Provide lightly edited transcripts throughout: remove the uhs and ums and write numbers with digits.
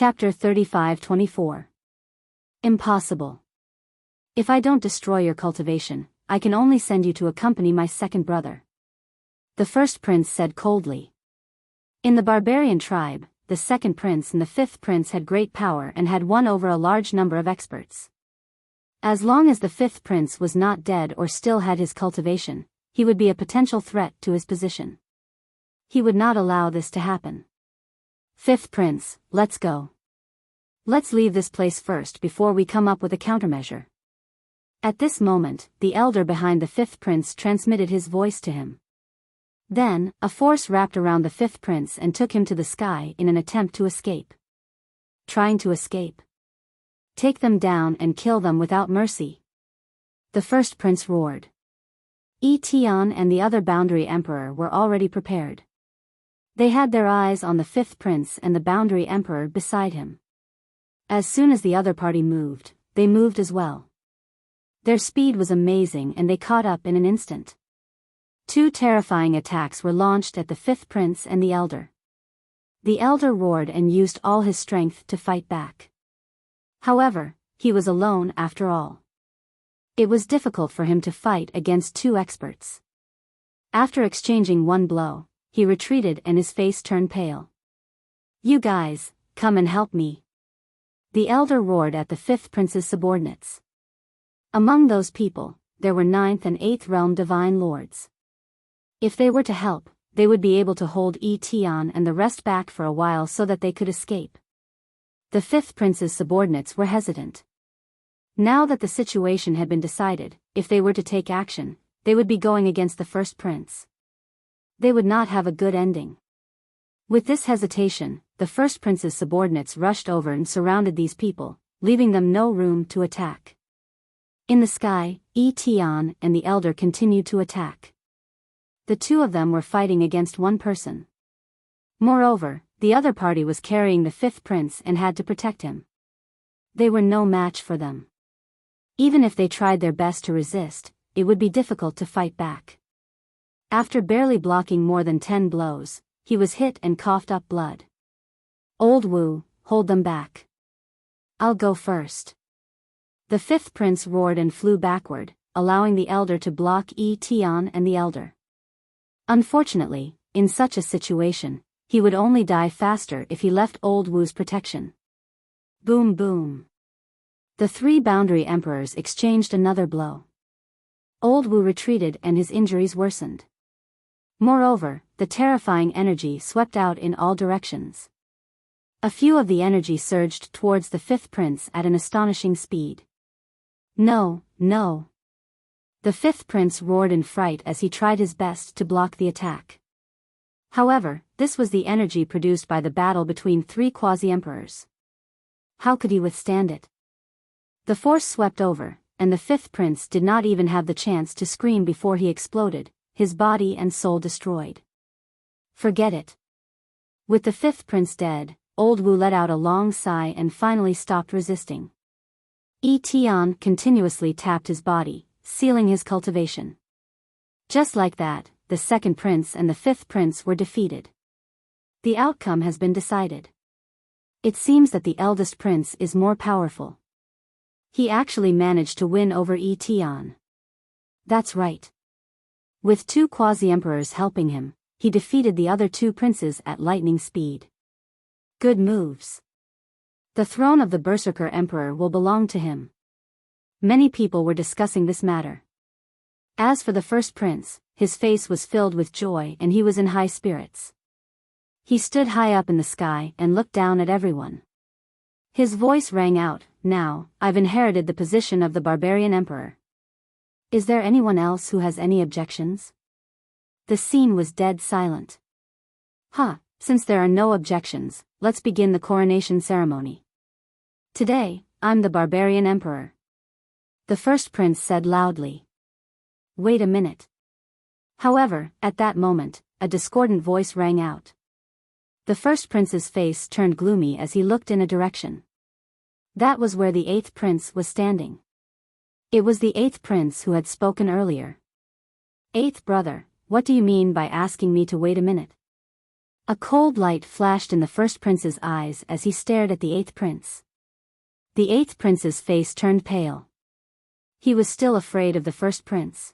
Chapter 35-24. Impossible. If I don't destroy your cultivation, I can only send you to accompany my second brother. The first prince said coldly. In the barbarian tribe, the second prince and the fifth prince had great power and had won over a large number of experts. As long as the fifth prince was not dead or still had his cultivation, he would be a potential threat to his position. He would not allow this to happen. Fifth prince, let's go. Let's leave this place first before we come up with a countermeasure. At this moment, the elder behind the fifth prince transmitted his voice to him. Then, a force wrapped around the fifth prince and took him to the sky in an attempt to escape. Trying to escape. Take them down and kill them without mercy. The first prince roared. Tian and the other boundary emperor were already prepared. They had their eyes on the fifth prince and the boundary emperor beside him. As soon as the other party moved, they moved as well. Their speed was amazing and they caught up in an instant. Two terrifying attacks were launched at the fifth prince and the elder. The elder roared and used all his strength to fight back. However, he was alone after all. It was difficult for him to fight against two experts. After exchanging one blow, he retreated and his face turned pale. You guys, come and help me. The elder roared at the fifth prince's subordinates. Among those people, there were ninth and eighth realm divine lords. If they were to help, they would be able to hold Tian and the rest back for a while so that they could escape. The fifth prince's subordinates were hesitant. Now that the situation had been decided, if they were to take action, they would be going against the first prince. They would not have a good ending. With this hesitation, the first prince's subordinates rushed over and surrounded these people, leaving them no room to attack. In the sky, Tian and the elder continued to attack. The two of them were fighting against one person. Moreover, the other party was carrying the fifth prince and had to protect him. They were no match for them. Even if they tried their best to resist, it would be difficult to fight back. After barely blocking more than 10 blows, he was hit and coughed up blood. Old Wu, hold them back. I'll go first. The fifth prince roared and flew backward, allowing the elder to block Tian and the elder. Unfortunately, in such a situation, he would only die faster if he left Old Wu's protection. Boom boom. The three boundary emperors exchanged another blow. Old Wu retreated and his injuries worsened. Moreover, the terrifying energy swept out in all directions. A few of the energy surged towards the fifth prince at an astonishing speed. No, no. The fifth prince roared in fright as he tried his best to block the attack. However, this was the energy produced by the battle between three quasi-emperors. How could he withstand it? The force swept over, and the fifth prince did not even have the chance to scream before he exploded, his body and soul destroyed. Forget it. With the fifth prince dead, Old Wu let out a long sigh and finally stopped resisting. Tian continuously tapped his body, sealing his cultivation. Just like that, the second prince and the fifth prince were defeated. The outcome has been decided. It seems that the eldest prince is more powerful. He actually managed to win over Tian. That's right. With two quasi-emperors helping him, he defeated the other two princes at lightning speed. Good moves. The throne of the Berserker Emperor will belong to him. Many people were discussing this matter. As for the first prince, his face was filled with joy and he was in high spirits. He stood high up in the sky and looked down at everyone. His voice rang out, now, I've inherited the position of the barbarian emperor. Is there anyone else who has any objections? The scene was dead silent. Since there are no objections, let's begin the coronation ceremony. Today, I'm the barbarian emperor. The first prince said loudly. Wait a minute. However, at that moment, a discordant voice rang out. The first prince's face turned gloomy as he looked in a direction. That was where the eighth prince was standing. It was the eighth prince who had spoken earlier. Eighth brother, what do you mean by asking me to wait a minute? A cold light flashed in the first prince's eyes as he stared at the eighth prince. The eighth prince's face turned pale. He was still afraid of the first prince.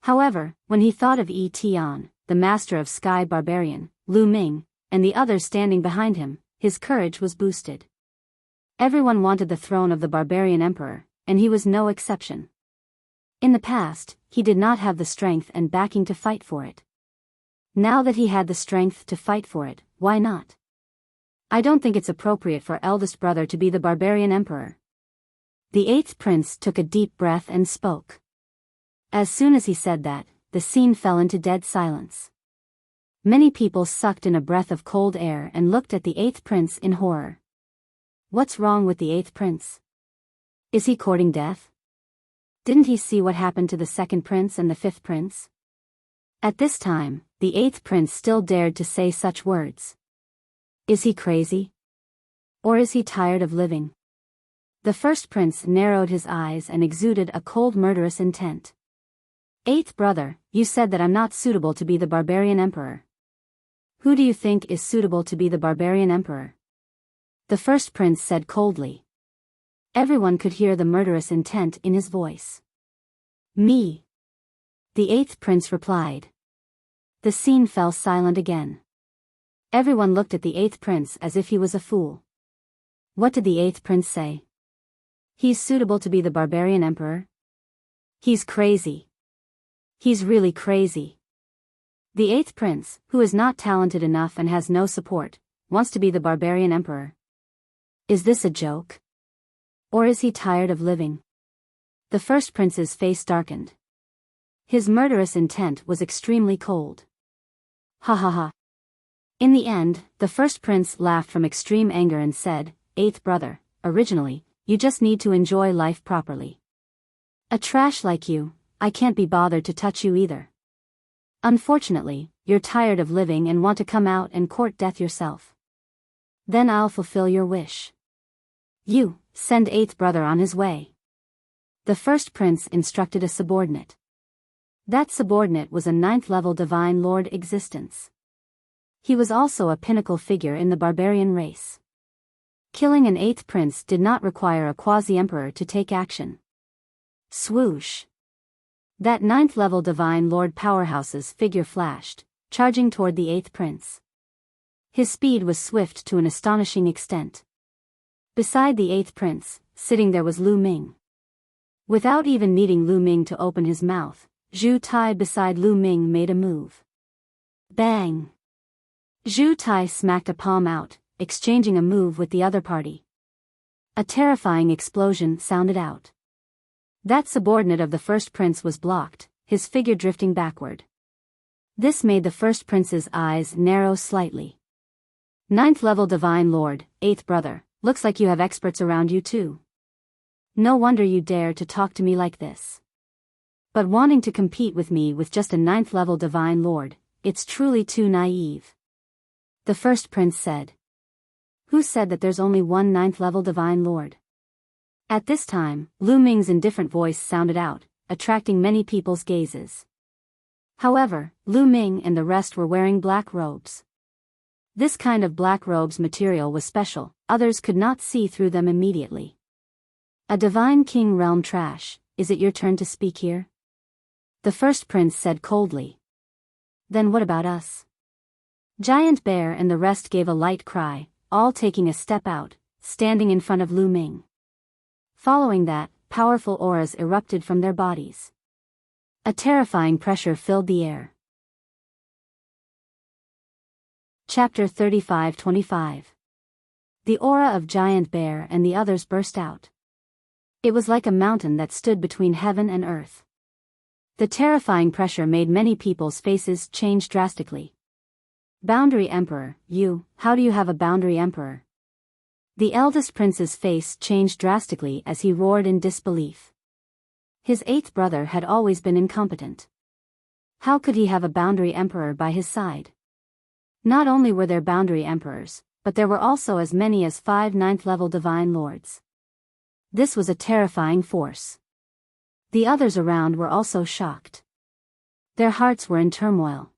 However, when he thought of Tian, the master of Sky Barbarian, Lu Ming, and the others standing behind him, his courage was boosted. Everyone wanted the throne of the barbarian emperor, and he was no exception. In the past, he did not have the strength and backing to fight for it. Now that he had the strength to fight for it, why not? I don't think it's appropriate for eldest brother to be the barbarian emperor. The eighth prince took a deep breath and spoke. As soon as he said that, the scene fell into dead silence. Many people sucked in a breath of cold air and looked at the eighth prince in horror. What's wrong with the eighth prince? Is he courting death? Didn't he see what happened to the second prince and the fifth prince? At this time, the eighth prince still dared to say such words. Is he crazy? Or is he tired of living? The first prince narrowed his eyes and exuded a cold murderous intent. Eighth brother, you said that I'm not suitable to be the barbarian emperor. Who do you think is suitable to be the barbarian emperor? The first prince said coldly. Everyone could hear the murderous intent in his voice. Me. The eighth prince replied. The scene fell silent again. Everyone looked at the eighth prince as if he was a fool. What did the eighth prince say? He's suitable to be the barbarian emperor? He's crazy. He's really crazy. The eighth prince, who is not talented enough and has no support, wants to be the barbarian emperor. Is this a joke? Or is he tired of living? The first prince's face darkened. His murderous intent was extremely cold. Ha ha ha. In the end, the first prince laughed from extreme anger and said, Eighth brother, originally, you just need to enjoy life properly. A trash like you, I can't be bothered to touch you either. Unfortunately, you're tired of living and want to come out and court death yourself. Then I'll fulfill your wish. You, send eighth brother on his way. The first prince instructed a subordinate. That subordinate was a ninth-level divine lord existence. He was also a pinnacle figure in the barbarian race. Killing an eighth prince did not require a quasi-emperor to take action. Swoosh. That ninth-level divine lord powerhouse's figure flashed, charging toward the eighth prince. His speed was swift to an astonishing extent. Beside the eighth prince, sitting there was Lu Ming. Without even needing Lu Ming to open his mouth, Zhu Tai beside Lu Ming made a move. Bang! Zhu Tai smacked a palm out, exchanging a move with the other party. A terrifying explosion sounded out. That subordinate of the first prince was blocked, his figure drifting backward. This made the first prince's eyes narrow slightly. Ninth-level divine lord, eighth brother, looks like you have experts around you too. No wonder you dare to talk to me like this. But wanting to compete with me with just a ninth-level divine lord, it's truly too naive. The first prince said. Who said that there's only one ninth-level divine lord? At this time, Lu Ming's indifferent voice sounded out, attracting many people's gazes. However, Lu Ming and the rest were wearing black robes. This kind of black robes material was special, others could not see through them immediately. A divine king realm trash, is it your turn to speak here? The first prince said coldly. Then what about us? Giant Bear and the rest gave a light cry, all taking a step out, standing in front of Lu Ming. Following that, powerful auras erupted from their bodies. A terrifying pressure filled the air. Chapter 35-25. The aura of Giant Bear and the others burst out. It was like a mountain that stood between heaven and earth. The terrifying pressure made many people's faces change drastically. Boundary Emperor, how do you have a Boundary Emperor? The eldest prince's face changed drastically as he roared in disbelief. His eighth brother had always been incompetent. How could he have a Boundary Emperor by his side? Not only were there Boundary Emperors, but there were also as many as 5 ninth-level divine lords. This was a terrifying force. The others around were also shocked. Their hearts were in turmoil.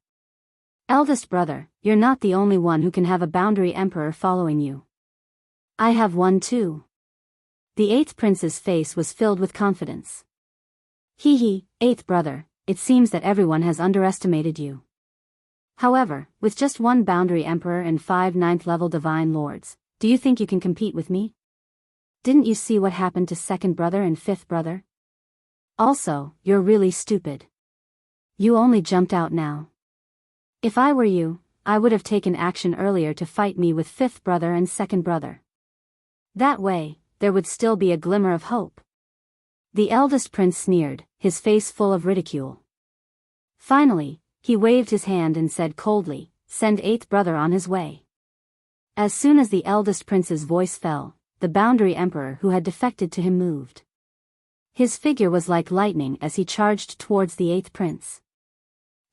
Eldest brother, you're not the only one who can have a boundary emperor following you. I have one too. The eighth prince's face was filled with confidence. Hee, eighth brother, it seems that everyone has underestimated you. However, with just one boundary emperor and 5 ninth-level divine lords, do you think you can compete with me? Didn't you see what happened to second brother and fifth brother? Also, you're really stupid. You only jumped out now. If I were you, I would have taken action earlier to fight me with fifth brother and second brother. That way, there would still be a glimmer of hope. The eldest prince sneered, his face full of ridicule. Finally, he waved his hand and said coldly, "Send eighth brother on his way." As soon as the eldest prince's voice fell, the boundary emperor who had defected to him moved. His figure was like lightning as he charged towards the eighth prince.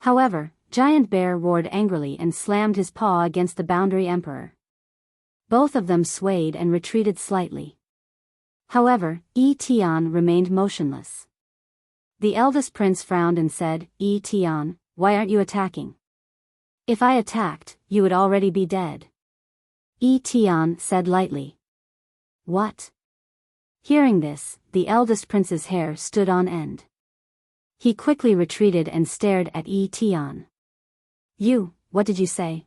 However, Giant Bear roared angrily and slammed his paw against the boundary emperor. Both of them swayed and retreated slightly. However, Tian remained motionless. The eldest prince frowned and said, Tian, why aren't you attacking? If I attacked, you would already be dead. Tian said lightly. What? Hearing this, the eldest prince's hair stood on end. He quickly retreated and stared at Tian. What did you say?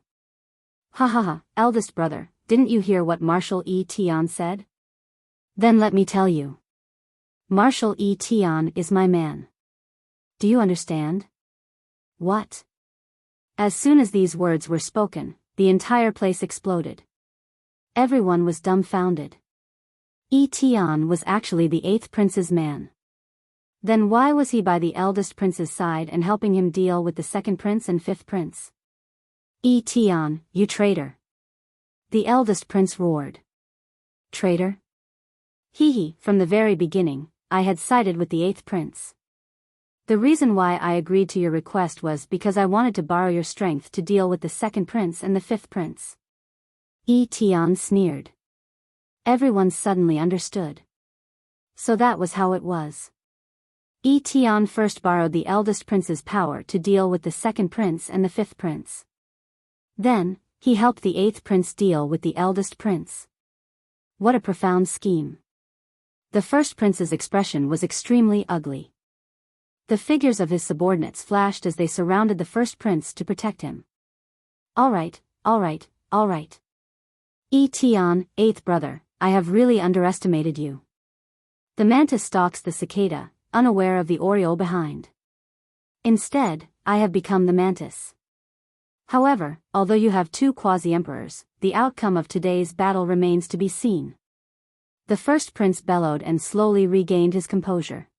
Ha, eldest brother, didn't you hear what Marshal Tian said? Then let me tell you. Marshal Tian is my man. Do you understand? What? As soon as these words were spoken, the entire place exploded. Everyone was dumbfounded. Tian was actually the eighth prince's man. Then why was he by the eldest prince's side and helping him deal with the second prince and fifth prince? Tian, you traitor! The eldest prince roared. Traitor? From the very beginning, I had sided with the eighth prince. The reason why I agreed to your request was because I wanted to borrow your strength to deal with the second prince and the fifth prince. Tian sneered. Everyone suddenly understood. So that was how it was. Tian first borrowed the eldest prince's power to deal with the second prince and the fifth prince. Then, he helped the eighth prince deal with the eldest prince. What a profound scheme. The first prince's expression was extremely ugly. The figures of his subordinates flashed as they surrounded the first prince to protect him. All right. Tian, eighth brother, I have really underestimated you. The mantis stalks the cicada, unaware of the oriole behind. Instead, I have become the mantis. However, although you have 2 quasi-emperors, the outcome of today's battle remains to be seen. The first prince bellowed and slowly regained his composure.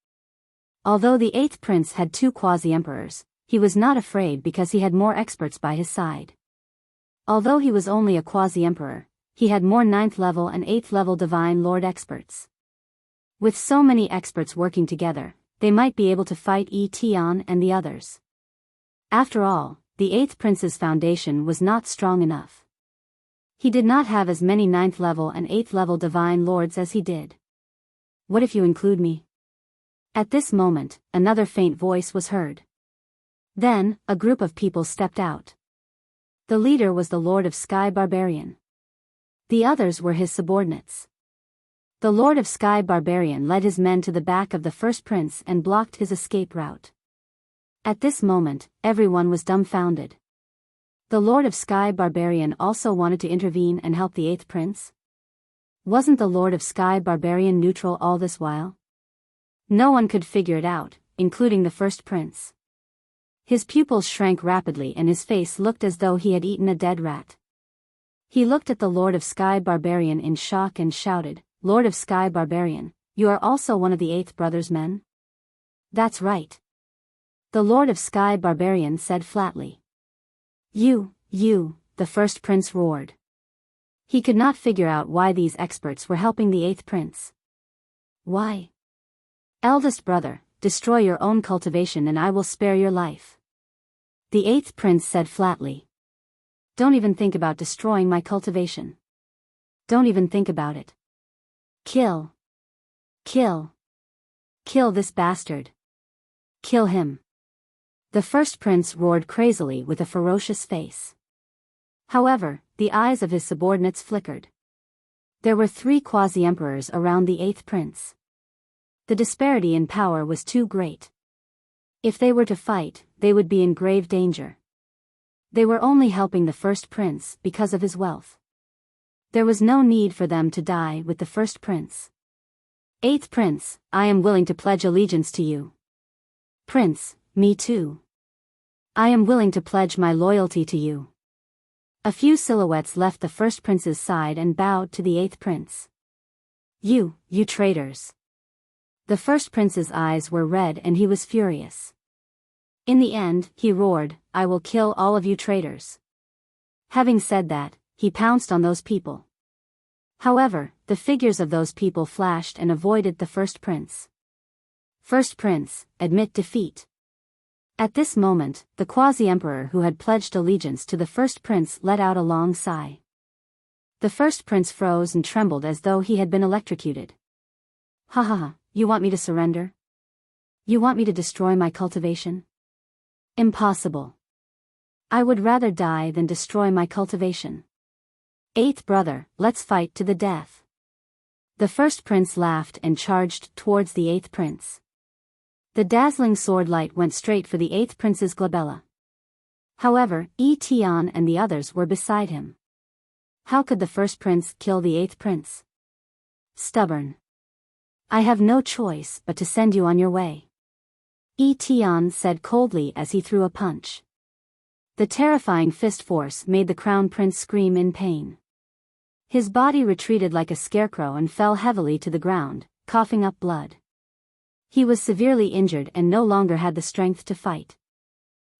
Although the eighth prince had 2 quasi-emperors, he was not afraid because he had more experts by his side. Although he was only a quasi-emperor, he had more 9th level and 8th level divine lord experts. With so many experts working together, they might be able to fight Tian and the others. After all, the 8th prince's foundation was not strong enough. He did not have as many 9th level and 8th level divine lords as he did. What if you include me? At this moment, another faint voice was heard. Then, a group of people stepped out. The leader was the Lord of Sky Barbarian. The others were his subordinates. The Lord of Sky Barbarian led his men to the back of the first prince and blocked his escape route. At this moment, everyone was dumbfounded. The Lord of Sky Barbarian also wanted to intervene and help the 8th prince? Wasn't the Lord of Sky Barbarian neutral all this while? No one could figure it out, including the first prince. His pupils shrank rapidly and his face looked as though he had eaten a dead rat. He looked at the Lord of Sky Barbarian in shock and shouted, Lord of Sky Barbarian, you are also one of the 8th brother's men? That's right. The Lord of Sky Barbarian said flatly. You, the first prince roared. He could not figure out why these experts were helping the 8th prince. Why? Eldest brother, destroy your own cultivation and I will spare your life. The 8th prince said flatly. Don't even think about destroying my cultivation. Don't even think about it. Kill this bastard. Kill him. The first prince roared crazily with a ferocious face. However, the eyes of his subordinates flickered. There were 3 quasi-emperors around the 8th prince. The disparity in power was too great. If they were to fight, they would be in grave danger. They were only helping the first prince because of his wealth. There was no need for them to die with the first prince. 8th prince, I am willing to pledge allegiance to you. Prince, me too. I am willing to pledge my loyalty to you. A few silhouettes left the first prince's side and bowed to the 8th prince. You traitors. The first prince's eyes were red and he was furious. In the end, he roared, I will kill all of you traitors. Having said that, he pounced on those people. However, the figures of those people flashed and avoided the first prince. First prince, admit defeat. At this moment, the quasi-emperor who had pledged allegiance to the first prince let out a long sigh. The first prince froze and trembled as though he had been electrocuted. Ha ha ha, you want me to surrender? You want me to destroy my cultivation? Impossible. I would rather die than destroy my cultivation. 8th brother, let's fight to the death. The first prince laughed and charged towards the 8th prince. The dazzling sword light went straight for the 8th prince's glabella. However, Tian and the others were beside him. How could the first prince kill the 8th prince? Stubborn. I have no choice but to send you on your way. Tian said coldly as he threw a punch. The terrifying fist force made the crown prince scream in pain. His body retreated like a scarecrow and fell heavily to the ground, coughing up blood. He was severely injured and no longer had the strength to fight.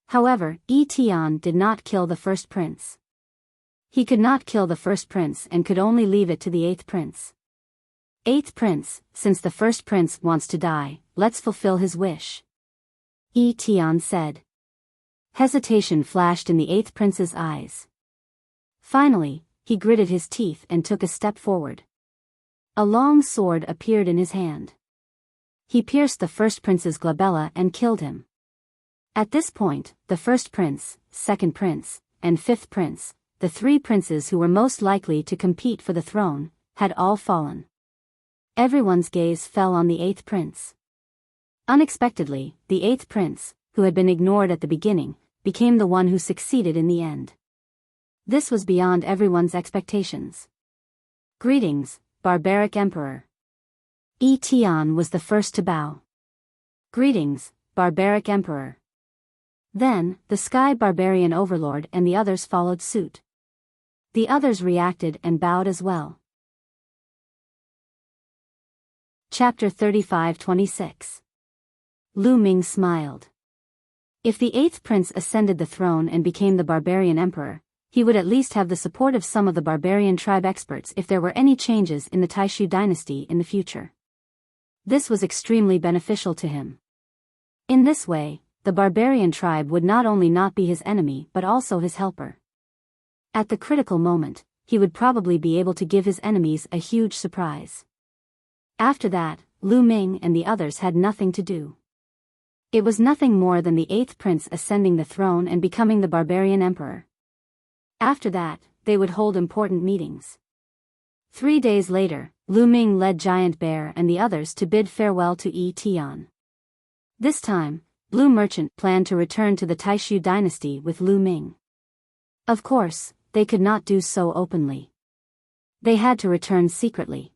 However, Tian did not kill the first prince. He could not kill the first prince and could only leave it to the 8th prince. 8th prince, since the first prince wants to die, let's fulfill his wish. Tian said. Hesitation flashed in the 8th prince's eyes. Finally, he gritted his teeth and took a step forward. A long sword appeared in his hand. He pierced the first prince's glabella and killed him. At this point, the first prince, 2nd prince, and 5th prince, the 3 princes who were most likely to compete for the throne, had all fallen. Everyone's gaze fell on the 8th prince. Unexpectedly, the 8th prince, who had been ignored at the beginning, became the one who succeeded in the end. This was beyond everyone's expectations. Greetings, barbaric emperor. Tian was the first to bow. Greetings, barbaric emperor. Then, the sky barbarian overlord and the others followed suit. The others reacted and bowed as well. Chapter 35-26. Lu Ming smiled. If the 8th prince ascended the throne and became the barbarian emperor, he would at least have the support of some of the barbarian tribe experts if there were any changes in the Taishu dynasty in the future. This was extremely beneficial to him. In this way, the barbarian tribe would not only not be his enemy but also his helper. At the critical moment, he would probably be able to give his enemies a huge surprise. After that, Lu Ming and the others had nothing to do. It was nothing more than the 8th prince ascending the throne and becoming the barbarian emperor. After that, they would hold important meetings. 3 days later, Lu Ming led Giant Bear and the others to bid farewell to Tian. This time, Blue Merchant planned to return to the Taishu dynasty with Lu Ming. Of course, they could not do so openly. They had to return secretly.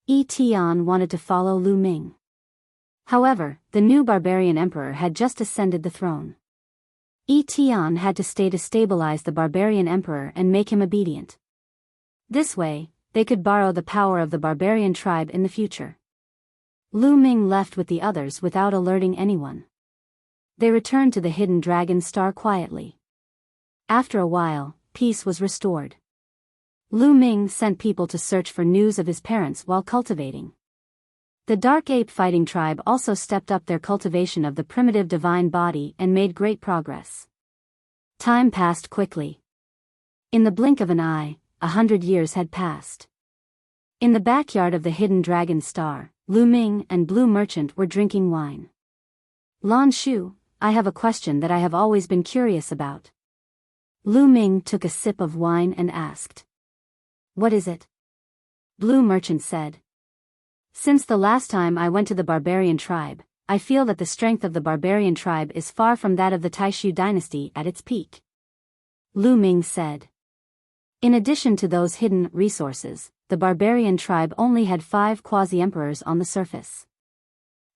Tian wanted to follow Lu Ming. However, the new barbarian emperor had just ascended the throne. Tian had to stay to stabilize the barbarian emperor and make him obedient. This way, they could borrow the power of the barbarian tribe in the future. Lu Ming left with the others without alerting anyone. They returned to the hidden dragon star quietly. After a while, peace was restored. Lu Ming sent people to search for news of his parents while cultivating. The Dark Ape fighting tribe also stepped up their cultivation of the primitive divine body and made great progress. Time passed quickly. In the blink of an eye, 100 years had passed. In the backyard of the hidden dragon star, Lu Ming and Blue Merchant were drinking wine. Lan Shu, I have a question that I have always been curious about. Lu Ming took a sip of wine and asked. What is it? Blue Merchant said. Since the last time I went to the barbarian tribe, I feel that the strength of the barbarian tribe is far from that of the Taishu dynasty at its peak. Lu Ming said. In addition to those hidden resources, the barbarian tribe only had 5 quasi-emperors on the surface.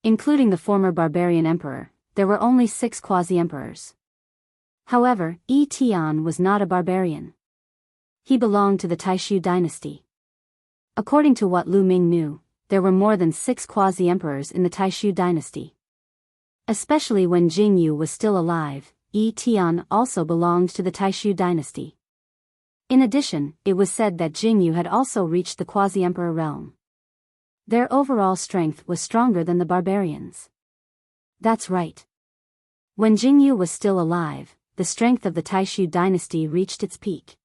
Including the former barbarian emperor, there were only 6 quasi-emperors. However, Yi Tian was not a barbarian. He belonged to the Taishu dynasty. According to what Lu Ming knew, there were more than 6 quasi-emperors in the Taishu dynasty. Especially when Jingyu was still alive, Yi Tian also belonged to the Taishu dynasty. In addition, it was said that Jingyu had also reached the quasi-emperor realm. Their overall strength was stronger than the barbarians. That's right. When Jingyu was still alive, the strength of the Taishu dynasty reached its peak.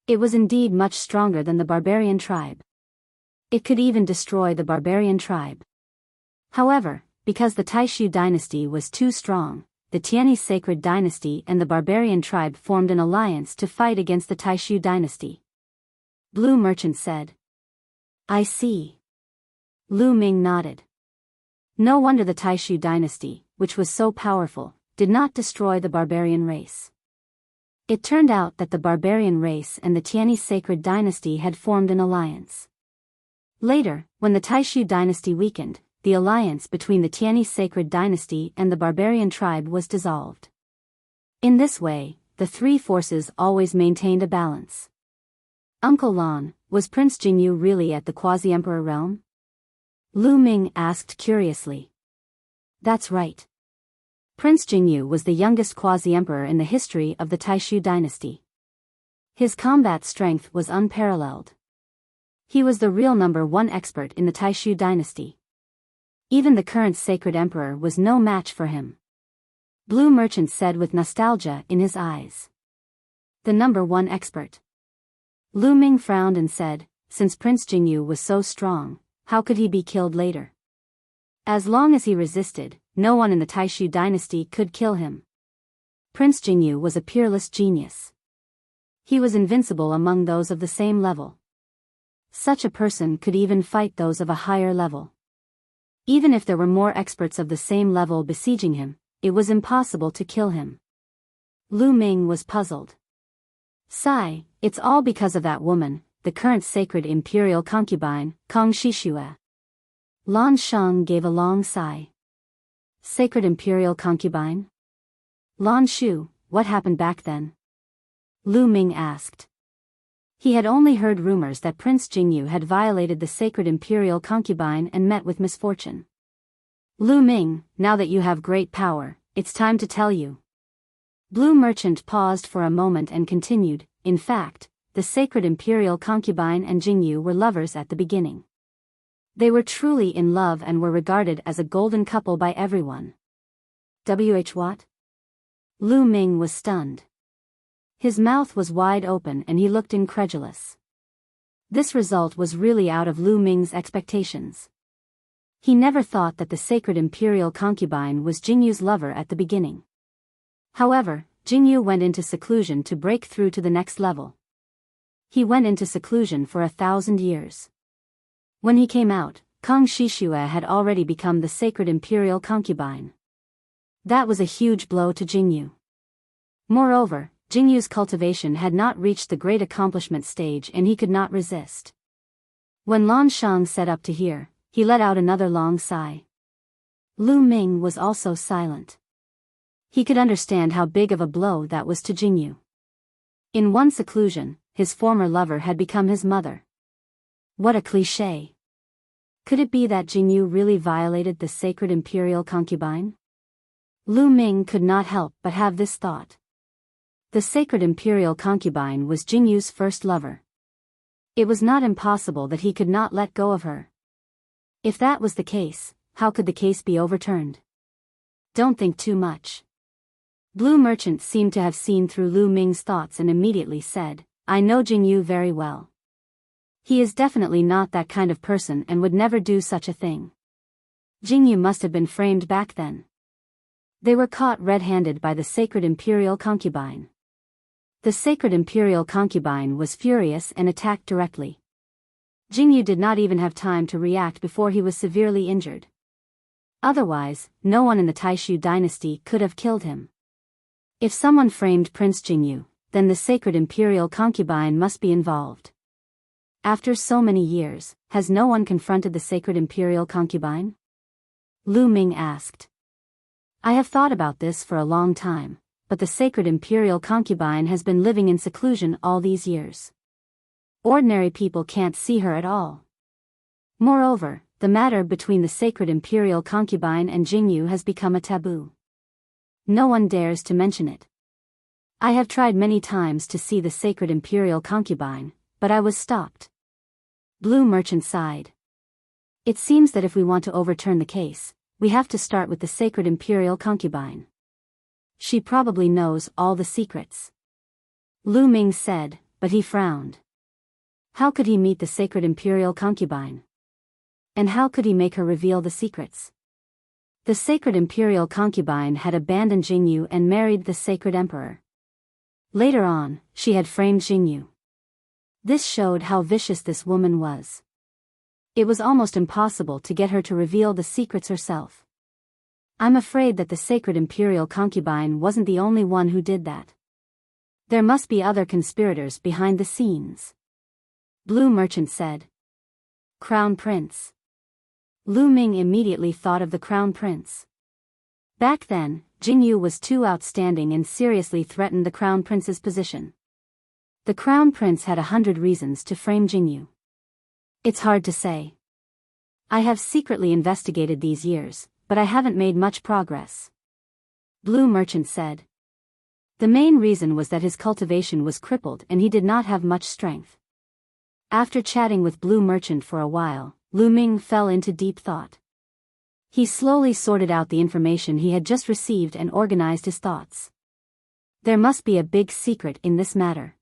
It was indeed much stronger than the barbarian tribe. It could even destroy the barbarian tribe. However, because the Taishu dynasty was too strong, the Tianyi sacred dynasty and the barbarian tribe formed an alliance to fight against the Taishu dynasty. Blue Merchant said. I see. Lu Ming nodded. No wonder the Taishu dynasty, which was so powerful, did not destroy the barbarian race. It turned out that the barbarian race and the Tianyi sacred dynasty had formed an alliance. Later, when the Taishu dynasty weakened, the alliance between the Tianyi sacred dynasty and the barbarian tribe was dissolved. In this way, the 3 forces always maintained a balance. Uncle Lan, was Prince Jingyu really at the quasi-emperor realm? Lu Ming asked curiously. That's right. Prince Jingyu was the youngest quasi-emperor in the history of the Taishu dynasty. His combat strength was unparalleled. He was the real #1 expert in the Taishu dynasty. Even the current sacred emperor was no match for him. Blue Merchant said with nostalgia in his eyes. The #1 expert. Lu Ming frowned and said, since Prince Jingyu was so strong, how could he be killed later? As long as he resisted, no one in the Taishu dynasty could kill him. Prince Jingyu was a peerless genius. He was invincible among those of the same level. Such a person could even fight those of a higher level. Even if there were more experts of the same level besieging him, it was impossible to kill him. Lu Ming was puzzled. Sigh, it's all because of that woman, the current sacred imperial concubine, Kong Shishue. Lan Shang gave a long sigh. Sacred imperial concubine? Lan Shu, what happened back then? Lu Ming asked. He had only heard rumors that Prince Jingyu had violated the sacred imperial concubine and met with misfortune. Lu Ming, now that you have great power, it's time to tell you. Blue Merchant paused for a moment and continued, in fact, the sacred imperial concubine and Jingyu were lovers at the beginning. They were truly in love and were regarded as a golden couple by everyone. What? Lu Ming was stunned. His mouth was wide open and he looked incredulous. This result was really out of Lu Ming's expectations. He never thought that the sacred imperial concubine was Jingyu's lover at the beginning. However, Jingyu went into seclusion to break through to the next level. He went into seclusion for 1,000 years. When he came out, Kong Shishue had already become the sacred imperial concubine. That was a huge blow to Jingyu. Moreover, Jingyu's cultivation had not reached the great accomplishment stage and he could not resist. When Lan Shang sat up to hear, he let out another long sigh. Lu Ming was also silent. He could understand how big of a blow that was to Jingyu. In one seclusion, his former lover had become his mother. What a cliché. Could it be that Jingyu really violated the sacred imperial concubine? Lu Ming could not help but have this thought. The sacred imperial concubine was Jingyu's first lover. It was not impossible that he could not let go of her. If that was the case, how could the case be overturned? Don't think too much. Blue Merchant seemed to have seen through Lu Ming's thoughts and immediately said, I know Jingyu very well. He is definitely not that kind of person and would never do such a thing. Jingyu must have been framed back then. They were caught red-handed by the sacred imperial concubine. The sacred imperial concubine was furious and attacked directly. Jingyu did not even have time to react before he was severely injured. Otherwise, no one in the Taishu dynasty could have killed him. If someone framed Prince Jingyu, then the sacred imperial concubine must be involved. After so many years, has no one confronted the sacred imperial concubine? Lu Ming asked. I have thought about this for a long time, but the sacred imperial concubine has been living in seclusion all these years. Ordinary people can't see her at all. Moreover, the matter between the sacred imperial concubine and Jingyu has become a taboo. No one dares to mention it. I have tried many times to see the sacred imperial concubine, but I was stopped. Blue Merchant sighed. It seems that if we want to overturn the case, we have to start with the sacred imperial concubine. She probably knows all the secrets. Lu Ming said, but he frowned. How could he meet the sacred imperial concubine? And how could he make her reveal the secrets? The sacred imperial concubine had abandoned Jingyu and married the sacred emperor. Later on, she had framed Jingyu. This showed how vicious this woman was. It was almost impossible to get her to reveal the secrets herself. I'm afraid that the sacred imperial concubine wasn't the only one who did that. There must be other conspirators behind the scenes. Blue Merchant said. Crown Prince. Lu Ming immediately thought of the Crown Prince. Back then, Jingyu was too outstanding and seriously threatened the Crown Prince's position. The Crown Prince had 100 reasons to frame Jingyu. It's hard to say. I have secretly investigated these years, but I haven't made much progress. Blue Merchant said. The main reason was that his cultivation was crippled and he did not have much strength. After chatting with Blue Merchant for a while, Lu Ming fell into deep thought. He slowly sorted out the information he had just received and organized his thoughts. There must be a big secret in this matter.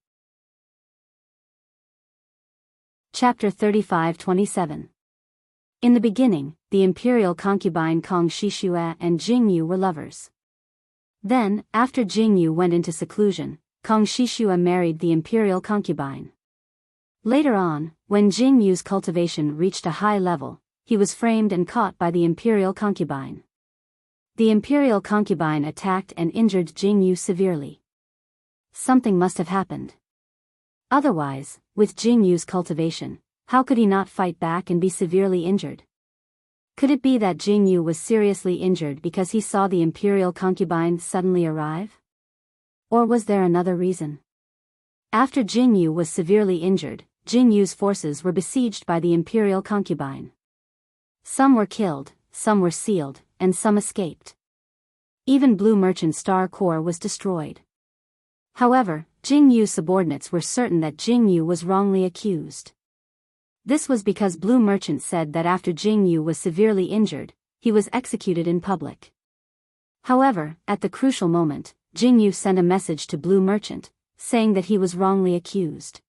Chapter 35-27. In the beginning, the imperial concubine Kong Shishue and Jingyu were lovers. Then, after Jingyu went into seclusion, Kong Shishue married the imperial concubine. Later on, when Jingyu's cultivation reached a high level, he was framed and caught by the imperial concubine. The imperial concubine attacked and injured Jingyu severely. Something must have happened. Otherwise, with Jingyu's cultivation, how could he not fight back and be severely injured? Could it be that Jingyu was seriously injured because he saw the imperial concubine suddenly arrive? Or was there another reason? After Jingyu was severely injured, Jingyu's forces were besieged by the imperial concubine. Some were killed, some were sealed, and some escaped. Even Blue Merchant's star core was destroyed. However, Jingyu's subordinates were certain that Jingyu was wrongly accused. This was because Blue Merchant said that after Jingyu was severely injured, he was executed in public. However, at the crucial moment, Jingyu sent a message to Blue Merchant, saying that he was wrongly accused.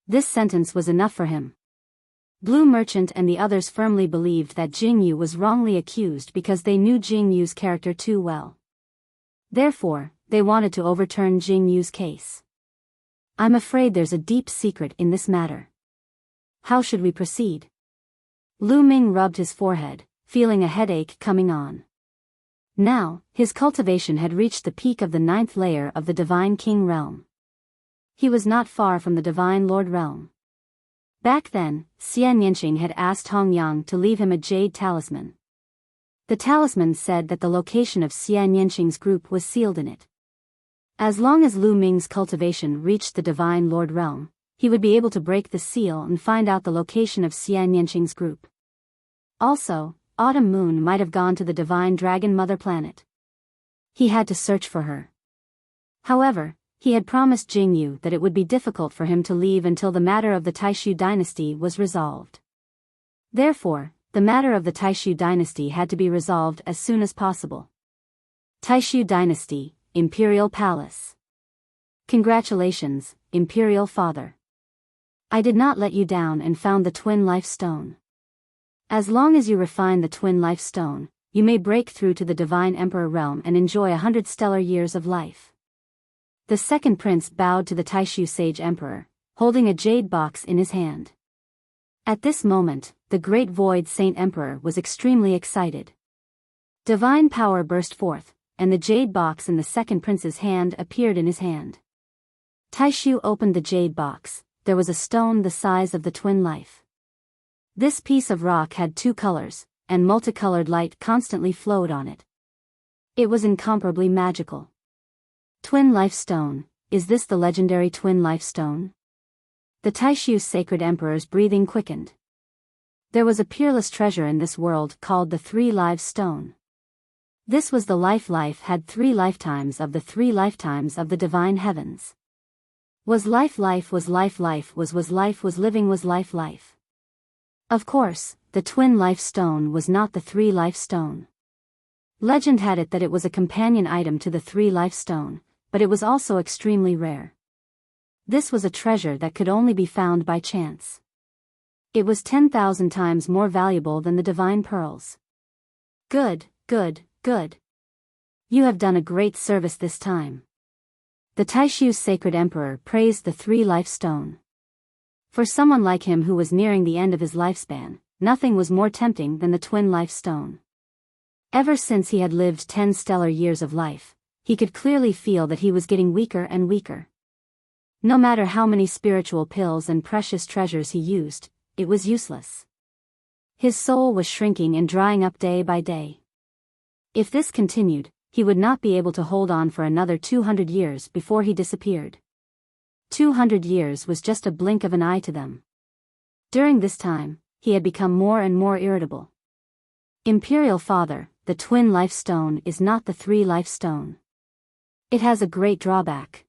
This sentence was enough for him. Blue Merchant and the others firmly believed that Jingyu was wrongly accused because they knew Jingyu's character too well. Therefore, they wanted to overturn Jingyu's case. I'm afraid there's a deep secret in this matter. How should we proceed? Lu Ming rubbed his forehead, feeling a headache coming on. Now, his cultivation had reached the peak of the 9th layer of the Divine King realm. He was not far from the Divine Lord realm. Back then, Xian Yanqing had asked Hong Yang to leave him a jade talisman. The talisman said that the location of Xian Yanqing's group was sealed in it. As long as Lu Ming's cultivation reached the Divine Lord realm, he would be able to break the seal and find out the location of Xian Yanqing's group. Also, Autumn Moon might have gone to the Divine Dragon Mother planet. He had to search for her. However, he had promised Jingyu that it would be difficult for him to leave until the matter of the Taishu dynasty was resolved. Therefore, the matter of the Taishu dynasty had to be resolved as soon as possible. Taishu dynasty, Imperial Palace. Congratulations, Imperial Father. I did not let you down and found the Twin Life Stone. As long as you refine the Twin Life Stone, you may break through to the Divine Emperor realm and enjoy 100 stellar years of life. The second prince bowed to the Taishu Sage Emperor, holding a jade box in his hand. At this moment, the Great Void Saint Emperor was extremely excited. Divine power burst forth, and the jade box in the second prince's hand appeared in his hand. Taishu opened the jade box. There was a stone the size of the twin life. This piece of rock had 2 colors, and multicolored light constantly flowed on it. It was incomparably magical. Twin Life Stone, is this the legendary Twin Life Stone? The Taishu Sacred Emperor's breathing quickened. There was a peerless treasure in this world called the 3 Lives Stone. This was the life had 3 lifetimes of the 3 lifetimes of the divine heavens. Was life was life was life was living was life. Of course, the Twin Life Stone was not the 3 Life Stone. Legend had it that it was a companion item to the 3 Life Stone, but it was also extremely rare. This was a treasure that could only be found by chance. It was 10,000 times more valuable than the divine pearls. Good. You have done a great service this time. The Taishu's Sacred Emperor praised the 3 Life Stone. For someone like him who was nearing the end of his lifespan, nothing was more tempting than the Twin Life Stone. Ever since he had lived 10 stellar years of life, he could clearly feel that he was getting weaker and weaker. No matter how many spiritual pills and precious treasures he used, it was useless. His soul was shrinking and drying up day by day. If this continued, he would not be able to hold on for another 200 years before he disappeared. 200 years was just a blink of an eye to them. During this time, he had become more and more irritable. Imperial Father, the Twin Life Stone is not the 3 Life Stone. It has a great drawback.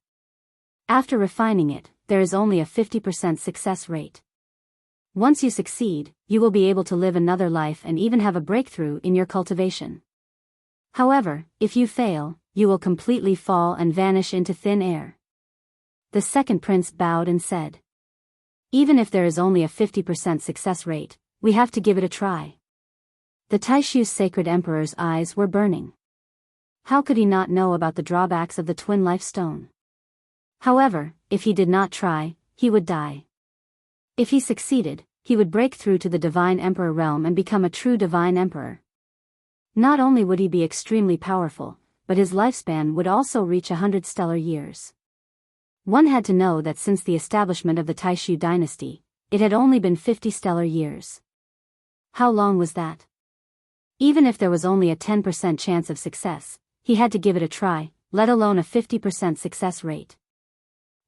After refining it, there is only a 50% success rate. Once you succeed, you will be able to live another life and even have a breakthrough in your cultivation. However, if you fail, you will completely fall and vanish into thin air. The second prince bowed and said, "Even if there is only a 50% success rate, we have to give it a try." The Taishu's Sacred Emperor's eyes were burning. How could he not know about the drawbacks of the Twin Life Stone? However, if he did not try, he would die. If he succeeded, he would break through to the Divine Emperor realm and become a true Divine Emperor. Not only would he be extremely powerful, but his lifespan would also reach 100 stellar years. One had to know that since the establishment of the Taishu dynasty, it had only been 50 stellar years. How long was that? Even if there was only a 10% chance of success, he had to give it a try, let alone a 50% success rate.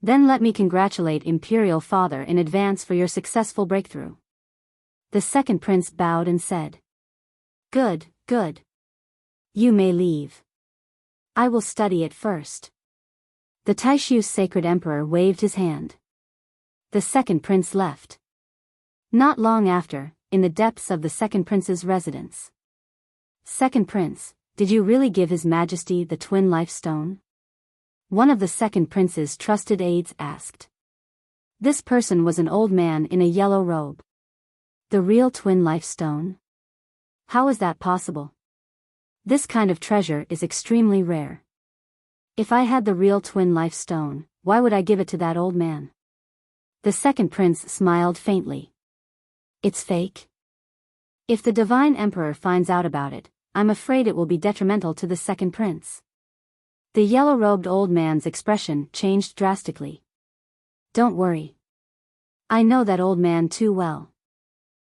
Then let me congratulate Imperial Father in advance for your successful breakthrough. The second prince bowed and said, Good. You may leave. I will study it first." The Taishu's Sacred Emperor waved his hand. The second prince left. Not long after, in the depths of the second prince's residence. "Second prince, did you really give His Majesty the Twin Life Stone?" One of the second prince's trusted aides asked. This person was an old man in a yellow robe. The real Twin Life Stone? How is that possible? This kind of treasure is extremely rare. If I had the real Twin Life Stone, why would I give it to that old man? The second prince smiled faintly. It's fake? If the Divine Emperor finds out about it, I'm afraid it will be detrimental to the second prince. The yellow-robed old man's expression changed drastically. Don't worry. I know that old man too well.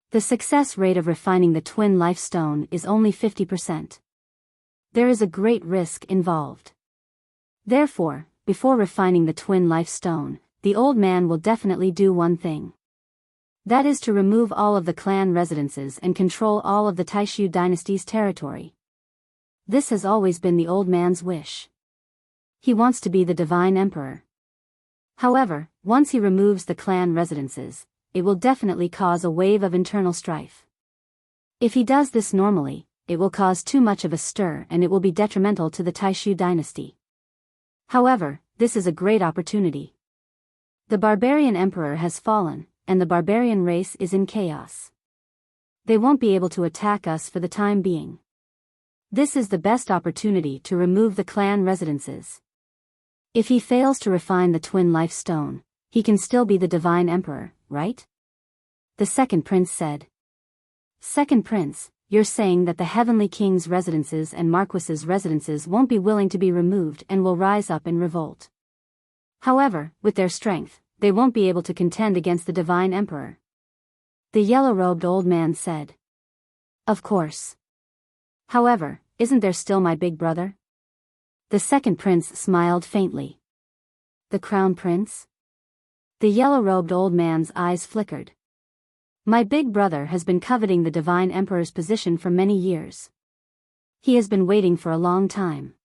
The success rate of refining the Twin Life Stone is only 50%. There is a great risk involved. Therefore, before refining the Twin Life Stone, the old man will definitely do one thing. That is to remove all of the clan residences and control all of the Taishu dynasty's territory. This has always been the old man's wish. He wants to be the Divine Emperor. However, once he removes the clan residences, it will definitely cause a wave of internal strife. If he does this normally, it will cause too much of a stir and it will be detrimental to the Taishu dynasty. However, this is a great opportunity. The barbarian emperor has fallen, and the barbarian race is in chaos. They won't be able to attack us for the time being. This is the best opportunity to remove the clan residences. If he fails to refine the twin life stone, he can still be the divine emperor, right? The second prince said. Second prince, you're saying that the heavenly king's residences and marquis's residences won't be willing to be removed and will rise up in revolt. However, with their strength, they won't be able to contend against the divine emperor. The yellow-robed old man said. Of course. However, isn't there still my big brother? The second prince smiled faintly. The crown prince? The yellow-robed old man's eyes flickered. My big brother has been coveting the divine emperor's position for many years. He has been waiting for a long time.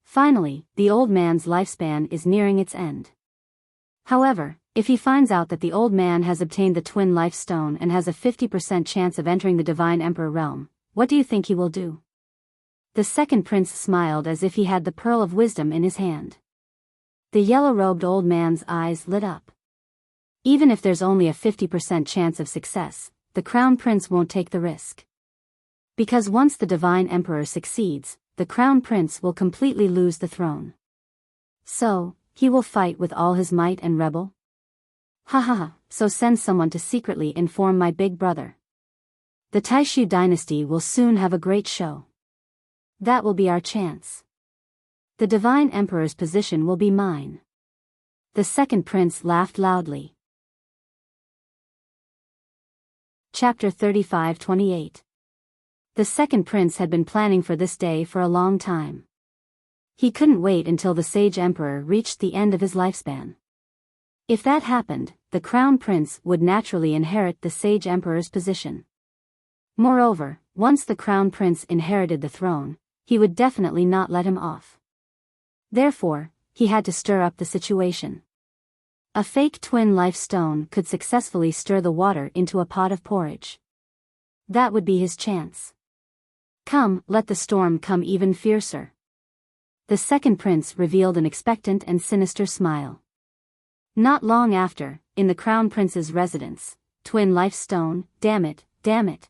Finally, the old man's lifespan is nearing its end. However, if he finds out that the old man has obtained the twin life stone and has a 50% chance of entering the divine emperor realm, what do you think he will do? The second prince smiled as if he had the pearl of wisdom in his hand. The yellow-robed old man's eyes lit up. Even if there's only a 50% chance of success, the crown prince won't take the risk. Because once the divine emperor succeeds, the crown prince will completely lose the throne. So, he will fight with all his might and rebel? So send someone to secretly inform my big brother. The Taishu dynasty will soon have a great show. That will be our chance. The divine emperor's position will be mine. The second prince laughed loudly. Chapter 35-28. The second prince had been planning for this day for a long time. He couldn't wait until the sage emperor reached the end of his lifespan. If that happened, the crown prince would naturally inherit the sage emperor's position. Moreover, once the crown prince inherited the throne, he would definitely not let him off. Therefore, he had to stir up the situation. A fake twin life stone could successfully stir the water into a pot of porridge. That would be his chance. Come, let the storm come even fiercer. The second prince revealed an expectant and sinister smile. Not long after, in the crown prince's residence, twin life stone, damn it, damn it.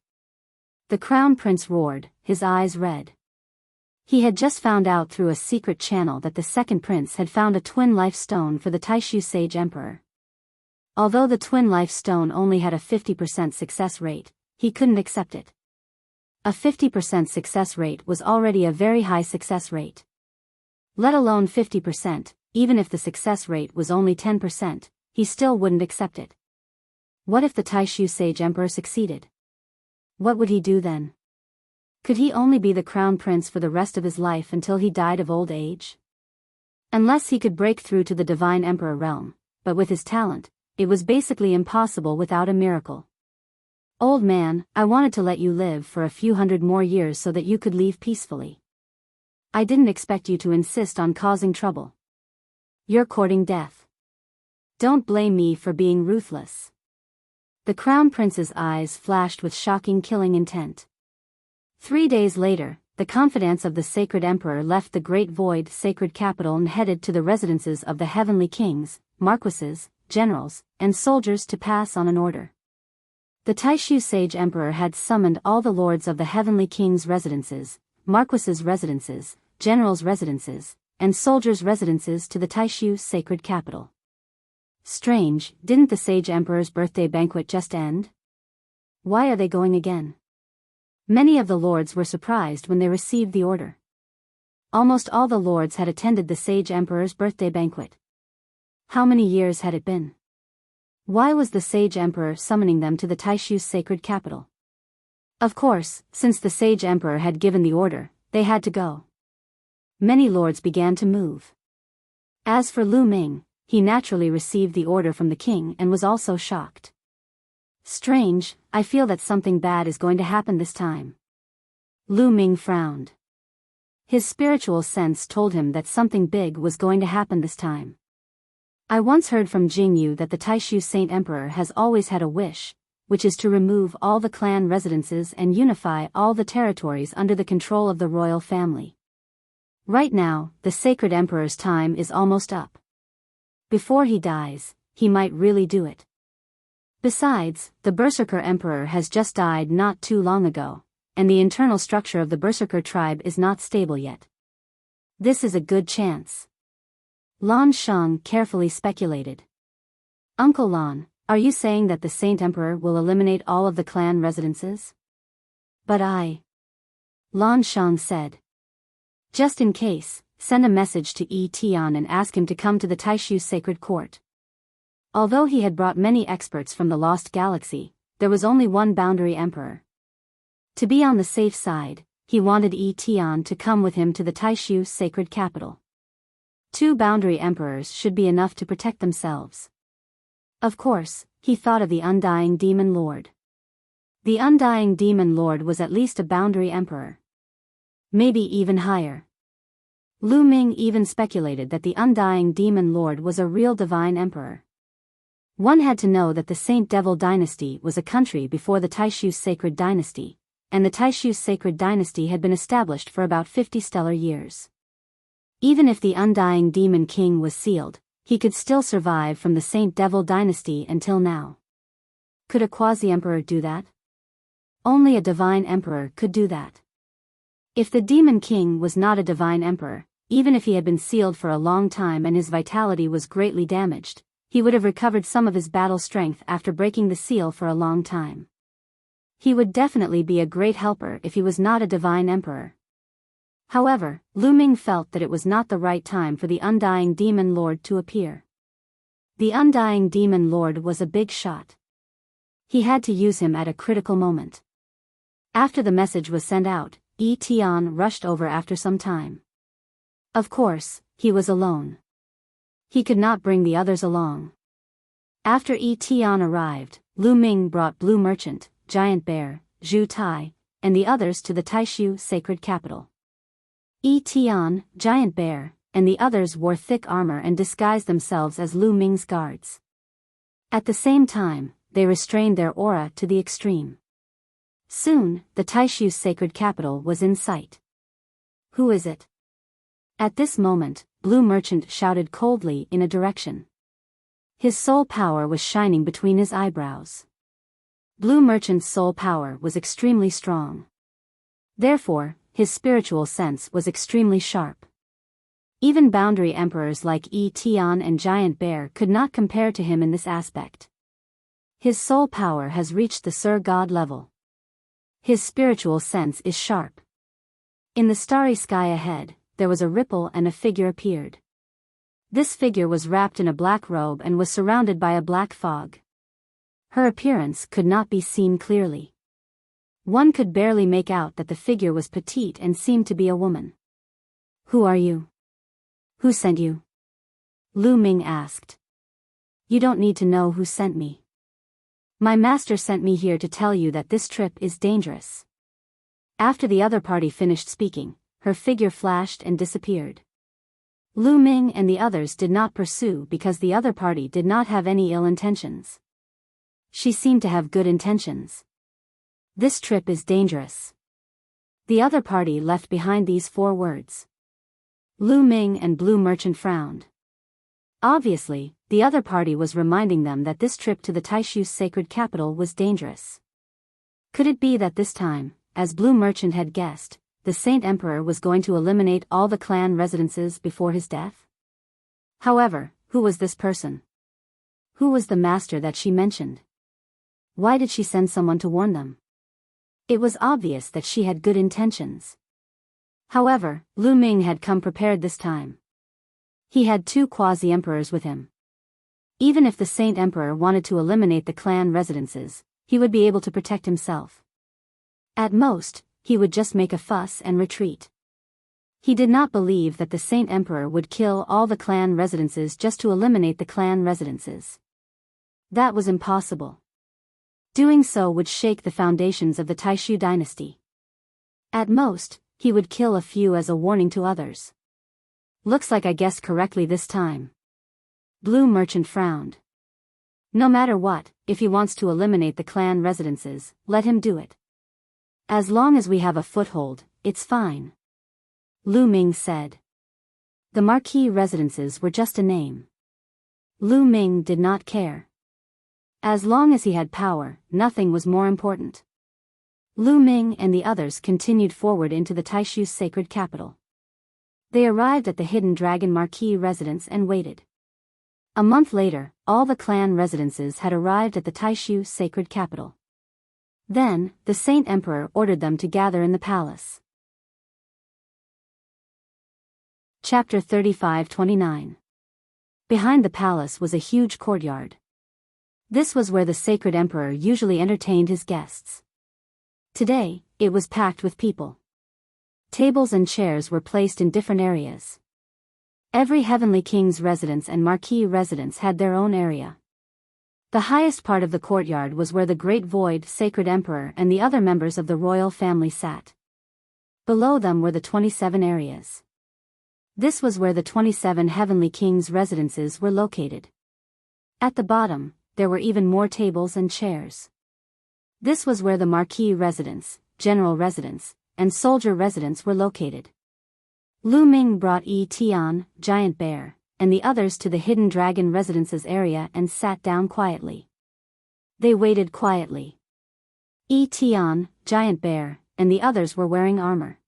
The crown prince roared, his eyes red. He had just found out through a secret channel that the second prince had found a twin life stone for the Taishu sage emperor. Although the twin life stone only had a 50% success rate, he couldn't accept it. A 50% success rate was already a very high success rate. Let alone 50%, even if the success rate was only 10%, he still wouldn't accept it. What if the Taishu sage emperor succeeded? What would he do then? Could he only be the crown prince for the rest of his life until he died of old age? Unless he could break through to the divine emperor realm, but with his talent, it was basically impossible without a miracle. Old man, I wanted to let you live for a few hundred more years so that you could leave peacefully. I didn't expect you to insist on causing trouble. You're courting death. Don't blame me for being ruthless. The crown prince's eyes flashed with shocking killing intent. 3 days later, the confidants of the sacred emperor left the great void sacred capital and headed to the residences of the heavenly kings, marquises, generals, and soldiers to pass on an order. The Taishu sage emperor had summoned all the lords of the heavenly king's residences, marquises' residences, generals' residences, and soldiers' residences to the Taishu sacred capital. Strange, didn't the sage emperor's birthday banquet just end? Why are they going again? Many of the lords were surprised when they received the order. Almost all the lords had attended the sage emperor's birthday banquet. How many years had it been? Why was the sage emperor summoning them to the Taishu's sacred capital? Of course, since the sage emperor had given the order, they had to go. Many lords began to move. As for Lu Ming, he naturally received the order from the king and was also shocked. Strange, I feel that something bad is going to happen this time. Lu Ming frowned. His spiritual sense told him that something big was going to happen this time. I once heard from Jingyu that the Taishu Saint Emperor has always had a wish, which is to remove all the clan residences and unify all the territories under the control of the royal family. Right now, the sacred emperor's time is almost up. Before he dies, he might really do it. Besides, the Berserker Emperor has just died not too long ago, and the internal structure of the Berserker tribe is not stable yet. This is a good chance. Lan Shang carefully speculated. Uncle Lan, are you saying that the Saint Emperor will eliminate all of the clan residences? But Lan Shang said. Just in case, send a message to Yi Tian and ask him to come to the Taishu Sacred Court. Although he had brought many experts from the Lost Galaxy, there was only one boundary emperor. To be on the safe side, he wanted Yi Tian to come with him to the Taishu Sacred Capital. 2 boundary emperors should be enough to protect themselves. Of course, he thought of the Undying Demon Lord. The Undying Demon Lord was at least a boundary emperor. Maybe even higher. Lu Ming even speculated that the Undying Demon Lord was a real divine emperor. One had to know that the Saint Devil Dynasty was a country before the Taishu Sacred Dynasty, and the Taishu Sacred Dynasty had been established for about 50 stellar years. Even if the Undying Demon King was sealed, he could still survive from the Saint Devil Dynasty until now. Could a quasi-emperor do that? Only a divine emperor could do that. If the Demon King was not a divine emperor, even if he had been sealed for a long time and his vitality was greatly damaged, he would have recovered some of his battle strength after breaking the seal for a long time. He would definitely be a great helper if he was not a divine emperor. However, Lu Ming felt that it was not the right time for the Undying Demon Lord to appear. The Undying Demon Lord was a big shot. He had to use him at a critical moment. After the message was sent out, Yi Tian rushed over after some time. Of course, he was alone. He could not bring the others along. After Yi Tian arrived, Lu Ming brought Blue Merchant, Giant Bear, Zhu Tai, and the others to the Taishu Sacred Capital. Yi Tian, Giant Bear, and the others wore thick armor and disguised themselves as Lu Ming's guards. At the same time, they restrained their aura to the extreme. Soon, the Taishu Sacred Capital was in sight. Who is it? At this moment, Blue Merchant shouted coldly in a direction. His soul power was shining between his eyebrows. Blue Merchant's soul power was extremely strong. Therefore, his spiritual sense was extremely sharp. Even boundary emperors like Yi Tian and Giant Bear could not compare to him in this aspect. His soul power has reached the Sir God level. His spiritual sense is sharp. In the starry sky ahead, there was a ripple and a figure appeared. This figure was wrapped in a black robe and was surrounded by a black fog. Her appearance could not be seen clearly. One could barely make out that the figure was petite and seemed to be a woman. Who are you? Who sent you? Lu Ming asked. You don't need to know who sent me. My master sent me here to tell you that this trip is dangerous. After the other party finished speaking, her figure flashed and disappeared. Lu Ming and the others did not pursue because the other party did not have any ill intentions. She seemed to have good intentions. This trip is dangerous. The other party left behind these 4 words. Lu Ming and Blue Merchant frowned. Obviously, the other party was reminding them that this trip to the Taishu Sacred Capital was dangerous. Could it be that this time, as Blue Merchant had guessed, the Saint Emperor was going to eliminate all the clan residences before his death? However, who was this person? Who was the master that she mentioned? Why did she send someone to warn them? It was obvious that she had good intentions. However, Lu Ming had come prepared this time. He had 2 quasi-emperors with him. Even if the Saint Emperor wanted to eliminate the clan residences, he would be able to protect himself. At most, he would just make a fuss and retreat. He did not believe that the Saint Emperor would kill all the clan residences just to eliminate the clan residences. That was impossible. Doing so would shake the foundations of the Taishu dynasty. At most, he would kill a few as a warning to others. Looks like I guessed correctly this time. Blue Merchant frowned. No matter what, if he wants to eliminate the clan residences, let him do it. As long as we have a foothold, it's fine. Lu Ming said. The marquee residences were just a name. Lu Ming did not care. As long as he had power, nothing was more important. Lu Ming and the others continued forward into the Taishu's sacred capital. They arrived at the hidden dragon marquis residence and waited. A month later, all the clan residences had arrived at the Taishu sacred capital. Then, the Saint Emperor ordered them to gather in the palace. Chapter 35-29. Behind the palace was a huge courtyard. This was where the sacred emperor usually entertained his guests. Today, it was packed with people. Tables and chairs were placed in different areas. Every heavenly king's residence and marquis residence had their own area. The highest part of the courtyard was where the Great Void Sacred Emperor and the other members of the royal family sat. Below them were the 27 areas. This was where the 27 heavenly kings' residences were located. At the bottom, there were even more tables and chairs. This was where the marquis residence, general residence, and soldier residence were located. Lu Ming brought Yi Tian, Giant Bear, and the others to the hidden dragon residences area and sat down quietly. They waited quietly. Yi Tian, Giant Bear, and the others were wearing armor.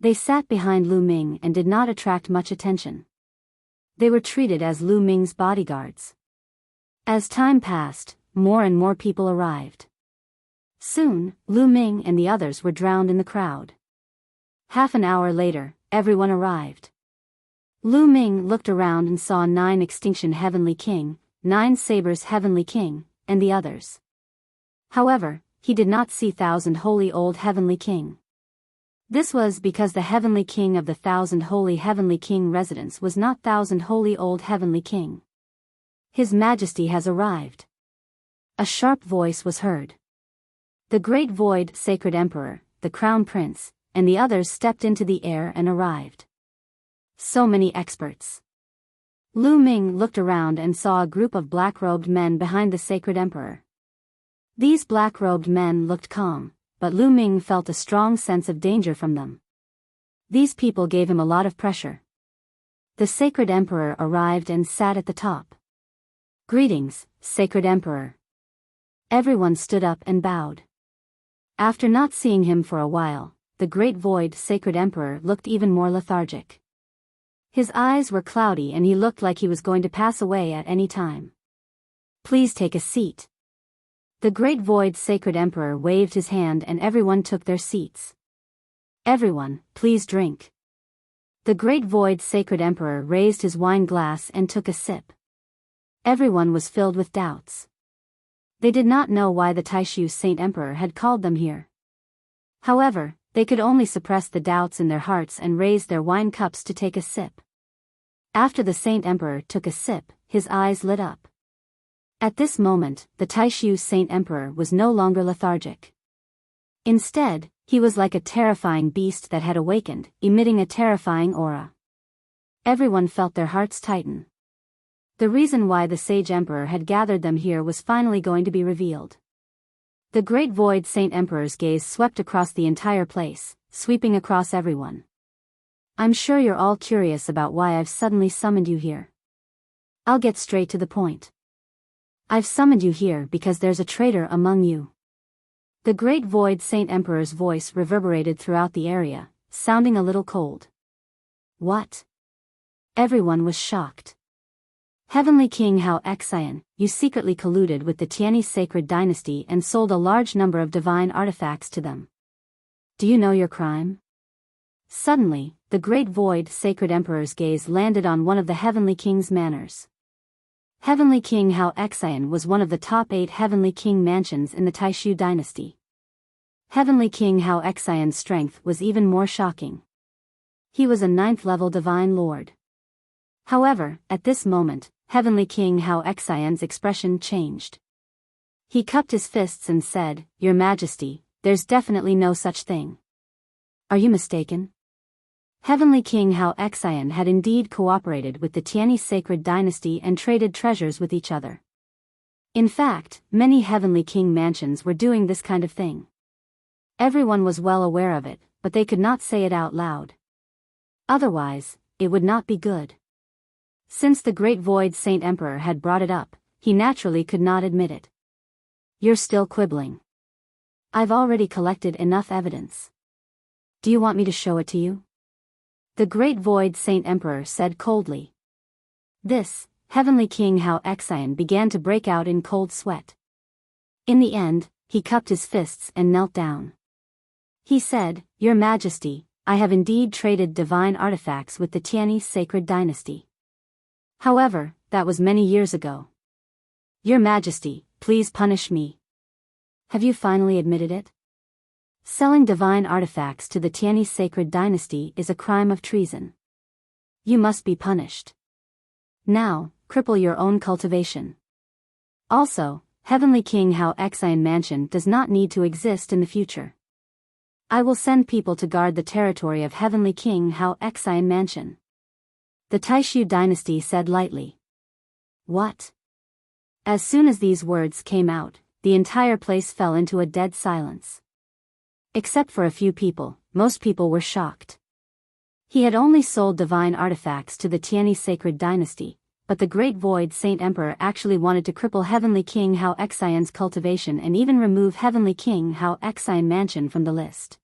They sat behind Lu Ming and did not attract much attention. They were treated as Lu Ming's bodyguards. As time passed, more and more people arrived. Soon, Lu Ming and the others were drowned in the crowd. Half an hour later, everyone arrived. Lu Ming looked around and saw 9 Extinction Heavenly King, 9 Sabers Heavenly King, and the others. However, he did not see 1,000 Holy Old Heavenly King. This was because the Heavenly King of the 1,000 Holy Heavenly King residence was not 1,000 Holy Old Heavenly King. His Majesty has arrived. A sharp voice was heard. The Great Void Sacred Emperor, the Crown Prince, and the others stepped into the air and arrived. So many experts. Lu Ming looked around and saw a group of black-robed men behind the Sacred Emperor. These black-robed men looked calm, but Lu Ming felt a strong sense of danger from them. These people gave him a lot of pressure. The Sacred Emperor arrived and sat at the top. Greetings, Sacred Emperor. Everyone stood up and bowed. After not seeing him for a while, the Great Void Sacred Emperor looked even more lethargic. His eyes were cloudy and he looked like he was going to pass away at any time. Please take a seat. The Great Void Sacred Emperor waved his hand and everyone took their seats. Everyone, please drink. The Great Void Sacred Emperor raised his wine glass and took a sip. Everyone was filled with doubts. They did not know why the Taishu Saint Emperor had called them here. However, they could only suppress the doubts in their hearts and raise their wine cups to take a sip. After the Saint Emperor took a sip, his eyes lit up. At this moment, the Taishu Saint Emperor was no longer lethargic. Instead, he was like a terrifying beast that had awakened, emitting a terrifying aura. Everyone felt their hearts tighten. The reason why the Sage Emperor had gathered them here was finally going to be revealed. The Great Void Saint Emperor's gaze swept across the entire place, sweeping across everyone. I'm sure you're all curious about why I've suddenly summoned you here. I'll get straight to the point. I've summoned you here because there's a traitor among you. The Great Void Saint Emperor's voice reverberated throughout the area, sounding a little cold. What? Everyone was shocked. Heavenly King Hao Xian, you secretly colluded with the Tianyi sacred dynasty and sold a large number of divine artifacts to them. Do you know your crime? Suddenly, the Great Void Sacred Emperor's gaze landed on one of the Heavenly King's manors. Heavenly King Hao Xian was one of the top 8 Heavenly King mansions in the Taishu dynasty. Heavenly King Hao Xian's strength was even more shocking. He was a 9th-level divine lord. However, at this moment, Heavenly King Hao Xian's expression changed. He cupped his fists and said, Your Majesty, there's definitely no such thing. Are you mistaken? Heavenly King Hao Xian had indeed cooperated with the Tianyi sacred dynasty and traded treasures with each other. In fact, many Heavenly King mansions were doing this kind of thing. Everyone was well aware of it, but they could not say it out loud. Otherwise, it would not be good. Since the Great Void Saint Emperor had brought it up, he naturally could not admit it. You're still quibbling. I've already collected enough evidence. Do you want me to show it to you? The Great Void Saint Emperor said coldly. This, Heavenly King Hao Xian began to break out in cold sweat. In the end, he cupped his fists and knelt down. He said, Your Majesty, I have indeed traded divine artifacts with the Tianyi sacred dynasty. However, that was many years ago. Your Majesty, please punish me. Have you finally admitted it? Selling divine artifacts to the Tianyi sacred dynasty is a crime of treason. You must be punished. Now, cripple your own cultivation. Also, Heavenly King Hao Xian Mansion does not need to exist in the future. I will send people to guard the territory of Heavenly King Hao Xian Mansion. The Taishu dynasty said lightly. What? As soon as these words came out, the entire place fell into a dead silence. Except for a few people, most people were shocked. He had only sold divine artifacts to the Tianyi sacred dynasty, but the Great Void Saint Emperor actually wanted to cripple Heavenly King Hao Xian's cultivation and even remove Heavenly King Hao Xian Mansion from the list.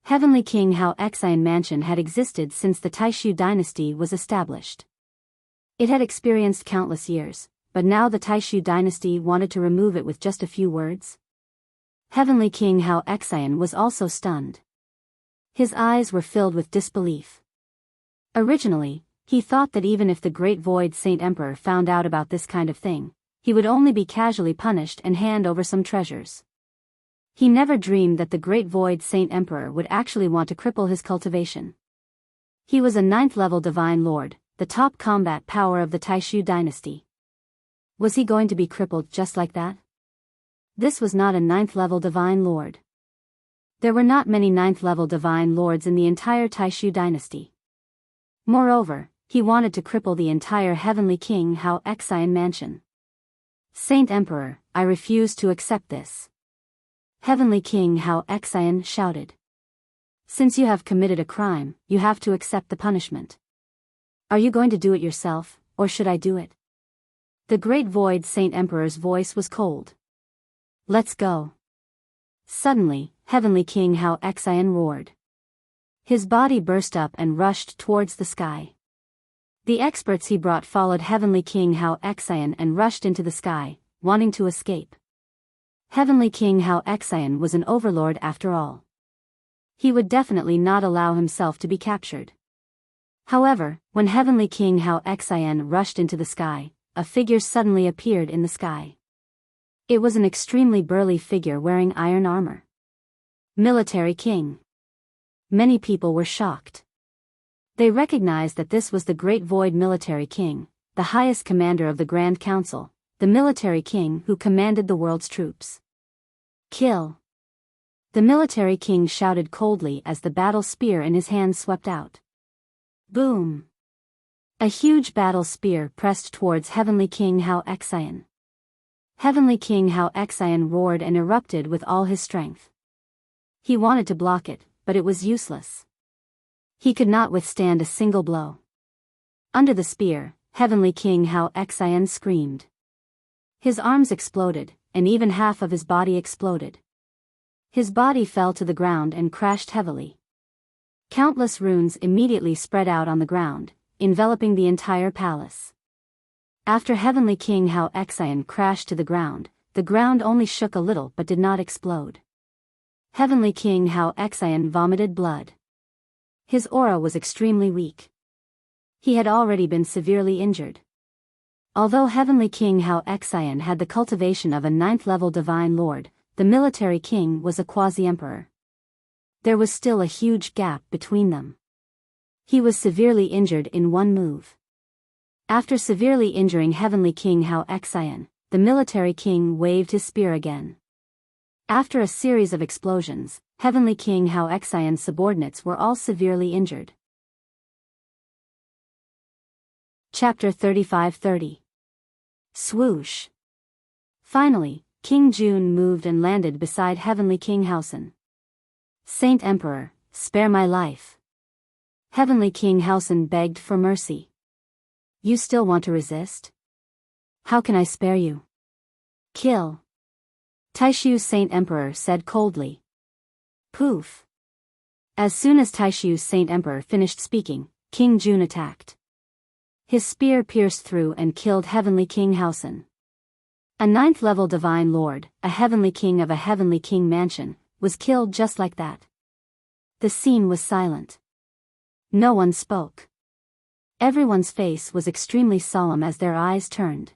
Heavenly King Hao Xian Mansion had existed since the Taishu dynasty was established. It had experienced countless years, but now the Taishu dynasty wanted to remove it with just a few words. Heavenly King Hao Xian was also stunned. His eyes were filled with disbelief. Originally, he thought that even if the Great Void Saint Emperor found out about this kind of thing, he would only be casually punished and hand over some treasures. He never dreamed that the Great Void Saint Emperor would actually want to cripple his cultivation. He was a 9th-level divine lord, the top combat power of the Taishu dynasty. Was he going to be crippled just like that? This was not a 9th-level divine lord. There were not many 9th-level divine lords in the entire Taishu dynasty. Moreover, he wanted to cripple the entire Heavenly King Hao Xian Mansion. Saint Emperor, I refuse to accept this. Heavenly King Hao Xian shouted. Since you have committed a crime, you have to accept the punishment. Are you going to do it yourself, or should I do it? The Great Void Saint Emperor's voice was cold. Let's go. Suddenly, Heavenly King Hao Xian roared. His body burst up and rushed towards the sky. The experts he brought followed Heavenly King Hao Xian and rushed into the sky, wanting to escape. Heavenly King Hao Xian was an overlord after all. He would definitely not allow himself to be captured. However, when Heavenly King Hao Xian rushed into the sky, a figure suddenly appeared in the sky. It was an extremely burly figure wearing iron armor. Military King. Many people were shocked. They recognized that this was the Great Void Military King, the highest commander of the Grand Council, the military king who commanded the world's troops. Kill! The military king shouted coldly as the battle spear in his hand swept out. Boom! A huge battle spear pressed towards Heavenly King Hao Xian. Heavenly King Hao Xian roared and erupted with all his strength. He wanted to block it, but it was useless. He could not withstand a single blow. Under the spear, Heavenly King Hao Xian screamed. His arms exploded, and even half of his body exploded. His body fell to the ground and crashed heavily. Countless runes immediately spread out on the ground, enveloping the entire palace. After Heavenly King Hao Xian crashed to the ground only shook a little but did not explode. Heavenly King Hao Xian vomited blood. His aura was extremely weak. He had already been severely injured. Although Heavenly King Hao Xian had the cultivation of a 9th-level divine lord, the military king was a quasi-emperor. There was still a huge gap between them. He was severely injured in one move. After severely injuring Heavenly King Hao Xian, the military king waved his spear again. After a series of explosions, Heavenly King Hao Xian's subordinates were all severely injured. Chapter 35-30. Swoosh. Finally, King Jun moved and landed beside Heavenly King Haosen. Saint Emperor, spare my life. Heavenly King Haosen begged for mercy. You still want to resist? How can I spare you? Kill. Taishu's Saint Emperor said coldly. Poof. As soon as Taishu's Saint Emperor finished speaking, King Jun attacked. His spear pierced through and killed Heavenly King Haosen. A 9th-level divine lord, a heavenly king of a heavenly king mansion, was killed just like that. The scene was silent. No one spoke. Everyone's face was extremely solemn as their eyes turned.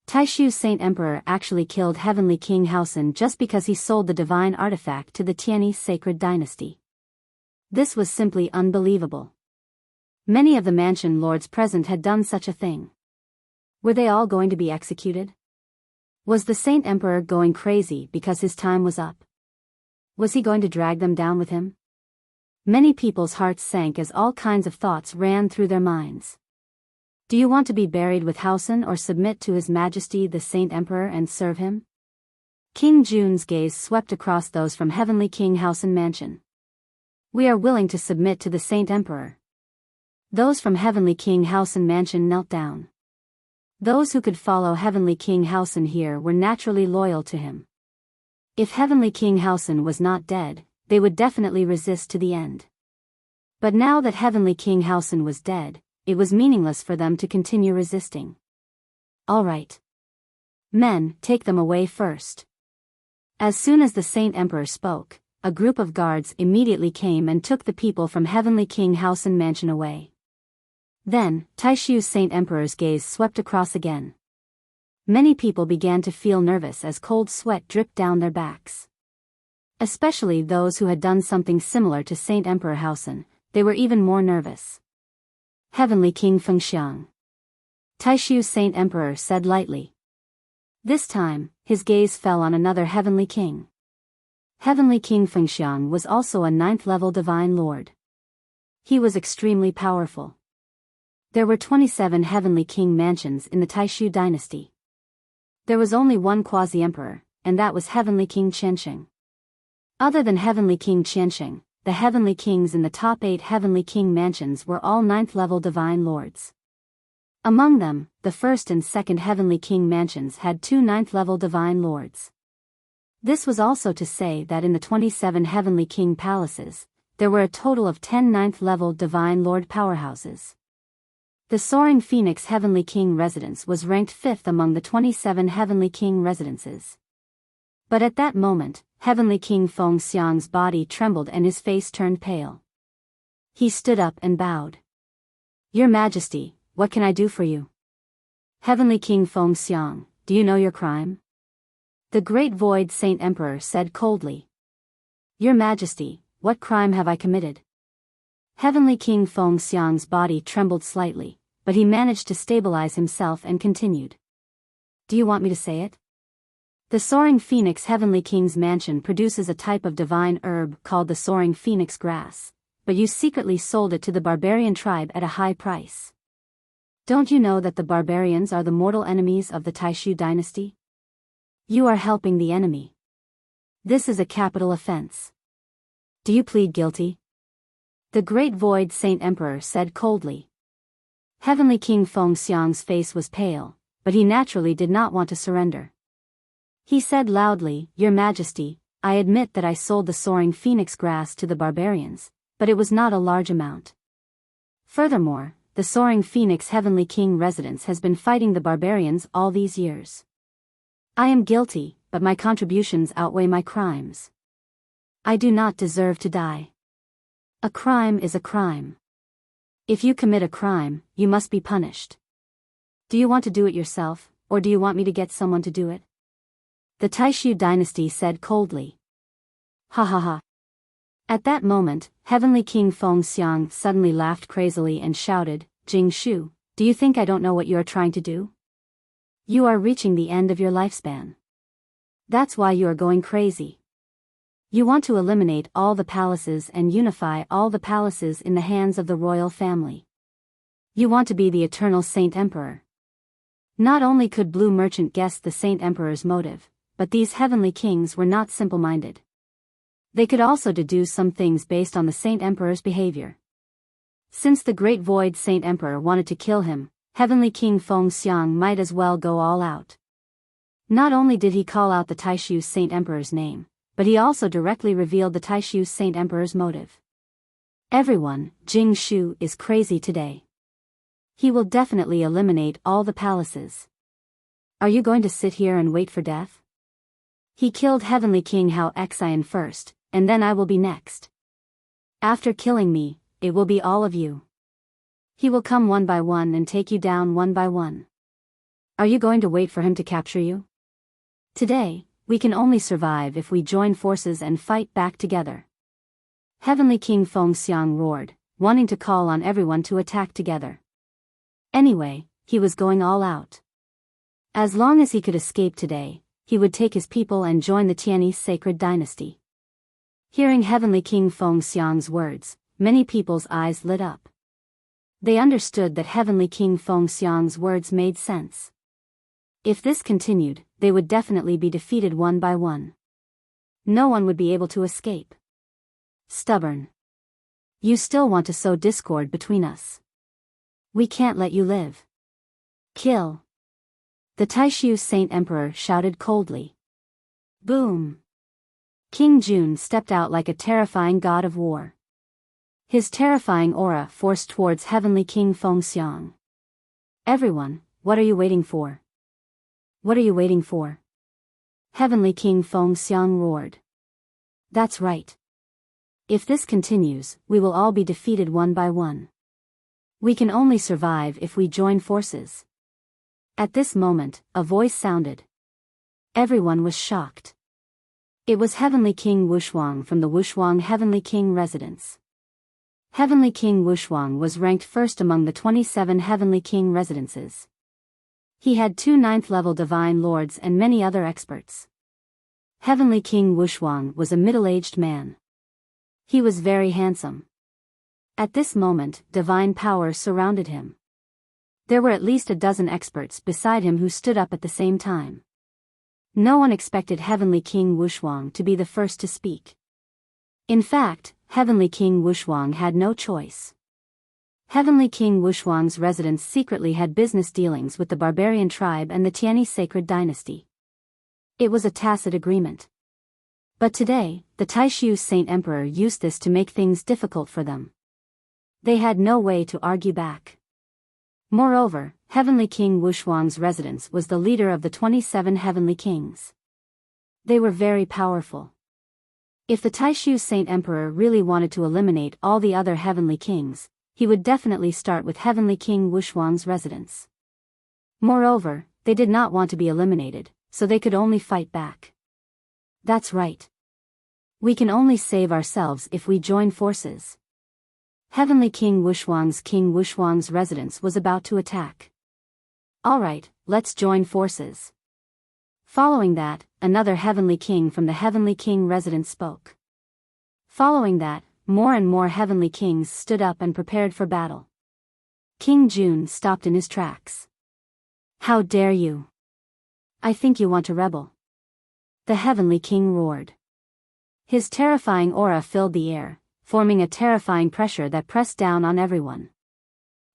Taishu's Saint Emperor actually killed Heavenly King Haosen just because he sold the divine artifact to the Tianyi sacred dynasty. This was simply unbelievable. Many of the mansion lords present had done such a thing. Were they all going to be executed? Was the Saint Emperor going crazy because his time was up? Was he going to drag them down with him? Many people's hearts sank as all kinds of thoughts ran through their minds. Do you want to be buried with Haosen or submit to His Majesty the Saint Emperor and serve him? King Jun's gaze swept across those from Heavenly King Haosen Mansion. We are willing to submit to the Saint Emperor. Those from Heavenly King Haosen Mansion knelt down. Those who could follow Heavenly King Haosen here were naturally loyal to him. If Heavenly King Haosen was not dead, they would definitely resist to the end. But now that Heavenly King Haosen was dead, it was meaningless for them to continue resisting. All right. Men, take them away first. As soon as the Saint Emperor spoke, a group of guards immediately came and took the people from Heavenly King Haosen Mansion away. Then, Taishu's Saint Emperor's gaze swept across again. Many people began to feel nervous as cold sweat dripped down their backs. Especially those who had done something similar to Saint Emperor Haosen, they were even more nervous. Heavenly King Fengxiang. Taishu's Saint Emperor said lightly. This time, his gaze fell on another Heavenly King. Heavenly King Fengxiang was also a 9th-level divine lord. He was extremely powerful. There were 27 Heavenly King mansions in the Taishu dynasty. There was only one quasi-emperor, and that was Heavenly King Qiansheng. Other than Heavenly King Qiansheng, the Heavenly Kings in the top 8 Heavenly King mansions were all 9th-level divine lords. Among them, the first and second Heavenly King mansions had 2 9th-level divine lords. This was also to say that in the 27 Heavenly King palaces, there were a total of 10 9th-level divine lord powerhouses. The Soaring Phoenix Heavenly King residence was ranked 5th among the 27 Heavenly King residences. But at that moment, Heavenly King Fengxiang's body trembled and his face turned pale. He stood up and bowed. Your Majesty, what can I do for you? Heavenly King Fengxiang, do you know your crime? The Great Void Saint Emperor said coldly. Your Majesty, what crime have I committed? Heavenly King Fengxiang's body trembled slightly, but he managed to stabilize himself and continued. Do you want me to say it? The Soaring Phoenix Heavenly King's mansion produces a type of divine herb called the Soaring Phoenix grass, but you secretly sold it to the barbarian tribe at a high price. Don't you know that the barbarians are the mortal enemies of the Taishu dynasty? You are helping the enemy. This is a capital offense. Do you plead guilty? The Great Void Saint Emperor said coldly. Heavenly King Fengxiang's face was pale, but he naturally did not want to surrender. He said loudly, Your Majesty, I admit that I sold the Soaring Phoenix grass to the barbarians, but it was not a large amount. Furthermore, the Soaring Phoenix Heavenly King residence has been fighting the barbarians all these years. I am guilty, but my contributions outweigh my crimes. I do not deserve to die. A crime is a crime. If you commit a crime, you must be punished. Do you want to do it yourself, or do you want me to get someone to do it? The Taishu dynasty said coldly. Ha ha ha. At that moment, Heavenly King Fengxiang suddenly laughed crazily and shouted, Jing Shu, do you think I don't know what you are trying to do? You are reaching the end of your lifespan. That's why you are going crazy. You want to eliminate all the palaces and unify all the palaces in the hands of the royal family. You want to be the eternal Saint Emperor. Not only could Blue Merchant guess the Saint Emperor's motive, but these Heavenly Kings were not simple-minded. They could also deduce some things based on the Saint Emperor's behavior. Since the Great Void Saint Emperor wanted to kill him, Heavenly King Fengxiang might as well go all out. Not only did he call out the Taishu Saint Emperor's name, but he also directly revealed the Taishu Saint Emperor's motive. Everyone, Jing Shu is crazy today. He will definitely eliminate all the palaces. Are you going to sit here and wait for death? He killed Heavenly King Hao Xian first, and then I will be next. After killing me, it will be all of you. He will come one by one and take you down one by one. Are you going to wait for him to capture you? Today, we can only survive if we join forces and fight back together. Heavenly King Feng Xiang roared, wanting to call on everyone to attack together. Anyway, he was going all out. As long as he could escape today, he would take his people and join the Tianyi sacred dynasty. Hearing Heavenly King Feng Xiang's words, many people's eyes lit up. They understood that Heavenly King Feng Xiang's words made sense. If this continued, they would definitely be defeated one by one. No one would be able to escape. Stubborn. You still want to sow discord between us. We can't let you live. Kill. The Taishu Saint Emperor shouted coldly. Boom. King Jun stepped out like a terrifying god of war. His terrifying aura forced towards Heavenly King Feng Xiang. Everyone, what are you waiting for? What are you waiting for? Heavenly King Feng Xiang roared. That's right. If this continues, we will all be defeated one by one. We can only survive if we join forces. At this moment, a voice sounded. Everyone was shocked. It was Heavenly King Wushuang from the Wushuang Heavenly King residence. Heavenly King Wushuang was ranked first among the 27 Heavenly King residences. He had 2 9th-level divine lords and many other experts. Heavenly King Wushuang was a middle-aged man. He was very handsome. At this moment, divine power surrounded him. There were at least a dozen experts beside him who stood up at the same time. No one expected Heavenly King Wushuang to be the first to speak. In fact, Heavenly King Wushuang had no choice. Heavenly King Wushuang's residence secretly had business dealings with the barbarian tribe and the Tianyi sacred dynasty. It was a tacit agreement. But today, the Taishu Saint Emperor used this to make things difficult for them. They had no way to argue back. Moreover, Heavenly King Wushuang's residence was the leader of the 27 Heavenly Kings. They were very powerful. If the Taishu Saint Emperor really wanted to eliminate all the other Heavenly Kings, he would definitely start with Heavenly King Wushuang's residence. Moreover, they did not want to be eliminated, so they could only fight back. That's right. We can only save ourselves if we join forces. Heavenly King Wushuang's residence was about to attack. Alright, let's join forces. Following that, another Heavenly King from the Heavenly King residence spoke. Following that, more and more Heavenly Kings stood up and prepared for battle. King Jun stopped in his tracks. How dare you? I think you want to rebel. The Heavenly King roared. His terrifying aura filled the air, forming a terrifying pressure that pressed down on everyone.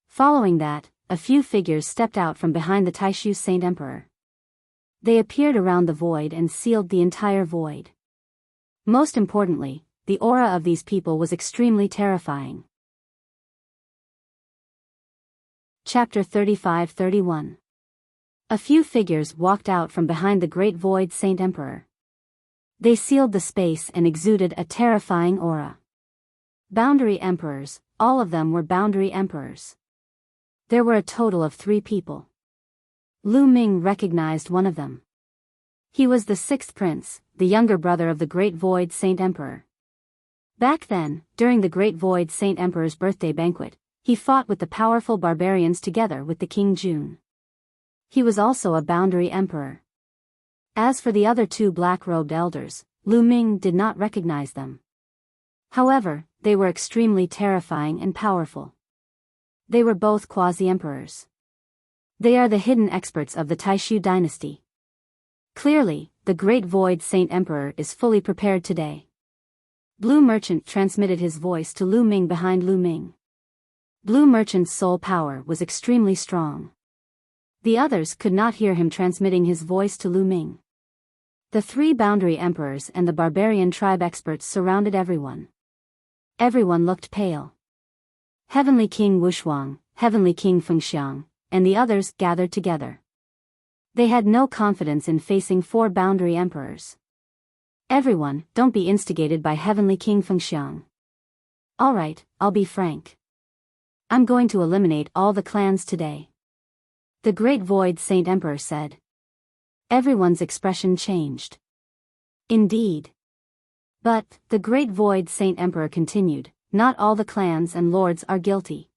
Following that, a few figures stepped out from behind the Taishu Saint Emperor. They appeared around the void and sealed the entire void. Most importantly, the aura of these people was extremely terrifying. Chapter 35-31. A few figures walked out from behind the Great Void Saint Emperor. They sealed the space and exuded a terrifying aura. Boundary Emperors, all of them were Boundary Emperors. There were a total of 3 people. Lu Ming recognized one of them. He was the 6th prince, the younger brother of the Great Void Saint Emperor. Back then, during the Great Void Saint Emperor's birthday banquet, he fought with the powerful barbarians together with the King Jun. He was also a Boundary Emperor. As for the other 2 black-robed elders, Lu Ming did not recognize them. However, they were extremely terrifying and powerful. They were both quasi-emperors. They are the hidden experts of the Taishu dynasty. Clearly, the Great Void Saint Emperor is fully prepared today. Blue Merchant transmitted his voice to Lu Ming behind Lu Ming. Blue Merchant's soul power was extremely strong. The others could not hear him transmitting his voice to Lu Ming. The three boundary emperors and the barbarian tribe experts surrounded everyone. Everyone looked pale. Heavenly King Wushuang, Heavenly King Fengxiang, and the others gathered together. They had no confidence in facing four boundary emperors. Everyone, don't be instigated by Heavenly King Fengxiang. Alright, I'll be frank. I'm going to eliminate all the clans today. The Great Void Saint Emperor said. Everyone's expression changed. Indeed. But, the Great Void Saint Emperor continued, not all the clans and lords are guilty.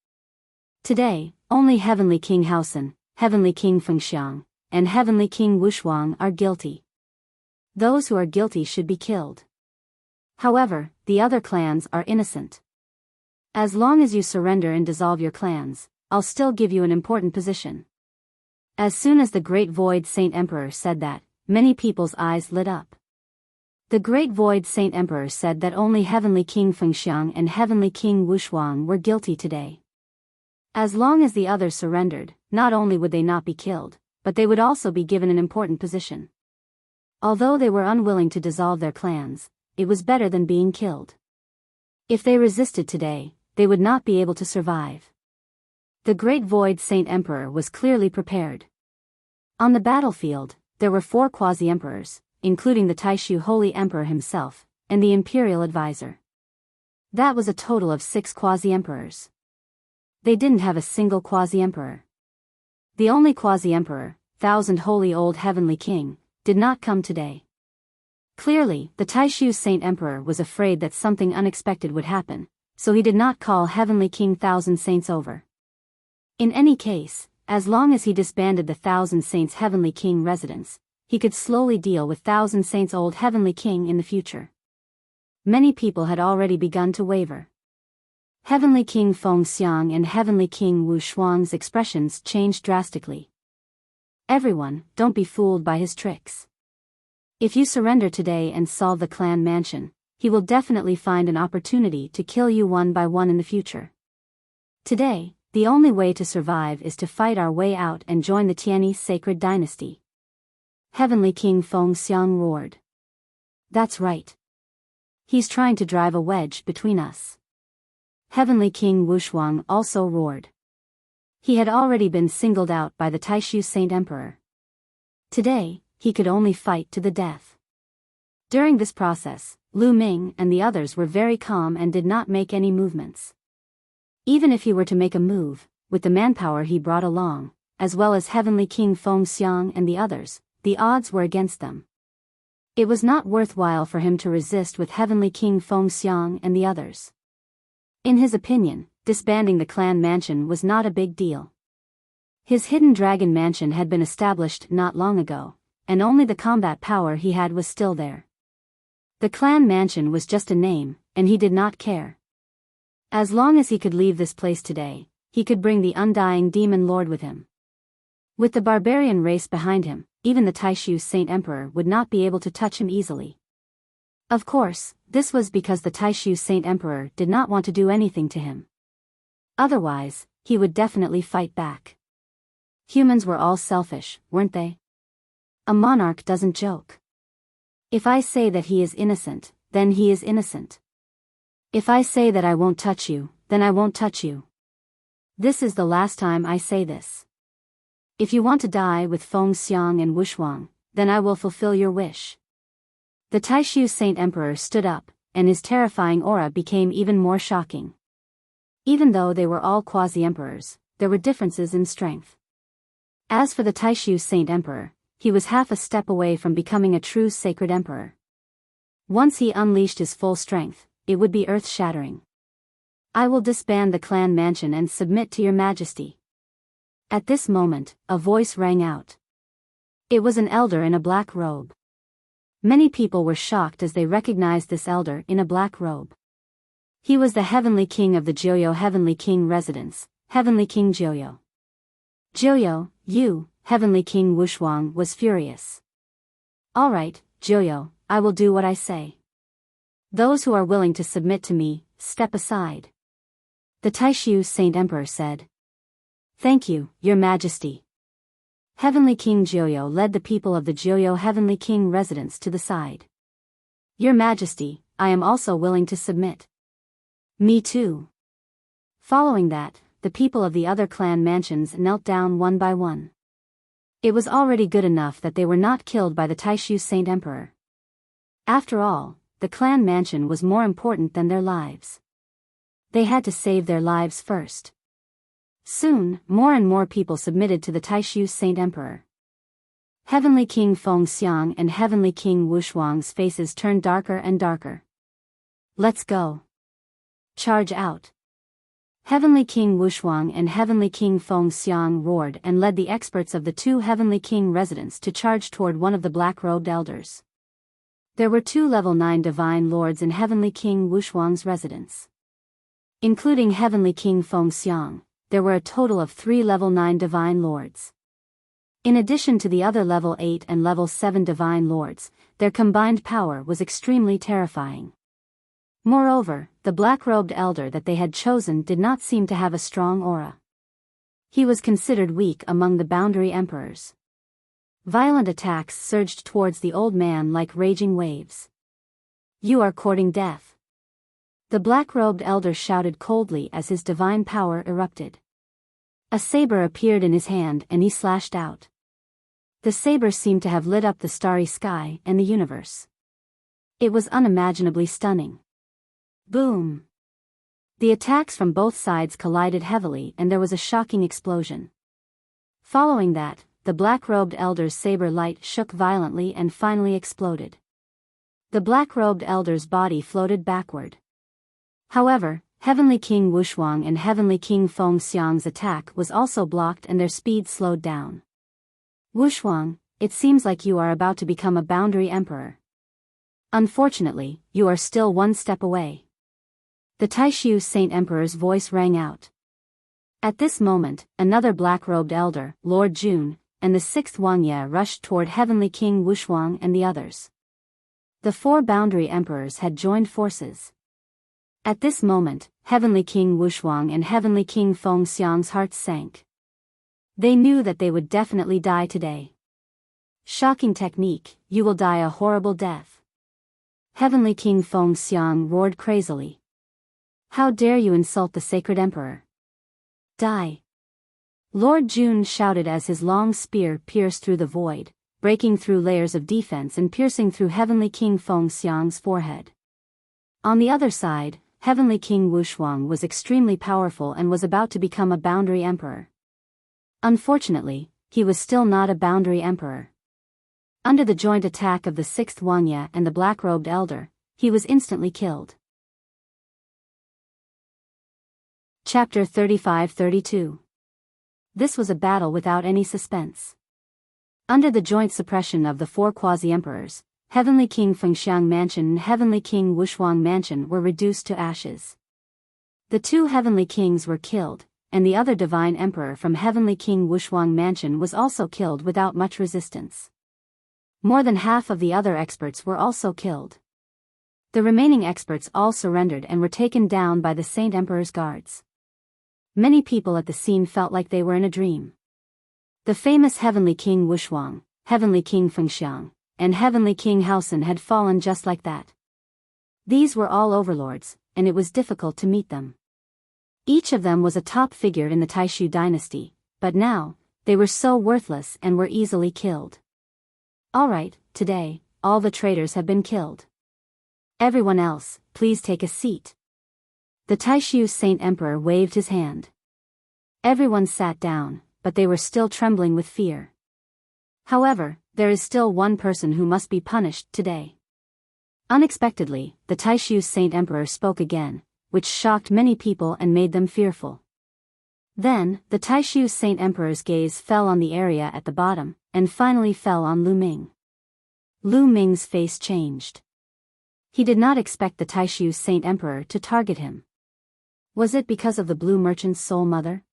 Today, only Heavenly King Haosen, Heavenly King Fengxiang, and Heavenly King Wushuang are guilty. Those who are guilty should be killed. However, the other clans are innocent. As long as you surrender and dissolve your clans, I'll still give you an important position. As soon as the Great Void Saint Emperor said that, many people's eyes lit up. The Great Void Saint Emperor said that only Heavenly King Fengxiang and Heavenly King Wushuang were guilty today. As long as the others surrendered, not only would they not be killed, but they would also be given an important position. Although they were unwilling to dissolve their clans, it was better than being killed. If they resisted today, they would not be able to survive. The Great Void Saint Emperor was clearly prepared. On the battlefield, there were four quasi-emperors, including the Taishu Holy Emperor himself, and the Imperial Advisor. That was a total of 6 quasi-emperors. They didn't have a single quasi-emperor. The only quasi-emperor, Thousand Holy Old Heavenly King, did not come today. Clearly, the Taishu Saint Emperor was afraid that something unexpected would happen, so he did not call Heavenly King Thousand Saints over. In any case, as long as he disbanded the Thousand Saints Heavenly King residence, he could slowly deal with Thousand Saints Old Heavenly King in the future. Many people had already begun to waver. Heavenly King Fengxiang and Heavenly King Wushuang's expressions changed drastically. Everyone, don't be fooled by his tricks. If you surrender today and solve the clan mansion, he will definitely find an opportunity to kill you one by one in the future. Today, the only way to survive is to fight our way out and join the Tianyi sacred dynasty. Heavenly King Fengxiang roared. That's right. He's trying to drive a wedge between us. Heavenly King Wushuang also roared. He had already been singled out by the Taishu Saint Emperor. Today, he could only fight to the death. During this process, Lu Ming and the others were very calm and did not make any movements. Even if he were to make a move, with the manpower he brought along, as well as Heavenly King Fengxiang and the others, the odds were against them. It was not worthwhile for him to resist with Heavenly King Fengxiang and the others. In his opinion, disbanding the clan mansion was not a big deal. His hidden dragon mansion had been established not long ago, and only the combat power he had was still there. The clan mansion was just a name, and he did not care. As long as he could leave this place today, he could bring the undying demon lord with him. With the barbarian race behind him, even the Taishu Saint Emperor would not be able to touch him easily. Of course, this was because the Taishu Saint Emperor did not want to do anything to him. Otherwise, he would definitely fight back. Humans were all selfish, weren't they? A monarch doesn't joke. If I say that he is innocent, then he is innocent. If I say that I won't touch you, then I won't touch you. This is the last time I say this. If you want to die with Fengxiang and Wushuang, then I will fulfill your wish. The Taishu Saint Emperor stood up, and his terrifying aura became even more shocking. Even though they were all quasi-emperors, there were differences in strength. As for the Taishu Saint Emperor, he was half a step away from becoming a true sacred emperor. Once he unleashed his full strength, it would be earth-shattering. I will disband the clan mansion and submit to your majesty. At this moment, a voice rang out. It was an elder in a black robe. Many people were shocked as they recognized this elder in a black robe. He was the Heavenly King of the Jiuyo Heavenly King residence, Heavenly King Jiuyo. Jiuyo, you, Heavenly King Wushuang was furious. All right, Jiuyo, I will do what I say. Those who are willing to submit to me, step aside. The Taishu Saint Emperor said. Thank you, Your Majesty. Heavenly King Jiuyo led the people of the Jiuyo Heavenly King residence to the side. Your Majesty, I am also willing to submit. Me too. Following that, the people of the other clan mansions knelt down one by one. It was already good enough that they were not killed by the Taishu Saint Emperor. After all, the clan mansion was more important than their lives. They had to save their lives first. Soon, more and more people submitted to the Taishu Saint Emperor. Heavenly King Feng Xiang and Heavenly King Wushuang's faces turned darker and darker. Let's go. Charge out. Heavenly King Wushuang and Heavenly King Feng Xiang roared and led the experts of the two Heavenly King residents to charge toward one of the black-robed elders. There were 2 level 9 divine lords in Heavenly King Wushuang's residence. Including Heavenly King Feng Xiang, there were a total of 3 level 9 divine lords. In addition to the other level 8 and level 7 divine lords, their combined power was extremely terrifying. Moreover, the black-robed elder that they had chosen did not seem to have a strong aura. He was considered weak among the boundary emperors. Violent attacks surged towards the old man like raging waves. You are courting death. The black-robed elder shouted coldly as his divine power erupted. A saber appeared in his hand and he slashed out. The saber seemed to have lit up the starry sky and the universe. It was unimaginably stunning. Boom! The attacks from both sides collided heavily and there was a shocking explosion. Following that, the black-robed elder's saber light shook violently and finally exploded. The black-robed elder's body floated backward. However, Heavenly King Wushuang and Heavenly King Feng Xiang's attack was also blocked and their speed slowed down. Wushuang, it seems like you are about to become a boundary emperor. Unfortunately, you are still one step away. The Taishu Saint Emperor's voice rang out. At this moment, another black-robed elder, Lord Jun, and the 6th Wangye rushed toward Heavenly King Wushuang and the others. The 4 boundary emperors had joined forces. At this moment, Heavenly King Wushuang and Heavenly King Feng Xiang's hearts sank. They knew that they would definitely die today. Shocking technique, you will die a horrible death. Heavenly King Feng Xiang roared crazily. How dare you insult the sacred emperor? Die! Lord Jun shouted as his long spear pierced through the void, breaking through layers of defense and piercing through Heavenly King Feng Xiang's forehead. On the other side, Heavenly King Wushuang was extremely powerful and was about to become a boundary emperor. Unfortunately, he was still not a boundary emperor. Under the joint attack of the 6th Wangye and the black-robed elder, he was instantly killed. Chapter 35-32. This was a battle without any suspense. Under the joint suppression of the 4 quasi-emperors, Heavenly King Fengxiang Mansion and Heavenly King Wushuang Mansion were reduced to ashes. The 2 Heavenly Kings were killed, and the other Divine Emperor from Heavenly King Wushuang Mansion was also killed without much resistance. More than half of the other experts were also killed. The remaining experts all surrendered and were taken down by the Saint Emperor's guards. Many people at the scene felt like they were in a dream. The famous Heavenly King Wushuang, Heavenly King Fengxiang, and Heavenly King Haosen had fallen just like that. These were all overlords, and it was difficult to meet them. Each of them was a top figure in the Taishu dynasty, but now, they were so worthless and were easily killed. Alright, today, all the traitors have been killed. Everyone else, please take a seat. The Taishu Saint Emperor waved his hand. Everyone sat down, but they were still trembling with fear. However, there is still one person who must be punished today. Unexpectedly, the Taishu Saint Emperor spoke again, which shocked many people and made them fearful. Then, the Taishu Saint Emperor's gaze fell on the area at the bottom, and finally fell on Lu Ming. Lu Ming's face changed. He did not expect the Taishu Saint Emperor to target him. Was it because of the Blue Merchant's soul mother?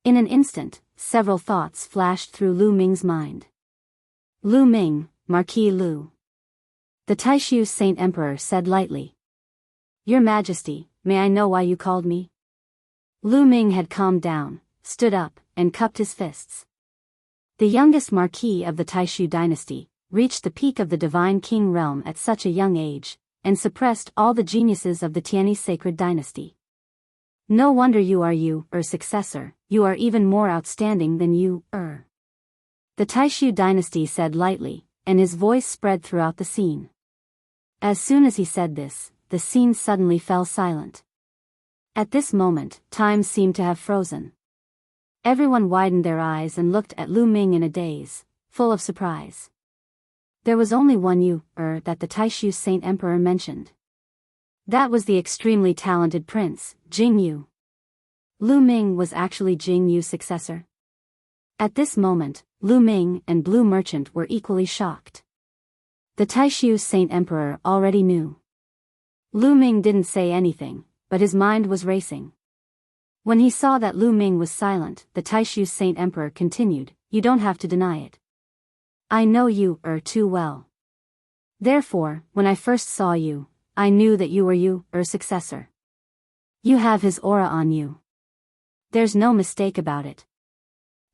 In an instant, several thoughts flashed through Lu Ming's mind. Lu Ming, Marquis Lu. The Taishu Saint Emperor said lightly. Your Majesty, may I know why you called me? Lu Ming had calmed down, stood up, and cupped his fists. The youngest marquis of the Taishu dynasty, reached the peak of the divine king realm at such a young age, and suppressed all the geniuses of the Tianyi sacred dynasty. No wonder you are successor, you are even more outstanding than you, The Taishu dynasty said lightly, and his voice spread throughout the scene. As soon as he said this, the scene suddenly fell silent. At this moment, time seemed to have frozen. Everyone widened their eyes and looked at Lu Ming in a daze, full of surprise. There was only one that the Taishu Saint Emperor mentioned. That was the extremely talented prince, Jing Yu. Lu Ming was actually Jing Yu's successor. At this moment, Lu Ming and Blue Merchant were equally shocked. The Taishu Saint Emperor already knew. Lu Ming didn't say anything, but his mind was racing. When he saw that Lu Ming was silent, the Taishu Saint Emperor continued, "You don't have to deny it. I know you too well. Therefore, when I first saw you, I knew that you were successor. You have his aura on you. There's no mistake about it.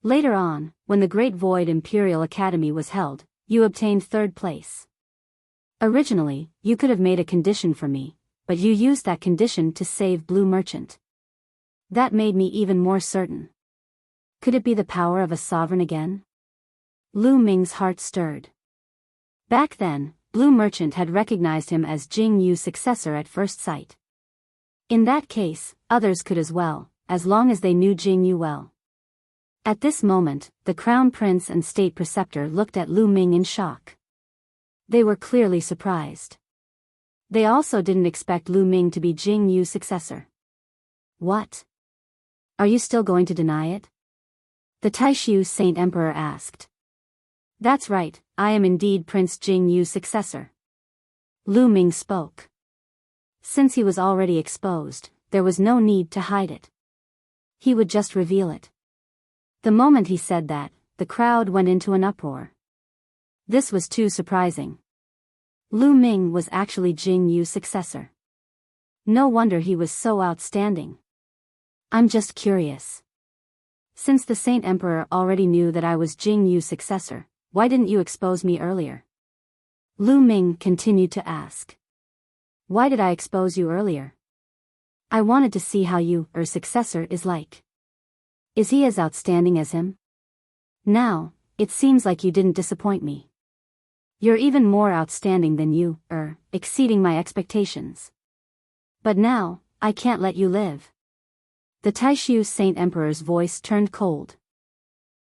Later on, when the Great Void Imperial Academy was held, you obtained 3rd place. Originally, you could have made a condition for me, but you used that condition to save Blue Merchant. That made me even more certain. Could it be the power of a sovereign again?" Lu Ming's heart stirred. Back then, Blue Merchant had recognized him as Jing Yu's successor at first sight. In that case, others could as well, as long as they knew Jing Yu well. At this moment, the Crown Prince and State Preceptor looked at Lu Ming in shock. They were clearly surprised. They also didn't expect Lu Ming to be Jing Yu's successor. "What? Are you still going to deny it?" The Taishu Saint Emperor asked. "That's right, I am indeed Prince Jing Yu's successor." Lu Ming spoke. Since he was already exposed, there was no need to hide it. He would just reveal it. The moment he said that, the crowd went into an uproar. This was too surprising. Lu Ming was actually Jing Yu's successor. No wonder he was so outstanding. "I'm just curious. Since the Saint Emperor already knew that I was Jing Yu's successor, why didn't you expose me earlier?" Lu Ming continued to ask. "Why did I expose you earlier? I wanted to see how your successor is like. Is he as outstanding as him? Now, it seems like you didn't disappoint me. You're even more outstanding than you, exceeding my expectations. But now, I can't let you live." The Taishu Saint Emperor's voice turned cold.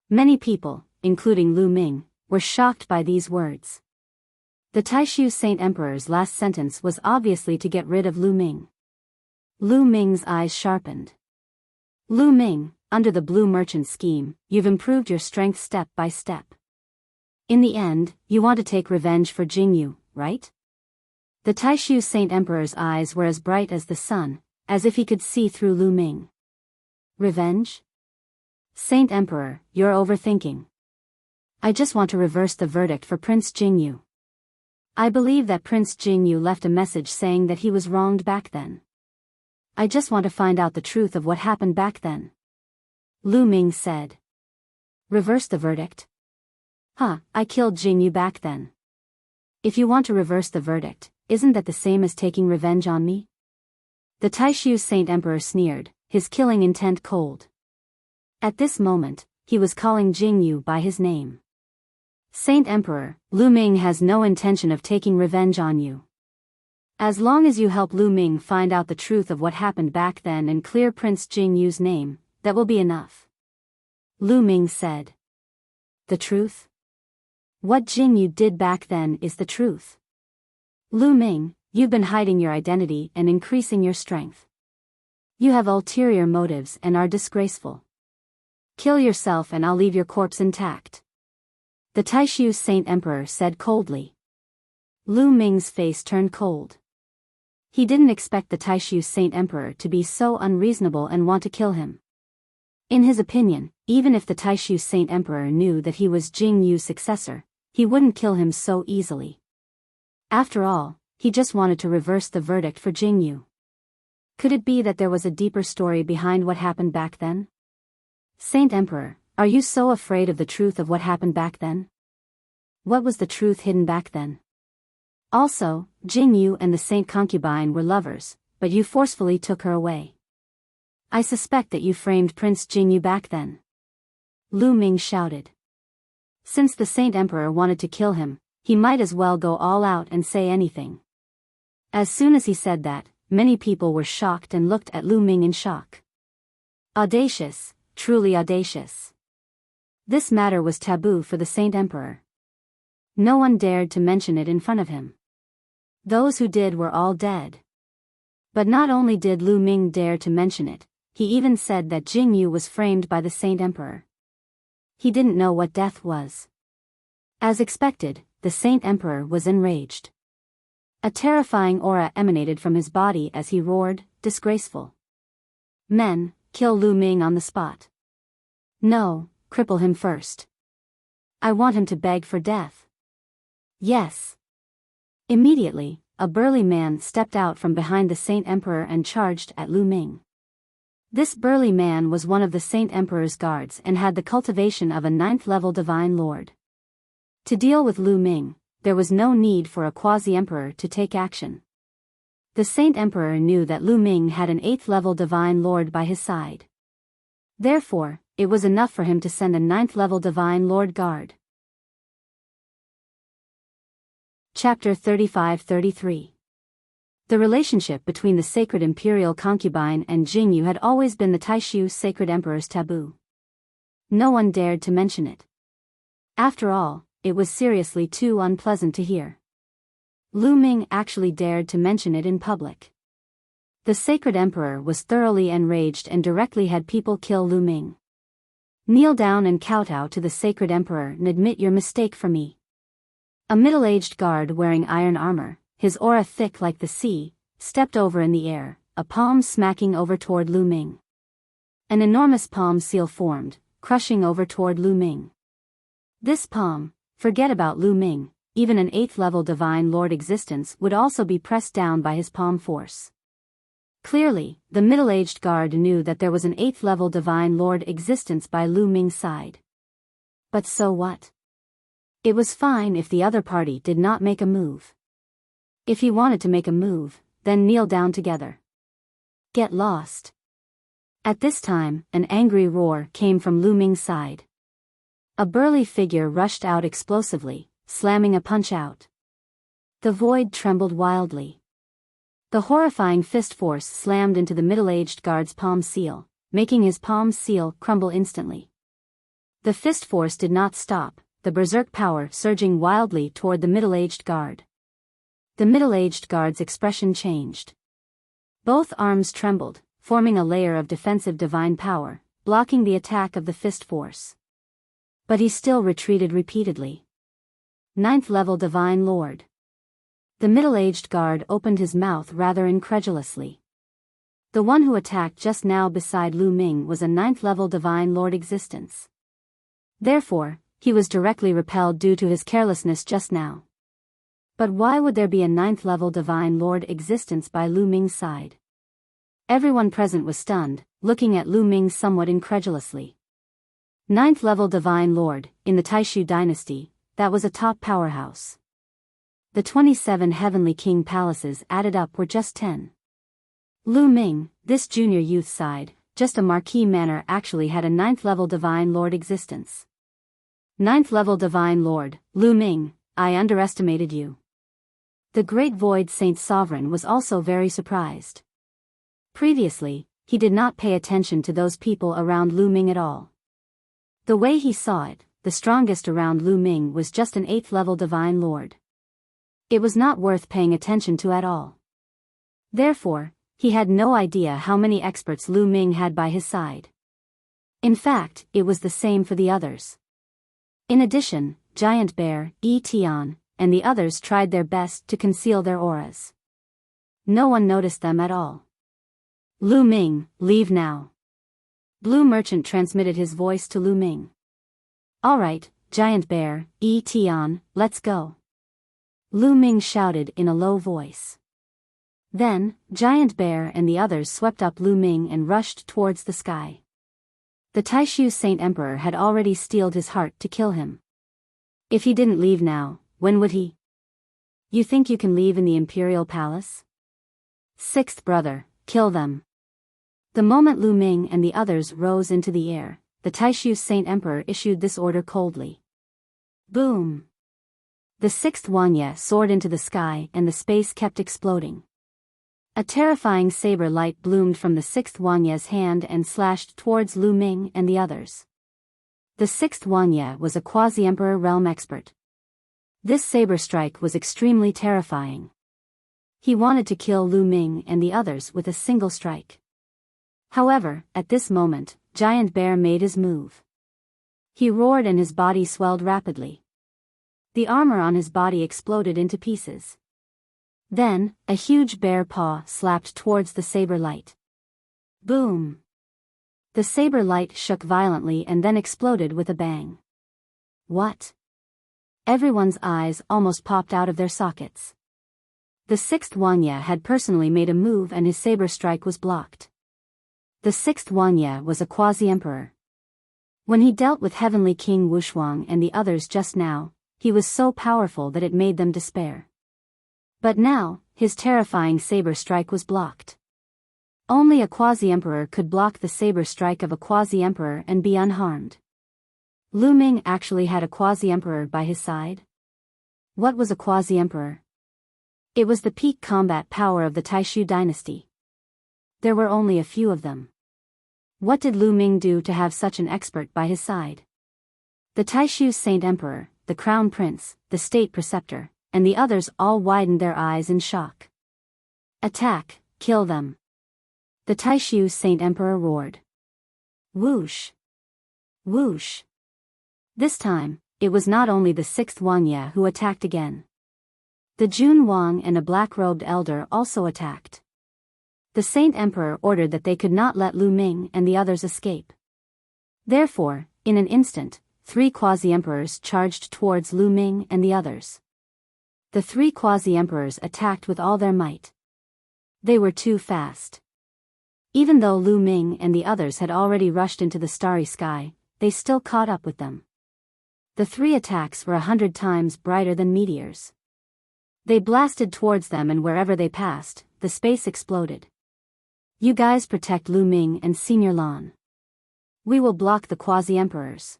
Many people, including Lu Ming, were shocked by these words. The Taishu Saint Emperor's last sentence was obviously to get rid of Lu Ming. Lu Ming's eyes sharpened. "Lu Ming, under the Blue Merchant scheme, you've improved your strength step by step. In the end, you want to take revenge for Jing Yu, right?" The Taishu Saint Emperor's eyes were as bright as the sun, as if he could see through Lu Ming. "Revenge? Saint Emperor, you're overthinking. I just want to reverse the verdict for Prince Jing Yu. I believe that Prince Jing Yu left a message saying that he was wronged back then. I just want to find out the truth of what happened back then." Lu Ming said. "Reverse the verdict? I killed Jing Yu back then. If you want to reverse the verdict, isn't that the same as taking revenge on me?" The Taishu Saint Emperor sneered, his killing intent cold. At this moment, he was calling Jing Yu by his name. "Saint Emperor, Lu Ming has no intention of taking revenge on you. As long as you help Lu Ming find out the truth of what happened back then and clear Prince Jing Yu's name, that will be enough." Lu Ming said. "The truth? What Jing Yu did back then is the truth. Lu Ming, you've been hiding your identity and increasing your strength. You have ulterior motives and are disgraceful. Kill yourself and I'll leave your corpse intact." The Taishu Saint Emperor said coldly. Lu Ming's face turned cold. He didn't expect the Taishu Saint Emperor to be so unreasonable and want to kill him. In his opinion, even if the Taishu Saint Emperor knew that he was Jing Yu's successor, he wouldn't kill him so easily. After all, he just wanted to reverse the verdict for Jing Yu. Could it be that there was a deeper story behind what happened back then? "Saint Emperor, Are you so afraid of the truth of what happened back then? What was the truth hidden back then? Also, Jing Yu and the saint concubine were lovers, but you forcefully took her away. I suspect that you framed Prince Jing Yu back then. Lu Ming shouted. Since the saint emperor wanted to kill him, he might as well go all out and say anything. As soon as he said that, many people were shocked and looked at Lu Ming in shock. Audacious, truly audacious. This matter was taboo for the saint emperor. No one dared to mention it in front of him. Those who did were all dead. But not only did Lu Ming dare to mention it, he even said that Jing Yu was framed by the saint emperor. He didn't know what death was. As expected, the saint emperor was enraged. A terrifying aura emanated from his body as he roared, disgraceful. Men, kill Lu Ming on the spot. No, cripple him first. I want him to beg for death. Yes. Immediately, a burly man stepped out from behind the saint emperor and charged at Lu Ming. This burly man was one of the saint emperor's guards and had the cultivation of a 9th-level divine lord. To deal with Lu Ming, there was no need for a quasi-emperor to take action. The saint emperor knew that Lu Ming had an 8th-level divine lord by his side. Therefore, it was enough for him to send a 9th-level divine lord guard. Chapter 35-33. The relationship between the sacred imperial concubine and Jing Yu had always been the Taishu sacred emperor's taboo. No one dared to mention it. After all, it was seriously too unpleasant to hear. Lu Ming actually dared to mention it in public. The sacred emperor was thoroughly enraged and directly had people kill Lu Ming. Kneel down and kowtow to the sacred emperor and admit your mistake for me. A middle-aged guard wearing iron armor, his aura thick like the sea, stepped over in the air, a palm smacking over toward Lu Ming. An enormous palm seal formed, crushing over toward Lu Ming. This palm, forget about Lu Ming, even an 8th-level divine lord existence would also be pressed down by his palm force. Clearly, the middle-aged guard knew that there was an 8th-level divine lord existence by Lu Ming's side. But so what? It was fine if the other party did not make a move. If he wanted to make a move, then kneel down together. Get lost. At this time, an angry roar came from Lu Ming's side. A burly figure rushed out explosively, slamming a punch out. The void trembled wildly. The horrifying fist force slammed into the middle-aged guard's palm seal, making his palm seal crumble instantly. The fist force did not stop, the berserk power surging wildly toward the middle-aged guard. The middle-aged guard's expression changed. Both arms trembled, forming a layer of defensive divine power, blocking the attack of the fist force. But he still retreated repeatedly. 9th-level divine lord. The middle-aged guard opened his mouth rather incredulously. The one who attacked just now beside Lu Ming was a 9th-level divine lord existence. Therefore, he was directly repelled due to his carelessness just now. But why would there be a 9th-level divine lord existence by Lu Ming's side? Everyone present was stunned, looking at Lu Ming somewhat incredulously. 9th-level divine lord, in the Taishu dynasty, that was a top powerhouse. The 27 heavenly king palaces added up were just 10. Lu Ming, this junior youth side, just a marquee manor actually had a 9th-level divine lord existence. 9th-level divine lord, Lu Ming, I underestimated you. The great void saint sovereign was also very surprised. Previously, he did not pay attention to those people around Lu Ming at all. The way he saw it, the strongest around Lu Ming was just an 8th-level divine lord. It was not worth paying attention to at all. Therefore, he had no idea how many experts Lu Ming had by his side. In fact, it was the same for the others. In addition, Giant Bear, Tian, and the others tried their best to conceal their auras. No one noticed them at all. Lu Ming, leave now. Blue Merchant transmitted his voice to Lu Ming. All right, Giant Bear, Tian, let's go. Lu Ming shouted in a low voice. Then, Giant Bear and the others swept up Lu Ming and rushed towards the sky. The Taishu Saint Emperor had already steeled his heart to kill him. If he didn't leave now, when would he? You think you can leave in the imperial palace? Sixth brother, kill them. The moment Lu Ming and the others rose into the air, the Taishu Saint Emperor issued this order coldly. Boom! The sixth Wanye soared into the sky and the space kept exploding. A terrifying saber light bloomed from the sixth Wanye's hand and slashed towards Lu Ming and the others. The sixth Wanye was a quasi-emperor realm expert. This saber strike was extremely terrifying. He wanted to kill Lu Ming and the others with a single strike. However, at this moment, Giant Bear made his move. He roared and his body swelled rapidly. The armor on his body exploded into pieces. Then, a huge bear paw slapped towards the saber light. Boom! The saber light shook violently and then exploded with a bang. What? Everyone's eyes almost popped out of their sockets. The sixth Wanye had personally made a move and his saber strike was blocked. The sixth Wanye was a quasi-emperor. When he dealt with Heavenly King Wushuang and the others just now, he was so powerful that it made them despair. But now, his terrifying saber strike was blocked. Only a quasi-emperor could block the saber strike of a quasi-emperor and be unharmed. Lu Ming actually had a quasi-emperor by his side? What was a quasi-emperor? It was the peak combat power of the Taishu dynasty. There were only a few of them. What did Lu Ming do to have such an expert by his side? The Taishu Saint Emperor, the Crown Prince, the State Preceptor, and the others all widened their eyes in shock. Attack, kill them. The Taishu Saint Emperor roared. Whoosh! Whoosh! This time, it was not only the sixth Wanye who attacked again. The Jun Wang and a black-robed elder also attacked. The Saint Emperor ordered that they could not let Lu Ming and the others escape. Therefore, in an instant, 3 quasi-emperors charged towards Lu Ming and the others. The 3 quasi-emperors attacked with all their might. They were too fast. Even though Lu Ming and the others had already rushed into the starry sky, they still caught up with them. The 3 attacks were 100 times brighter than meteors. They blasted towards them and wherever they passed, the space exploded. You guys protect Lu Ming and Senior Lan. We will block the quasi-emperors.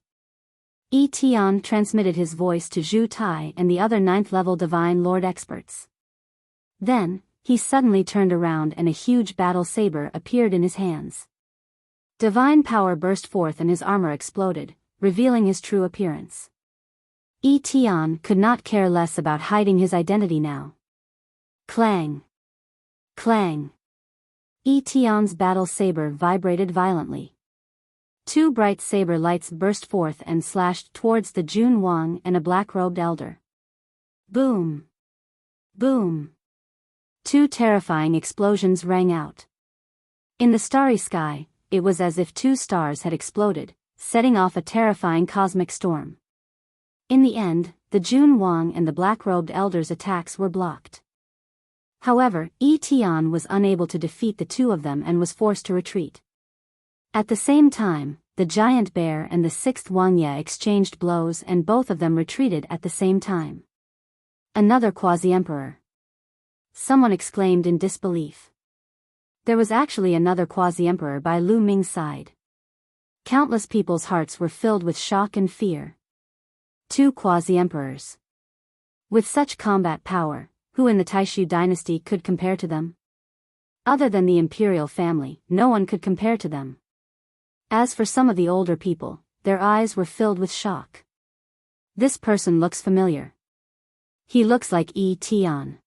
Yi Tian transmitted his voice to Zhu Tai and the other 9th-level Divine Lord experts. Then, he suddenly turned around and a huge battle saber appeared in his hands. Divine power burst forth and his armor exploded, revealing his true appearance. Yi Tian could not care less about hiding his identity now. Clang! Clang! Yi Tian's battle saber vibrated violently. 2 bright saber lights burst forth and slashed towards the Jun Wang and a black-robed elder. Boom! Boom! 2 terrifying explosions rang out. In the starry sky, it was as if 2 stars had exploded, setting off a terrifying cosmic storm. In the end, the Jun Wang and the black-robed elder's attacks were blocked. However, Yi Tian was unable to defeat the 2 of them and was forced to retreat. At the same time, the giant bear and the 6th Wanye exchanged blows and both of them retreated at the same time. Another quasi-emperor. Someone exclaimed in disbelief. There was actually another quasi-emperor by Lu Ming's side. Countless people's hearts were filled with shock and fear. 2 quasi-emperors. With such combat power, who in the Taishu dynasty could compare to them? Other than the imperial family, no one could compare to them. As for some of the older people, their eyes were filled with shock. This person looks familiar. He looks like Yi Tian.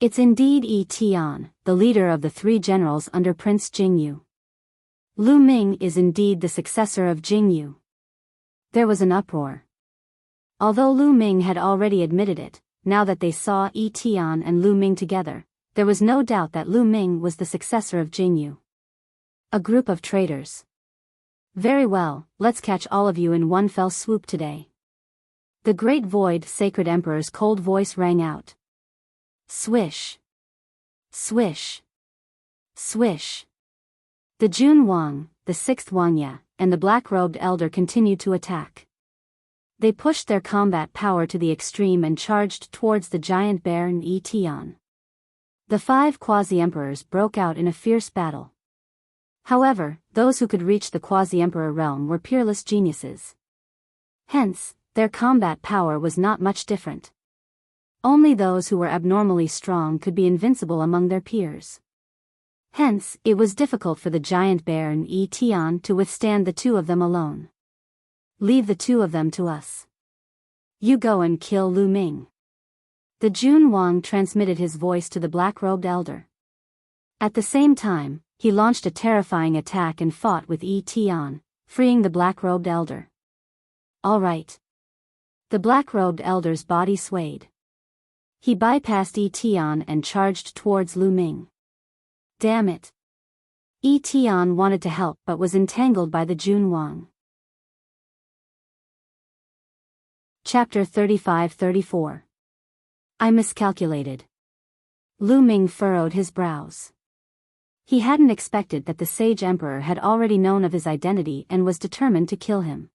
It's indeed Yi Tian, the leader of the 3 generals under Prince Jingyu. Lu Ming is indeed the successor of Jingyu. There was an uproar. Although Lu Ming had already admitted it, now that they saw Yi Tian and Lu Ming together, there was no doubt that Lu Ming was the successor of Jingyu. A group of traitors. Very well, let's catch all of you in one fell swoop today. The Great Void Sacred Emperor's cold voice rang out. Swish. Swish. Swish. The Jun Wang, the 6th Wanye, and the black-robed elder continued to attack. They pushed their combat power to the extreme and charged towards the giant bear and Etion. The 5 quasi-emperors broke out in a fierce battle. However, those who could reach the quasi-emperor realm were peerless geniuses. Hence, their combat power was not much different. Only those who were abnormally strong could be invincible among their peers. Hence, it was difficult for the giant bear and Etion to withstand the 2 of them alone. Leave the 2 of them to us. You go and kill Lu Ming. The Jun Wang transmitted his voice to the black-robed elder. At the same time, he launched a terrifying attack and fought with Etion, freeing the black-robed elder. All right. The black-robed elder's body swayed. He bypassed Etion and charged towards Lu Ming. Damn it. Etion wanted to help but was entangled by the Jun Wang. Chapter 35-34. I miscalculated. Lu Ming furrowed his brows. He hadn't expected that the sage emperor had already known of his identity and was determined to kill him.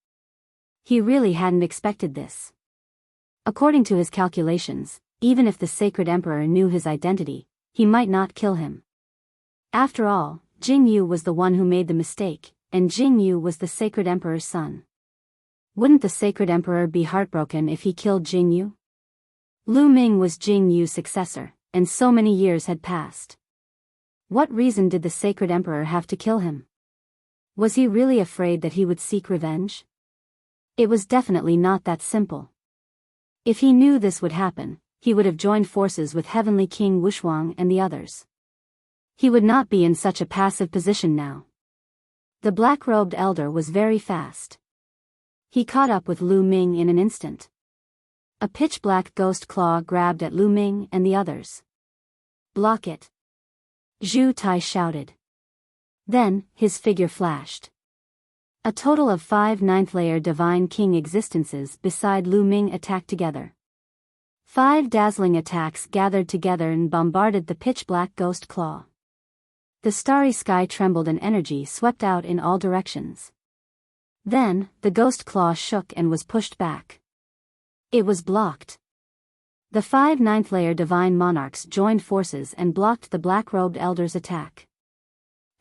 He really hadn't expected this. According to his calculations, even if the sacred emperor knew his identity, he might not kill him. After all, Jing Yu was the one who made the mistake, and Jing Yu was the sacred emperor's son. Wouldn't the sacred emperor be heartbroken if he killed Jing Yu? Lu Ming was Jing Yu's successor, and so many years had passed. What reason did the sacred emperor have to kill him? Was he really afraid that he would seek revenge? It was definitely not that simple. If he knew this would happen, he would have joined forces with Heavenly King Wuxia and the others. He would not be in such a passive position now. The black-robed elder was very fast. He caught up with Lu Ming in an instant. A pitch-black ghost claw grabbed at Lu Ming and the others. Block it. Zhu Tai shouted. Then, his figure flashed. A total of 5 ninth-layer Divine King existences beside Lu Ming attacked together. 5 dazzling attacks gathered together and bombarded the pitch-black ghost claw. The starry sky trembled and energy swept out in all directions. Then, the ghost claw shook and was pushed back. It was blocked. The 5 ninth-layer divine monarchs joined forces and blocked the black-robed elder's attack.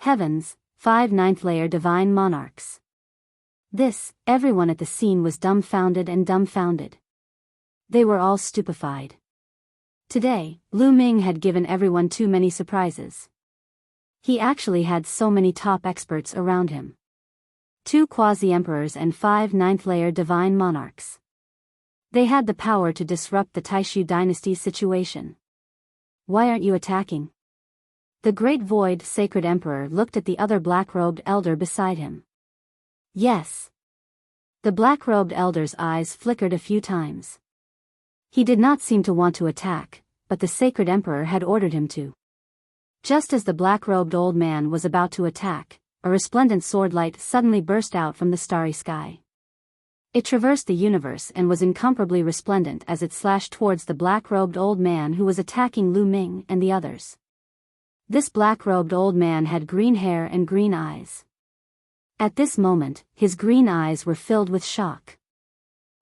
Heavens, 5 ninth-layer divine monarchs. Everyone at the scene was dumbfounded and dumbfounded. They were all stupefied. Today, Lu Ming had given everyone too many surprises. He actually had so many top experts around him. 2 quasi-emperors and 5 ninth-layer divine monarchs. They had the power to disrupt the Taishu dynasty's situation. Why aren't you attacking? The Great Void Sacred Emperor looked at the other black-robed elder beside him. Yes. The black-robed elder's eyes flickered a few times. He did not seem to want to attack, but the Sacred Emperor had ordered him to. Just as the black-robed old man was about to attack, a resplendent sword light suddenly burst out from the starry sky. It traversed the universe and was incomparably resplendent as it slashed towards the black-robed old man who was attacking Lu Ming and the others. This black-robed old man had green hair and green eyes. At this moment, his green eyes were filled with shock.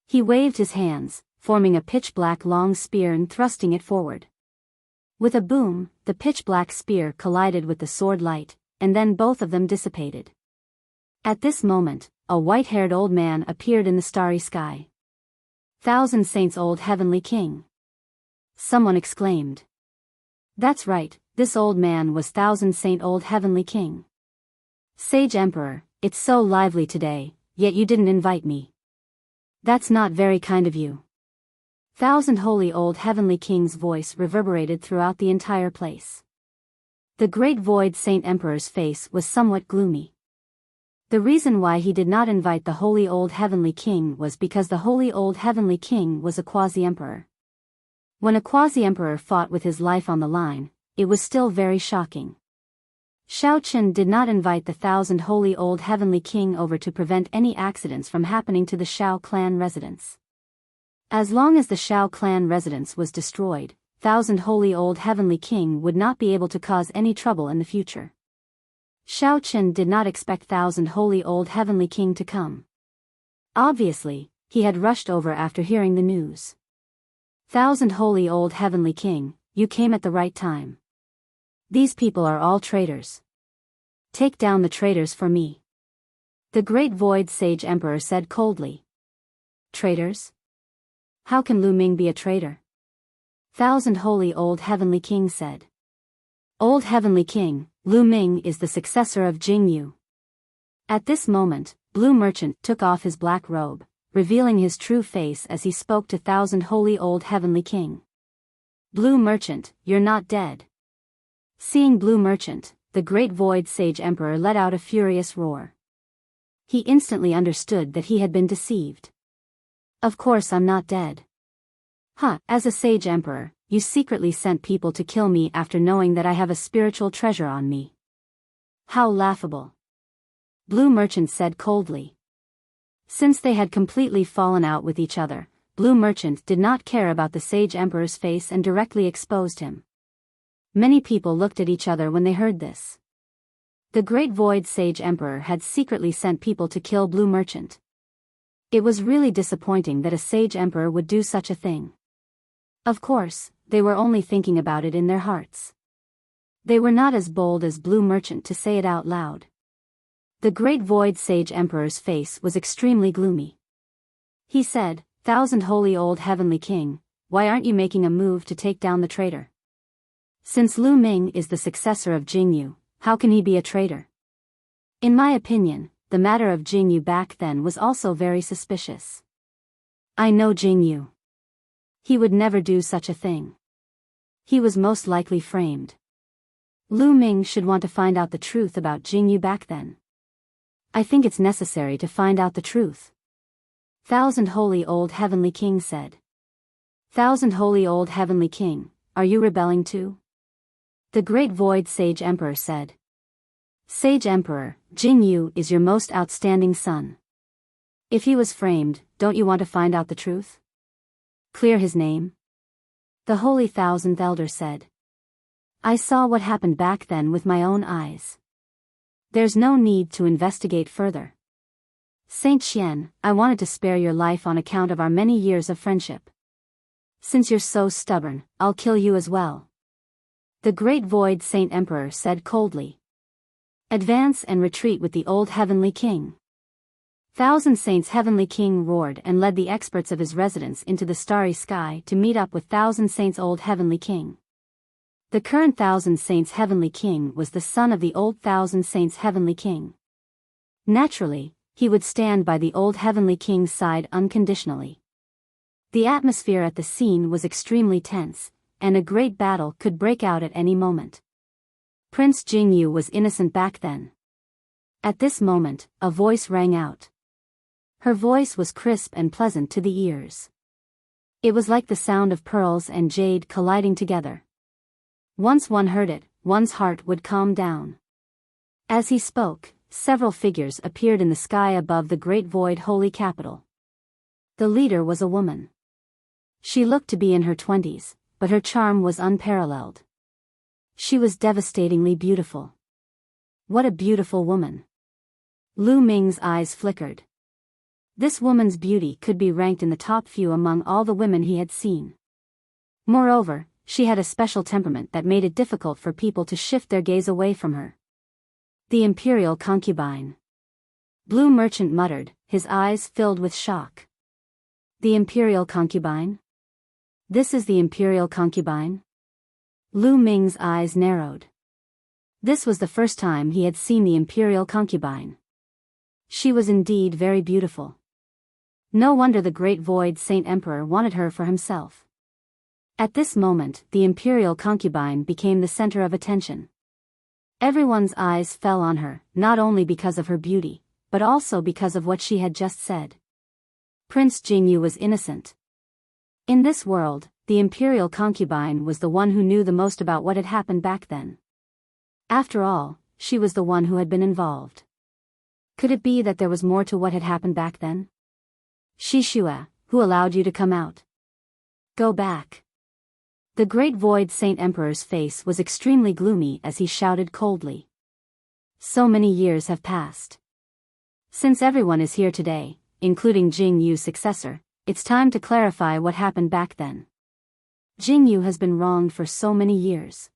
He waved his hands, forming a pitch-black long spear and thrusting it forward. With a boom, the pitch-black spear collided with the sword light, and then both of them dissipated. At this moment, a white-haired old man appeared in the starry sky. "Thousand Saints, old Heavenly King!" Someone exclaimed. That's right, this old man was Thousand Saint old Heavenly King. Sage Emperor, it's so lively today, yet you didn't invite me. That's not very kind of you. Thousand Holy Old Heavenly King's voice reverberated throughout the entire place. The Great Void Saint Emperor's face was somewhat gloomy. The reason why he did not invite the Holy Old Heavenly King was because the Holy Old Heavenly King was a quasi-emperor. When a quasi-emperor fought with his life on the line, it was still very shocking. Shao Qin did not invite the Thousand Holy Old Heavenly King over to prevent any accidents from happening to the Shao clan residence. As long as the Shao clan residence was destroyed, Thousand Holy Old Heavenly King would not be able to cause any trouble in the future. Xiao Qian did not expect Thousand Holy Old Heavenly King to come. Obviously, he had rushed over after hearing the news. Thousand Holy Old Heavenly King, you came at the right time. These people are all traitors. Take down the traitors for me. The Great Void Sage Emperor said coldly. Traitors? How can Lu Ming be a traitor? Thousand Holy Old Heavenly King said. Old Heavenly King, Lu Ming is the successor of Jing Yu. At this moment, Blue Merchant took off his black robe, revealing his true face as he spoke to Thousand Holy Old Heavenly King. Blue Merchant, you're not dead. Seeing Blue Merchant, the Great Void Sage Emperor let out a furious roar. He instantly understood that he had been deceived. Of course I'm not dead. As a Sage Emperor, you secretly sent people to kill me after knowing that I have a spiritual treasure on me. How laughable. Blue Merchant said coldly. Since they had completely fallen out with each other, Blue Merchant did not care about the Sage Emperor's face and directly exposed him. Many people looked at each other when they heard this. The Great Void Sage Emperor had secretly sent people to kill Blue Merchant. It was really disappointing that a Sage Emperor would do such a thing. Of course, they were only thinking about it in their hearts. They were not as bold as Blue Merchant to say it out loud. The Great Void Sage Emperor's face was extremely gloomy. He said, Thousand Holy Old Heavenly King, why aren't you making a move to take down the traitor? Since Lu Ming is the successor of Jing Yu, how can he be a traitor? In my opinion, the matter of Jing Yu back then was also very suspicious. I know Jing Yu. He would never do such a thing. He was most likely framed. Lu Ming should want to find out the truth about Jing Yu back then. I think it's necessary to find out the truth. Thousand Holy Old Heavenly King said. Thousand Holy Old Heavenly King, are you rebelling too? The Great Void Sage Emperor said. Sage Emperor, Jing Yu is your most outstanding son. If he was framed, don't you want to find out the truth? Clear his name? The Holy Thousandth Elder said. I saw what happened back then with my own eyes. There's no need to investigate further. Saint Xian, I wanted to spare your life on account of our many years of friendship. Since you're so stubborn, I'll kill you as well. The Great Void Saint Emperor said coldly. Advance and retreat with the Old Heavenly King. Thousand Saints Heavenly King roared and led the experts of his residence into the starry sky to meet up with Thousand Saints Old Heavenly King. The current Thousand Saints Heavenly King was the son of the old Thousand Saints Heavenly King. Naturally, he would stand by the old Heavenly King's side unconditionally. The atmosphere at the scene was extremely tense, and a great battle could break out at any moment. Prince Jing Yu was innocent back then. At this moment, a voice rang out. Her voice was crisp and pleasant to the ears. It was like the sound of pearls and jade colliding together. Once one heard it, one's heart would calm down. As he spoke, several figures appeared in the sky above the Great Void Holy Capital. The leader was a woman. She looked to be in her 20s, but her charm was unparalleled. She was devastatingly beautiful. What a beautiful woman. Lu Ming's eyes flickered. This woman's beauty could be ranked in the top few among all the women he had seen. Moreover, she had a special temperament that made it difficult for people to shift their gaze away from her. The Imperial Concubine. Blue Merchant muttered, his eyes filled with shock. The Imperial Concubine? This is the Imperial Concubine? Lu Ming's eyes narrowed. This was the first time he had seen the Imperial Concubine. She was indeed very beautiful. No wonder the Great Void Saint Emperor wanted her for himself. At this moment, the Imperial Concubine became the center of attention. Everyone's eyes fell on her, not only because of her beauty, but also because of what she had just said. Prince Jing Yu was innocent. In this world, the Imperial Concubine was the one who knew the most about what had happened back then. After all, she was the one who had been involved. Could it be that there was more to what had happened back then? Shishua, who allowed you to come out? Go back. The Great Void Saint Emperor's face was extremely gloomy as he shouted coldly. So many years have passed. Since everyone is here today, including Jing Yu's successor, it's time to clarify what happened back then. Jing Yu has been wronged for so many years.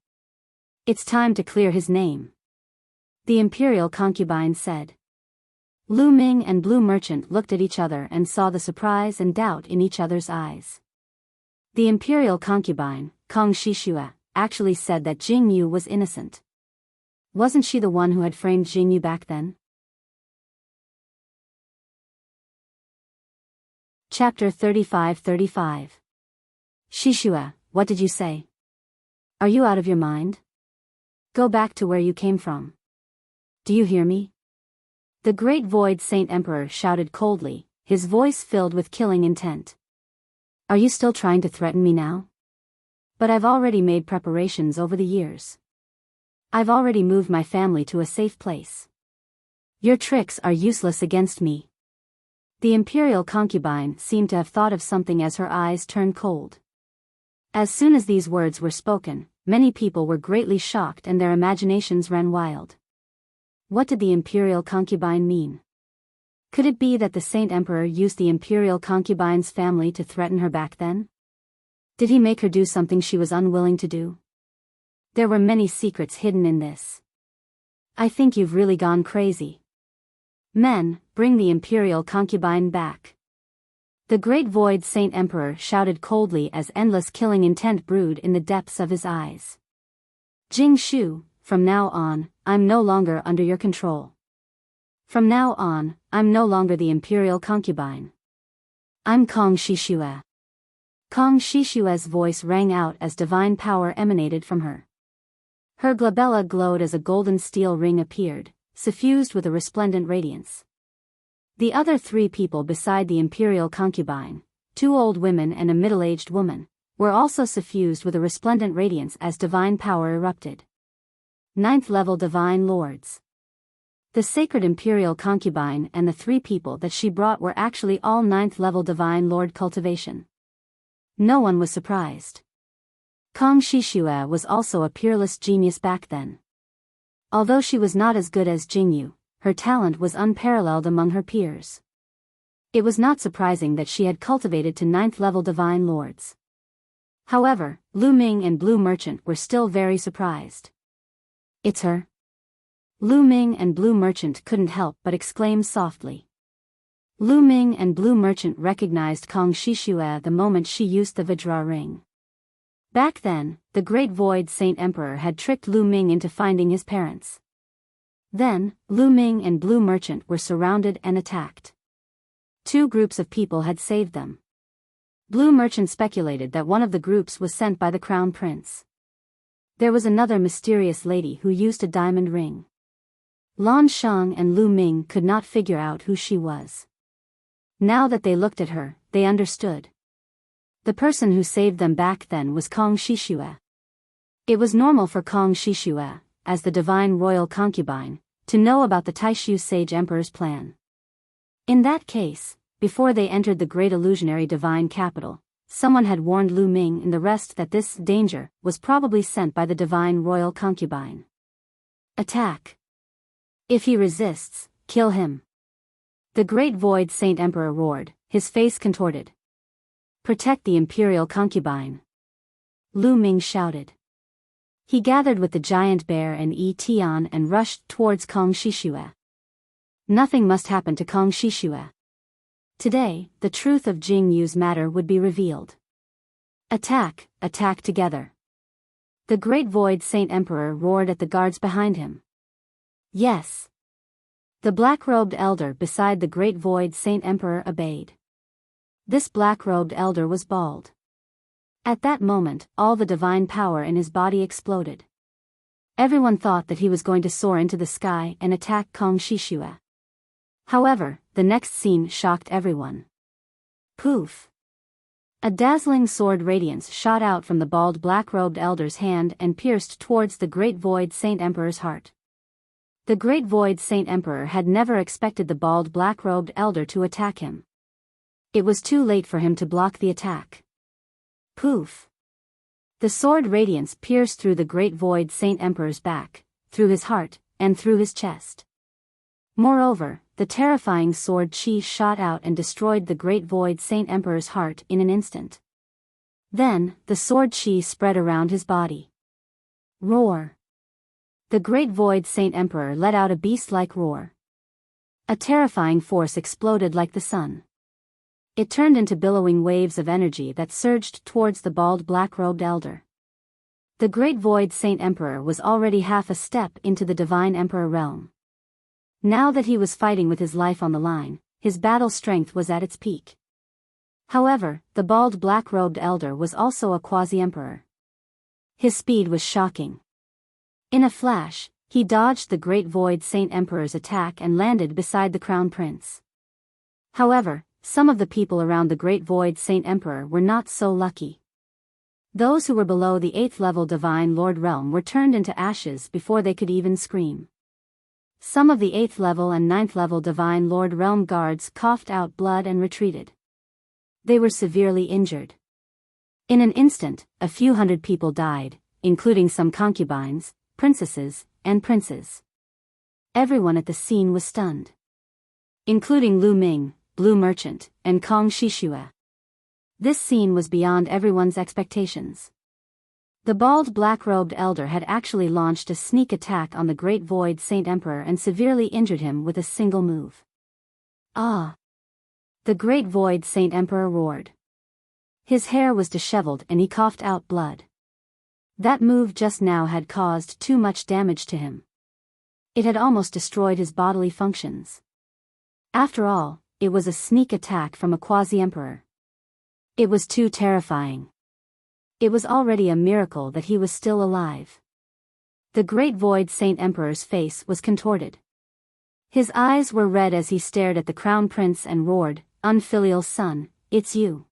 It's time to clear his name. The imperial concubine said. Lu Ming and Blue Merchant looked at each other and saw the surprise and doubt in each other's eyes. The imperial concubine, Kong Shishua, actually said that Jing Yu was innocent. Wasn't she the one who had framed Jing Yu back then? Chapter 35-35. Shishua, what did you say? Are you out of your mind? Go back to where you came from. Do you hear me? The Great Void Saint Emperor shouted coldly, his voice filled with killing intent. Are you still trying to threaten me now? But I've already made preparations over the years. I've already moved my family to a safe place. Your tricks are useless against me. The imperial concubine seemed to have thought of something as her eyes turned cold. As soon as these words were spoken, many people were greatly shocked and their imaginations ran wild. What did the imperial concubine mean? Could it be that the Saint Emperor used the imperial concubine's family to threaten her back then? Did he make her do something she was unwilling to do? There were many secrets hidden in this. I think you've really gone crazy. Men, bring the imperial concubine back. The Great Void Saint Emperor shouted coldly as endless killing intent brewed in the depths of his eyes. Jing Shu, from now on, I'm no longer under your control. From now on, I'm no longer the imperial concubine. I'm Kong Shishua. Kong Shishua's voice rang out as divine power emanated from her. Her glabella glowed as a golden steel ring appeared, suffused with a resplendent radiance. The other three people beside the imperial concubine, 2 old women and a middle-aged woman, were also suffused with a resplendent radiance as divine power erupted. 9th-level divine lords. The sacred imperial concubine and the 3 people that she brought were actually all 9th-level divine lord cultivation. No one was surprised. Kong Shishua was also a peerless genius back then. Although she was not as good as Jing Yu, her talent was unparalleled among her peers. It was not surprising that she had cultivated to 9th-level divine lords. However, Lu Ming and Blue Merchant were still very surprised. It's her. Lu Ming and Blue Merchant couldn't help but exclaim softly. Lu Ming and Blue Merchant recognized Kong Shishua the moment she used the Vajra ring. Back then, the Great Void Saint Emperor had tricked Lu Ming into finding his parents. Then, Lu Ming and Blue Merchant were surrounded and attacked. 2 groups of people had saved them. Blue Merchant speculated that one of the groups was sent by the Crown Prince. There was another mysterious lady who used a diamond ring. Lan Shang and Lu Ming could not figure out who she was. Now that they looked at her, they understood. The person who saved them back then was Kong Shishua. It was normal for Kong Shishua, as the divine royal concubine, to know about the Taishu Sage Emperor's plan. In that case, before they entered the great illusionary divine capital, someone had warned Lu Ming and the rest that this danger was probably sent by the divine royal concubine. Attack. If he resists, kill him. The Great Void Saint Emperor roared, his face contorted. Protect the imperial concubine. Lu Ming shouted. He gathered with the giant bear and Yi Tian and rushed towards Kong Shishua. Nothing must happen to Kong Shishua. Today, the truth of Jing Yu's matter would be revealed. Attack, attack together. The Great Void Saint Emperor roared at the guards behind him. Yes. The black-robed elder beside the Great Void Saint Emperor obeyed. This black-robed elder was bald. At that moment, all the divine power in his body exploded. Everyone thought that he was going to soar into the sky and attack Kong Shishua. However, the next scene shocked everyone. Poof! A dazzling sword radiance shot out from the bald black-robed elder's hand and pierced towards the Great Void Saint Emperor's heart. The Great Void Saint Emperor had never expected the bald black-robed elder to attack him. It was too late for him to block the attack. Poof! The sword radiance pierced through the Great Void Saint Emperor's back, through his heart, and through his chest. Moreover, the terrifying sword Qi shot out and destroyed the Great Void Saint Emperor's heart in an instant. Then, the sword Qi spread around his body. Roar! The Great Void Saint Emperor let out a beast-like roar. A terrifying force exploded like the sun. It turned into billowing waves of energy that surged towards the bald black-robed elder. The Great Void Saint Emperor was already half a step into the Divine Emperor realm. Now that he was fighting with his life on the line, his battle strength was at its peak. However, the bald black-robed elder was also a quasi-emperor. His speed was shocking. In a flash, he dodged the Great Void Saint Emperor's attack and landed beside the Crown Prince. However, some of the people around the Great Void Saint Emperor were not so lucky. Those who were below the 8th level Divine Lord realm were turned into ashes before they could even scream. Some of the 8th level and 9th level Divine Lord realm guards coughed out blood and retreated. They were severely injured. In an instant, a few hundred people died, including some concubines, princesses, and princes. Everyone at the scene was stunned. Including Lu Ming, Blue Merchant, and Kong Shishue. This scene was beyond everyone's expectations. The bald black-robed elder had actually launched a sneak attack on the Great Void Saint Emperor and severely injured him with a single move. Ah! The Great Void Saint Emperor roared. His hair was disheveled and he coughed out blood. That move just now had caused too much damage to him. It had almost destroyed his bodily functions. After all, it was a sneak attack from a quasi-emperor. It was too terrifying. It was already a miracle that he was still alive. The Great Void Saint Emperor's face was contorted. His eyes were red as he stared at the Crown Prince and roared, "Unfilial son, it's you."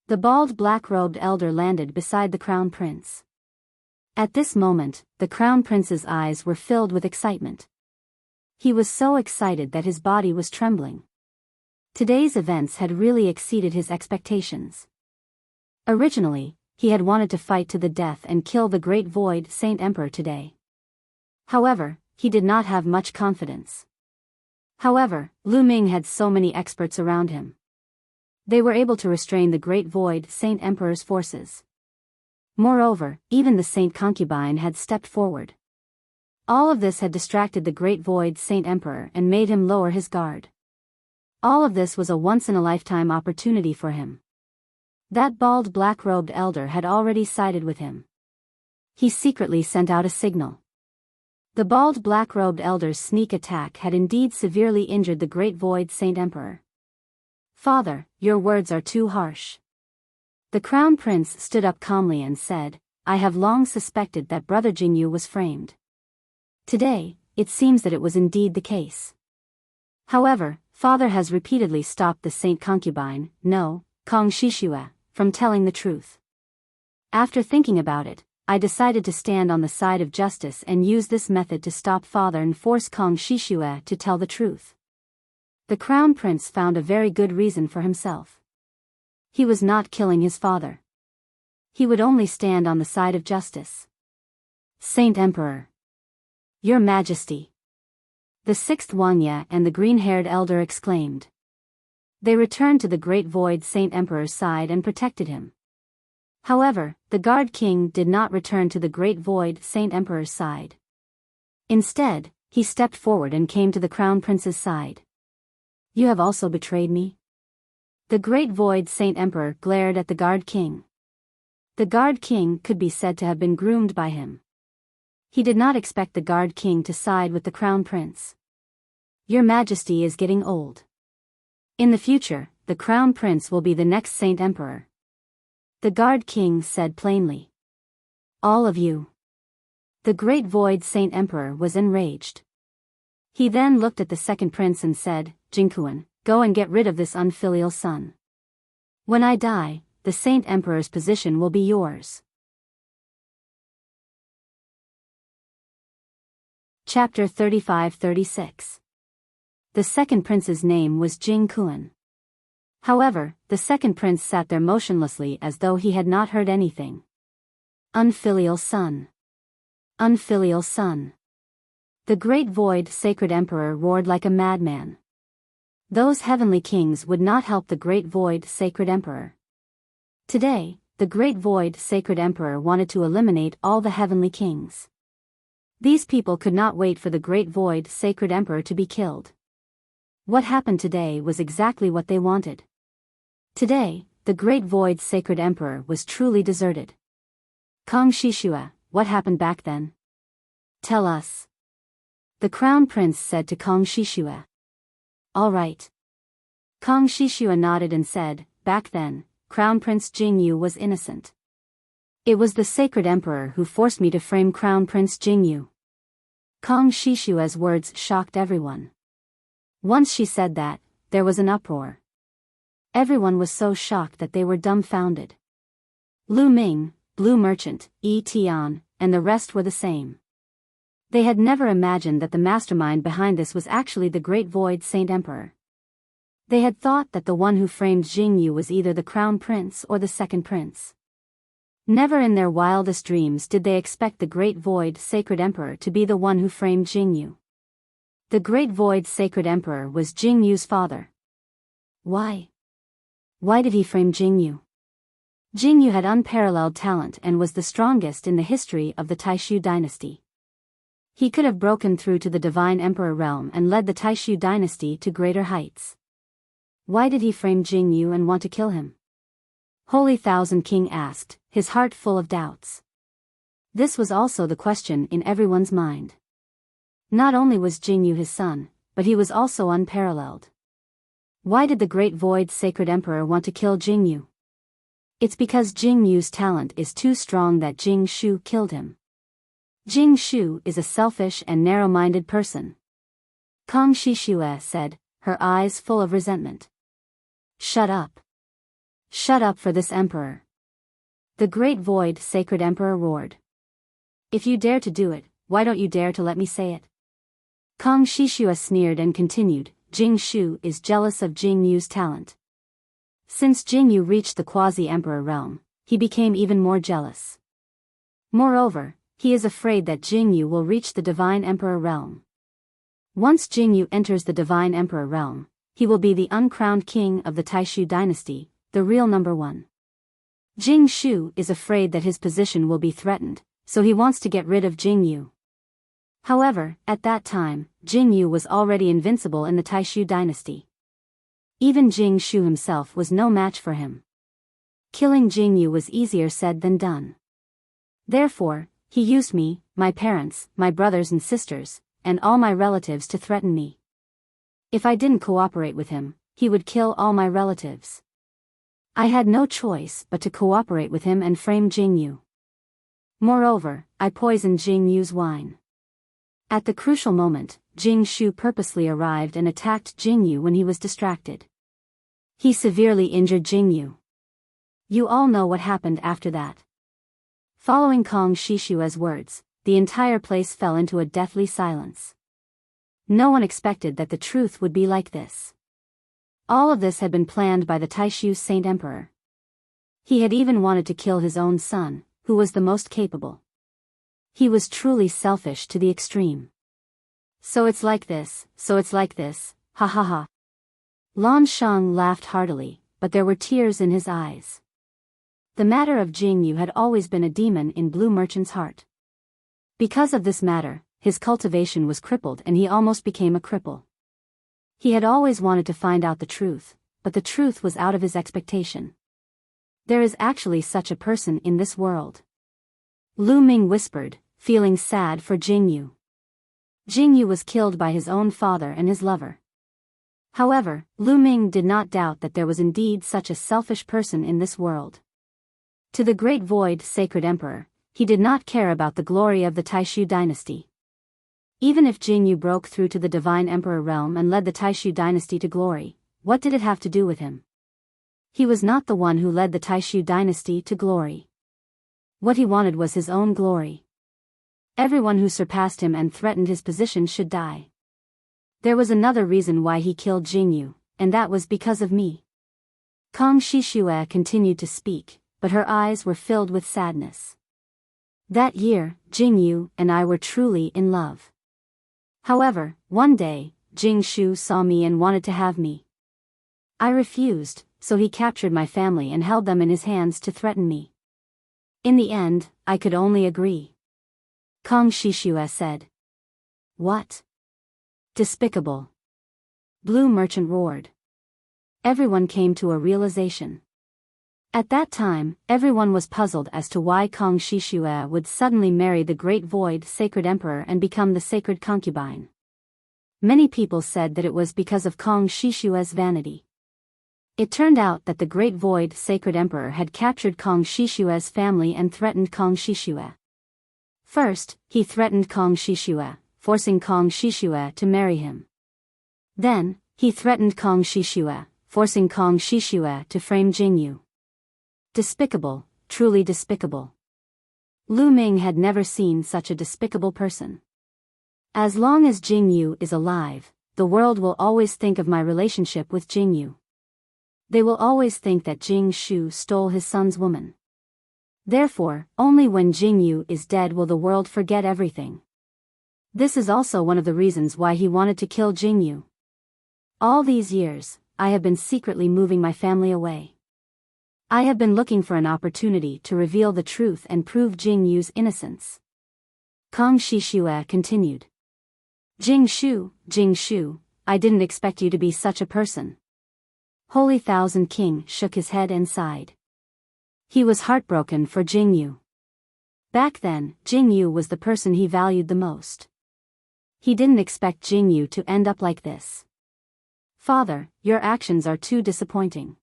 The bald black-robed elder landed beside the Crown Prince. At this moment, the Crown Prince's eyes were filled with excitement. He was so excited that his body was trembling. Today's events had really exceeded his expectations. Originally, he had wanted to fight to the death and kill the Great Void Saint Emperor today. However, he did not have much confidence. However, Lu Ming had so many experts around him. They were able to restrain the Great Void Saint Emperor's forces. Moreover, even the Saint Concubine had stepped forward. All of this had distracted the Great Void Saint Emperor and made him lower his guard. All of this was a once-in-a-lifetime opportunity for him. That bald black-robed elder had already sided with him. He secretly sent out a signal. The bald black-robed elder's sneak attack had indeed severely injured the Great Void Saint Emperor. "Father, your words are too harsh." The Crown Prince stood up calmly and said, "I have long suspected that Brother Jingyu was framed. Today, it seems that it was indeed the case. However, Father has repeatedly stopped the Saint Concubine, no, Kong Shishue, from telling the truth. After thinking about it, I decided to stand on the side of justice and use this method to stop Father and force Kong Shishue to tell the truth." The Crown Prince found a very good reason for himself. He was not killing his father. He would only stand on the side of justice. "Saint Emperor. Your Majesty." The 6th Wangya and the green-haired elder exclaimed. They returned to the Great Void Saint Emperor's side and protected him. However, the Guard King did not return to the Great Void Saint Emperor's side. Instead, he stepped forward and came to the Crown Prince's side. "You have also betrayed me?" The Great Void Saint Emperor glared at the Guard King. The Guard King could be said to have been groomed by him. He did not expect the Guard King to side with the Crown Prince. "Your Majesty is getting old. In the future, the Crown Prince will be the next Saint Emperor," the Guard King said plainly. "All of you." The Great Void Saint Emperor was enraged. He then looked at the second prince and said, "Jingkuan, go and get rid of this unfilial son. When I die, the Saint Emperor's position will be yours." Chapter 35-36. The second prince's name was Jing Kuan. However, the second prince sat there motionlessly as though he had not heard anything. "Unfilial son. Unfilial son." The great void sacred emperor roared like a madman. Those heavenly kings would not help the great void sacred emperor. Today, the great void sacred emperor wanted to eliminate all the heavenly kings. These people could not wait for the great void sacred emperor to be killed. What happened today was exactly what they wanted. Today, the great void sacred emperor was truly deserted. Kong Shishua, what happened back then? Tell us. The crown prince said to Kong Shishua. All right. Kong Shishua nodded and said, back then, Crown Prince Jingyu was innocent. It was the sacred emperor who forced me to frame Crown Prince Jingyu. Kong Shishua's words shocked everyone. Once she said that, there was an uproar. Everyone was so shocked that they were dumbfounded. Lu Ming, Blue Merchant, Yi Tian, and the rest were the same. They had never imagined that the mastermind behind this was actually the Great Void Saint Emperor. They had thought that the one who framed Jingyu was either the Crown Prince or the Second Prince. Never in their wildest dreams did they expect the Great Void Sacred Emperor to be the one who framed Jingyu. The Great Void Sacred Emperor was Jingyu's father. Why? Why did he frame Jingyu? Jingyu had unparalleled talent and was the strongest in the history of the Taishu dynasty. He could have broken through to the Divine Emperor realm and led the Taishu dynasty to greater heights. Why did he frame Jingyu and want to kill him? Holy Thousand King asked, his heart full of doubts. This was also the question in everyone's mind. Not only was Jingyu his son, but he was also unparalleled. Why did the Great Void Sacred Emperor want to kill Jingyu? It's because Jingyu's talent is too strong that Jing Shu killed him. Jing Shu is a selfish and narrow-minded person. Kong Shishua said, her eyes full of resentment. Shut up. Shut up for this emperor. The Great Void Sacred Emperor roared. If you dare to do it, why don't you dare to let me say it? Kong Shishua sneered and continued, Jing Shu is jealous of Jingyu's talent. Since Jingyu reached the quasi-emperor realm, he became even more jealous. Moreover, he is afraid that Jingyu will reach the Divine Emperor realm. Once Jingyu enters the Divine Emperor realm, he will be the uncrowned king of the Taishu dynasty, the real number one. Jing Shu is afraid that his position will be threatened, so he wants to get rid of Jingyu. However, at that time, Jingyu was already invincible in the Taishu dynasty. Even Jing Shu himself was no match for him. Killing Jingyu was easier said than done. Therefore, he used me, my parents, my brothers and sisters, and all my relatives to threaten me. If I didn't cooperate with him, he would kill all my relatives. I had no choice but to cooperate with him and frame Jingyu. Moreover, I poisoned Jingyu's wine. At the crucial moment, Jing Shu purposely arrived and attacked Jingyu when he was distracted. He severely injured Jingyu. You all know what happened after that. Following Kong Shishua's words, the entire place fell into a deathly silence. No one expected that the truth would be like this. All of this had been planned by the Taishu Saint Emperor. He had even wanted to kill his own son, who was the most capable. He was truly selfish to the extreme. So it's like this, ha ha ha. Lan Shang laughed heartily, but there were tears in his eyes. The matter of Jingyu had always been a demon in Blue Merchant's heart. Because of this matter, his cultivation was crippled and he almost became a cripple. He had always wanted to find out the truth, but the truth was out of his expectation. There is actually such a person in this world. Lu Ming whispered, feeling sad for Jingyu. Jingyu was killed by his own father and his lover. However, Lu Ming did not doubt that there was indeed such a selfish person in this world. To the Great Void Sacred Emperor, he did not care about the glory of the Taishu dynasty. Even if Jingyu broke through to the Divine Emperor realm and led the Taishu dynasty to glory, what did it have to do with him? He was not the one who led the Taishu dynasty to glory. What he wanted was his own glory. Everyone who surpassed him and threatened his position should die. There was another reason why he killed Jingyu, and that was because of me. Kong Shishua continued to speak, but her eyes were filled with sadness. That year, Jingyu and I were truly in love. However, one day, Jing Shu saw me and wanted to have me. I refused, so he captured my family and held them in his hands to threaten me. In the end, I could only agree. Kong Shishue said. What? Despicable. Blue Merchant roared. Everyone came to a realization. At that time, everyone was puzzled as to why Kong Shishue would suddenly marry the Great Void Sacred Emperor and become the sacred concubine. Many people said that it was because of Kong Shishue's vanity. It turned out that the Great Void Sacred Emperor had captured Kong Shishue's family and threatened Kong Shishue. First, he threatened Kong Shishue, forcing Kong Shishue to marry him. Then, he threatened Kong Shishue, forcing Kong Shishue to frame Jingyu. Despicable, truly despicable. Lu Ming had never seen such a despicable person. As long as Jingyu is alive, the world will always think of my relationship with Jingyu. They will always think that Jing Shu stole his son's woman. Therefore, only when Jingyu is dead will the world forget everything. This is also one of the reasons why he wanted to kill Jingyu. All these years, I have been secretly moving my family away. I have been looking for an opportunity to reveal the truth and prove Jingyu's innocence. Kong Shishue continued. Jing Shu, I didn't expect you to be such a person. Holy Thousand King shook his head and sighed. He was heartbroken for Jingyu. Back then, Jingyu was the person he valued the most. He didn't expect Jingyu to end up like this. Father, your actions are too disappointing.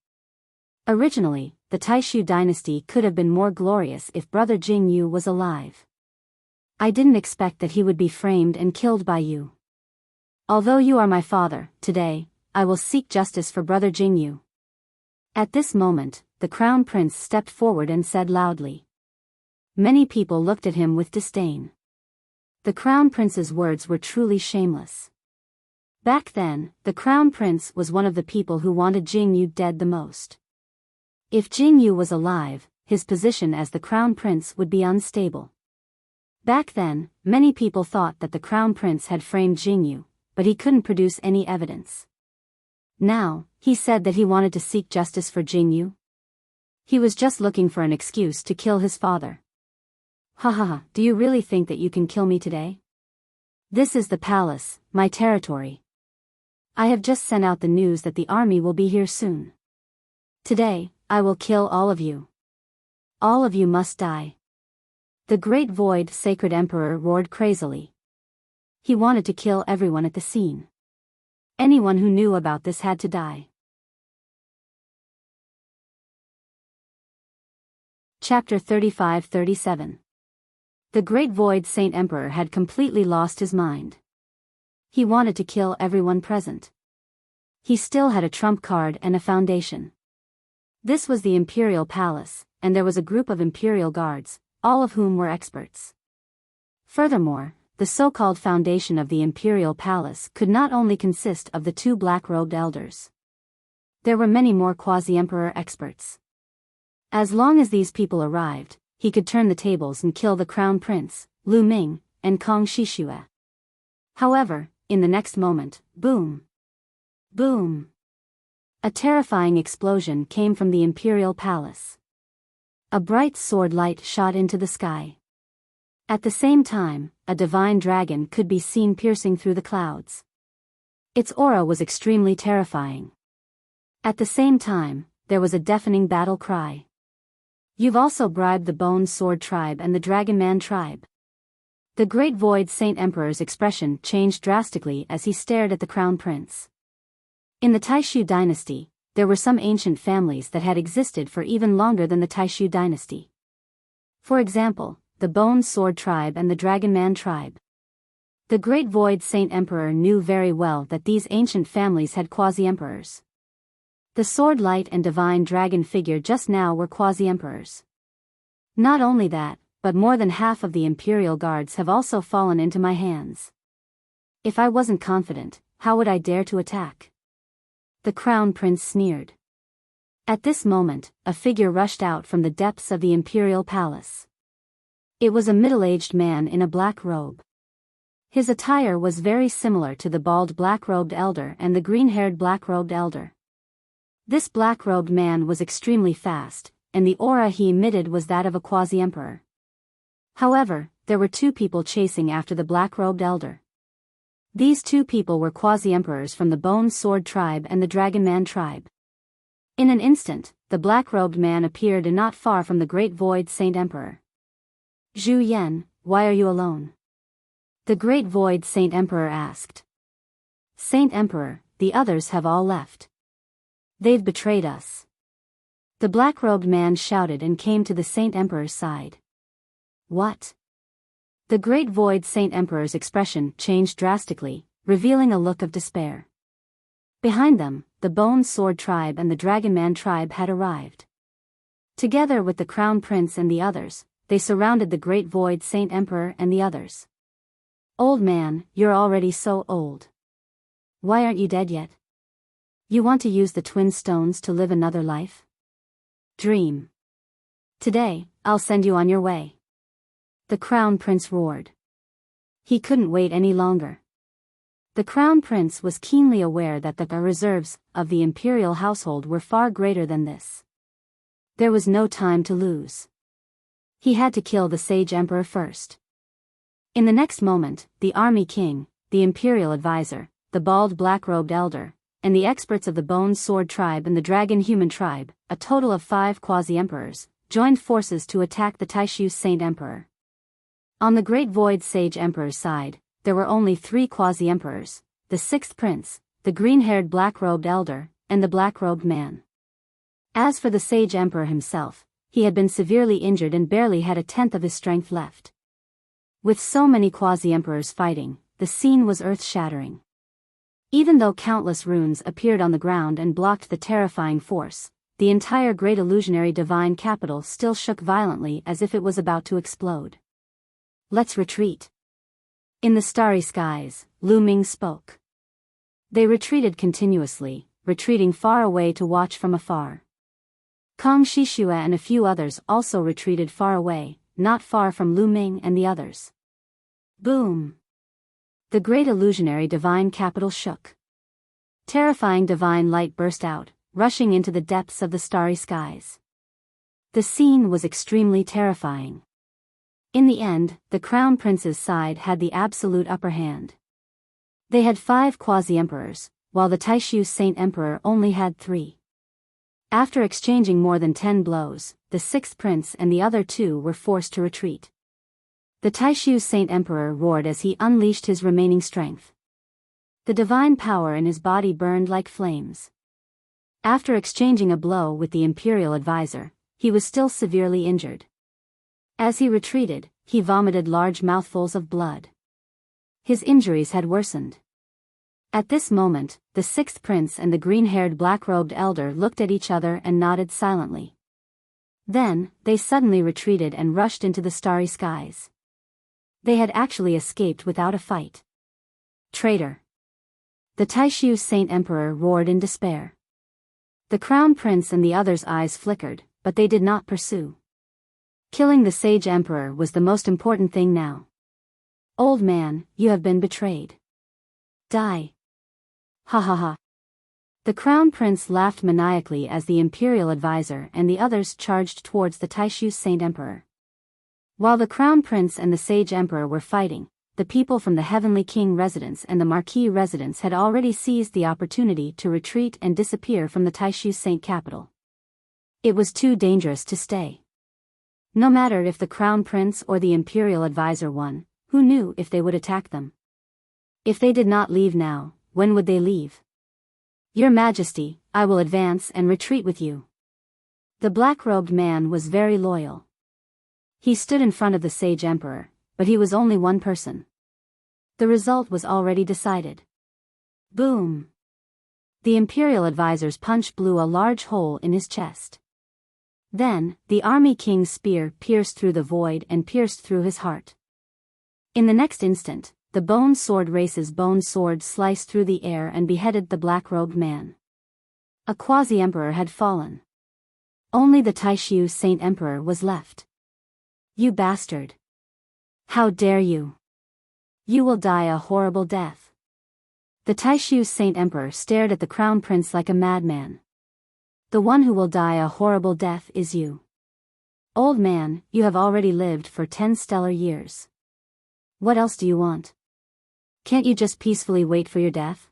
Originally, the Taishu dynasty could have been more glorious if brother Jingyu was alive. I didn't expect that he would be framed and killed by you. Although you are my father, today, I will seek justice for brother Jingyu. At this moment, the crown prince stepped forward and said loudly. Many people looked at him with disdain. The crown prince's words were truly shameless. Back then, the crown prince was one of the people who wanted Jingyu dead the most. If Jingyu was alive, his position as the crown prince would be unstable. Back then, many people thought that the crown prince had framed Jingyu, but he couldn't produce any evidence. Now, he said that he wanted to seek justice for Jingyu. He was just looking for an excuse to kill his father. Ha ha ha, do you really think that you can kill me today? This is the palace, my territory. I have just sent out the news that the army will be here soon. Today, I will kill all of you. All of you must die. The Great Void Sacred Emperor roared crazily. He wanted to kill everyone at the scene. Anyone who knew about this had to die. Chapter 35-37. The Great Void Saint Emperor had completely lost his mind. He wanted to kill everyone present. He still had a trump card and a foundation. This was the Imperial Palace, and there was a group of Imperial Guards, all of whom were experts. Furthermore, the so-called foundation of the Imperial Palace could not only consist of the two black-robed elders. There were many more quasi-emperor experts. As long as these people arrived, he could turn the tables and kill the crown prince, Lu Ming, and Kong Shishue. However, in the next moment, boom! Boom! A terrifying explosion came from the Imperial Palace. A bright sword light shot into the sky. At the same time, a divine dragon could be seen piercing through the clouds. Its aura was extremely terrifying. At the same time, there was a deafening battle cry. You've also bribed the Bone Sword tribe and the Dragon Man tribe. The Great Void Saint Emperor's expression changed drastically as he stared at the crown prince. In the Taishu dynasty, there were some ancient families that had existed for even longer than the Taishu dynasty. For example, the Bone Sword tribe and the Dragon Man tribe. The Great Void Saint Emperor knew very well that these ancient families had quasi-emperors. The Sword Light and Divine Dragon figure just now were quasi-emperors. Not only that, but more than half of the Imperial Guards have also fallen into my hands. If I wasn't confident, how would I dare to attack? The Crown Prince sneered. At this moment, a figure rushed out from the depths of the Imperial Palace. It was a middle-aged man in a black robe. His attire was very similar to the bald black-robed elder and the green-haired black-robed elder. This black-robed man was extremely fast, and the aura he emitted was that of a quasi-emperor. However, there were two people chasing after the black-robed elder. These two people were quasi-emperors from the Bone Sword tribe and the Dragon Man tribe. In an instant, the black-robed man appeared not far from the Great Void Saint Emperor. Zhu Yan, why are you alone? The Great Void Saint Emperor asked. Saint Emperor, the others have all left. They've betrayed us. The black-robed man shouted and came to the Saint Emperor's side. What? The Great Void Saint Emperor's expression changed drastically, revealing a look of despair. Behind them, the Bone Sword tribe and the Dragon Man tribe had arrived. Together with the Crown Prince and the others, they surrounded the Great Void Saint Emperor and the others. Old man, you're already so old. Why aren't you dead yet? You want to use the twin stones to live another life? Dream. Today, I'll send you on your way. The Crown Prince roared. He couldn't wait any longer. The Crown Prince was keenly aware that the reserves of the imperial household were far greater than this. There was no time to lose. He had to kill the Sage Emperor first. In the next moment, the Army King, the Imperial Advisor, the bald black-robed elder, and the experts of the Bone Sword tribe and the Dragon Human tribe, a total of 5 quasi-emperors, joined forces to attack the Taishu Saint Emperor. On the Great Void Sage Emperor's side, there were only 3 quasi-emperors, the 6th prince, the green-haired black-robed elder, and the black-robed man. As for the Sage Emperor himself, he had been severely injured and barely had a tenth of his strength left. With so many quasi-emperors fighting, the scene was earth-shattering. Even though countless runes appeared on the ground and blocked the terrifying force, the entire great illusionary divine capital still shook violently as if it was about to explode. Let's retreat. In the starry skies, Lu Ming spoke. They retreated continuously, retreating far away to watch from afar. Kong Shishue and a few others also retreated far away, not far from Lu Ming and the others. Boom! The great illusionary divine capital shook. Terrifying divine light burst out, rushing into the depths of the starry skies. The scene was extremely terrifying. In the end, the Crown Prince's side had the absolute upper hand. They had 5 quasi-emperors, while the Taishu Saint Emperor only had 3. After exchanging more than 10 blows, the 6th prince and the other 2 were forced to retreat. The Taishu Saint Emperor roared as he unleashed his remaining strength. The divine power in his body burned like flames. After exchanging a blow with the Imperial Advisor, he was still severely injured. As he retreated, he vomited large mouthfuls of blood. His injuries had worsened. At this moment, the 6th prince and the green-haired black-robed elder looked at each other and nodded silently. Then, they suddenly retreated and rushed into the starry skies. They had actually escaped without a fight. Traitor! The Taishu Saint Emperor roared in despair. The Crown Prince and the others' eyes flickered, but they did not pursue. Killing the Sage Emperor was the most important thing now. Old man, you have been betrayed. Die! Ha ha ha! The Crown Prince laughed maniacally as the Imperial Advisor and the others charged towards the Taishu Saint Emperor. While the Crown Prince and the Sage Emperor were fighting, the people from the Heavenly King residence and the Marquis residence had already seized the opportunity to retreat and disappear from the Taishu Saint capital. It was too dangerous to stay. No matter if the Crown Prince or the Imperial Advisor won, who knew if they would attack them? If they did not leave now, when would they leave? Your Majesty, I will advance and retreat with you. The black-robed man was very loyal. He stood in front of the Sage Emperor, but he was only one person. The result was already decided. Boom! The Imperial Advisor's punch blew a large hole in his chest. Then, the Army King's spear pierced through the void and pierced through his heart. In the next instant, the Bone Sword Race's bone sword sliced through the air and beheaded the black-robed man. A quasi-emperor had fallen. Only the Taishu Saint Emperor was left. You bastard! How dare you! You will die a horrible death. The Taishu Saint Emperor stared at the Crown Prince like a madman. The one who will die a horrible death is you. Old man, you have already lived for 10 stellar years. What else do you want? Can't you just peacefully wait for your death?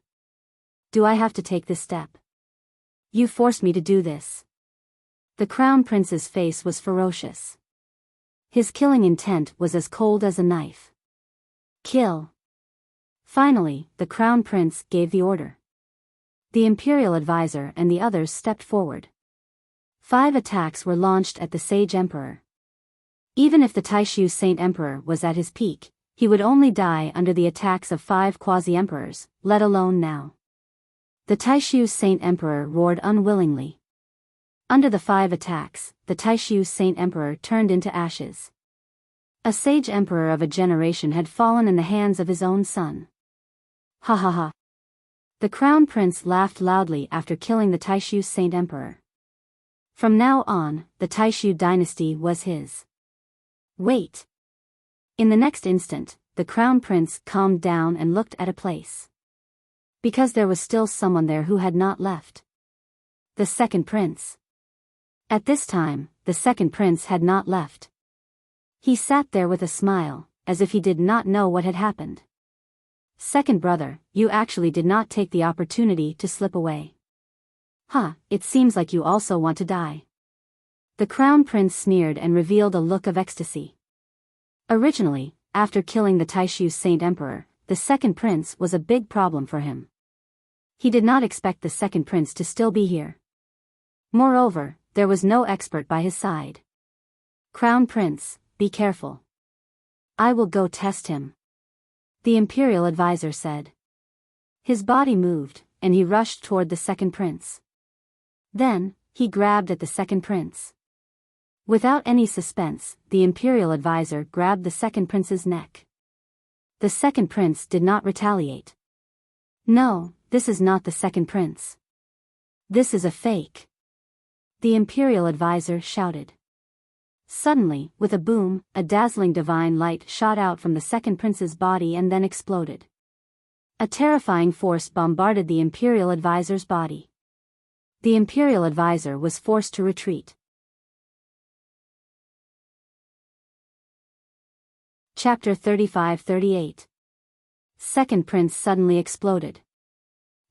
Do I have to take this step? You forced me to do this. The Crown Prince's face was ferocious. His killing intent was as cold as a knife. Kill. Finally, the Crown Prince gave the order. The Imperial Advisor and the others stepped forward. 5 attacks were launched at the Sage Emperor. Even if the Taishu Saint Emperor was at his peak, he would only die under the attacks of 5 quasi-emperors, let alone now. The Taishu Saint Emperor roared unwillingly. Under the 5 attacks, the Taishu Saint Emperor turned into ashes. A sage emperor of a generation had fallen in the hands of his own son. Ha ha ha. The Crown Prince laughed loudly after killing the Taishu Saint Emperor. From now on, the Taishu dynasty was his. Wait. In the next instant, the Crown Prince calmed down and looked at a place. Because there was still someone there who had not left. The second prince. At this time, the second prince had not left. He sat there with a smile, as if he did not know what had happened. Second brother, you actually did not take the opportunity to slip away. Huh, it seems like you also want to die. The Crown Prince sneered and revealed a look of ecstasy. Originally, after killing the Taishu Saint Emperor, the second prince was a big problem for him. He did not expect the second prince to still be here. Moreover, there was no expert by his side. Crown Prince, be careful. I will go test him. The Imperial Advisor said. His body moved, and he rushed toward the second prince. Then, he grabbed at the second prince. Without any suspense, the Imperial Advisor grabbed the second prince's neck. The second prince did not retaliate. No, this is not the second prince. This is a fake. The Imperial Advisor shouted. Suddenly, with a boom, a dazzling divine light shot out from the second prince's body and then exploded. A terrifying force bombarded the Imperial Advisor's body. The Imperial Advisor was forced to retreat. Chapter 35-38. Second prince suddenly exploded.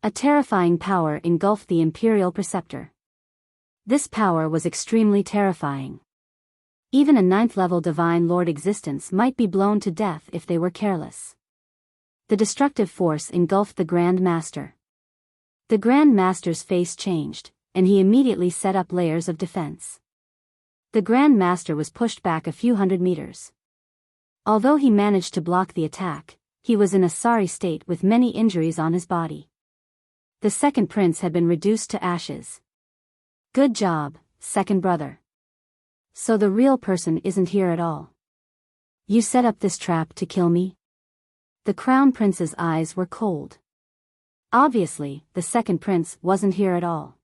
A terrifying power engulfed the Imperial Preceptor. This power was extremely terrifying. Even a 9th-level Divine Lord existence might be blown to death if they were careless. The destructive force engulfed the Grand Master. The Grand Master's face changed, and he immediately set up layers of defense. The Grand Master was pushed back a few hundred meters. Although he managed to block the attack, he was in a sorry state with many injuries on his body. The second prince had been reduced to ashes. Good job, second brother. So the real person isn't here at all. You set up this trap to kill me? The Crown Prince's eyes were cold. Obviously, the second prince wasn't here at all.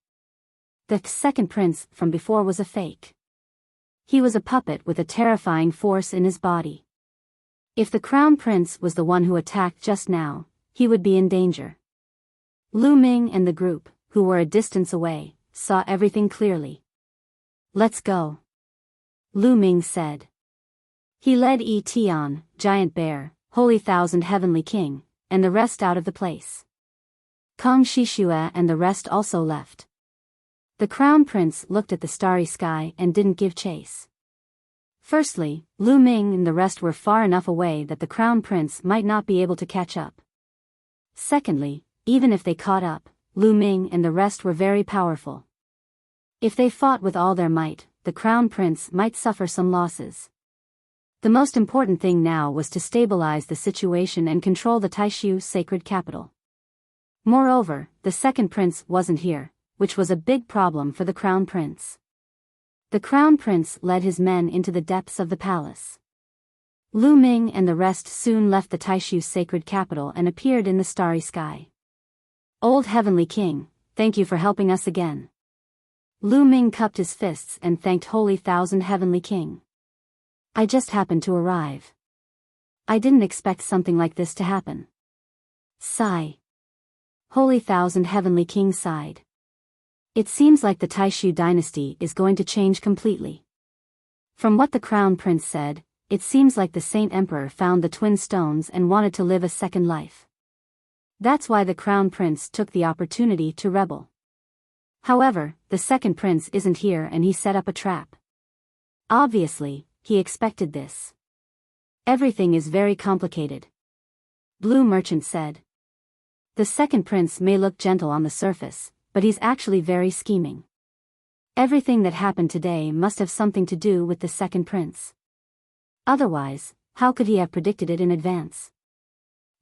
The second prince from before was a fake. He was a puppet with a terrifying force in his body. If the Crown Prince was the one who attacked just now, he would be in danger. Lu Ming and the group, who were a distance away, saw everything clearly. Let's go. Lu Ming said. He led Yi Tian, Giant Bear, Holy Thousand Heavenly King, and the rest out of the place. Kong Shishue and the rest also left. The Crown Prince looked at the starry sky and didn't give chase. Firstly, Lu Ming and the rest were far enough away that the Crown Prince might not be able to catch up. Secondly, even if they caught up, Lu Ming and the rest were very powerful. If they fought with all their might, the Crown Prince might suffer some losses. The most important thing now was to stabilize the situation and control the Taishu sacred capital. Moreover, the second prince wasn't here, which was a big problem for the Crown Prince. The Crown Prince led his men into the depths of the palace. Lu Ming and the rest soon left the Taishu sacred capital and appeared in the starry sky. Old Heavenly King, thank you for helping us again. Lu Ming cupped his fists and thanked Holy Thousand Heavenly King. I just happened to arrive. I didn't expect something like this to happen. Sigh. Holy Thousand Heavenly King sighed. It seems like the Taishu dynasty is going to change completely. From what the Crown Prince said, it seems like the Saint Emperor found the twin stones and wanted to live a second life. That's why the Crown Prince took the opportunity to rebel. However, the second prince isn't here and he set up a trap. Obviously, he expected this. Everything is very complicated. Blue Merchant said. The second prince may look gentle on the surface, but he's actually very scheming. Everything that happened today must have something to do with the second prince. Otherwise, how could he have predicted it in advance?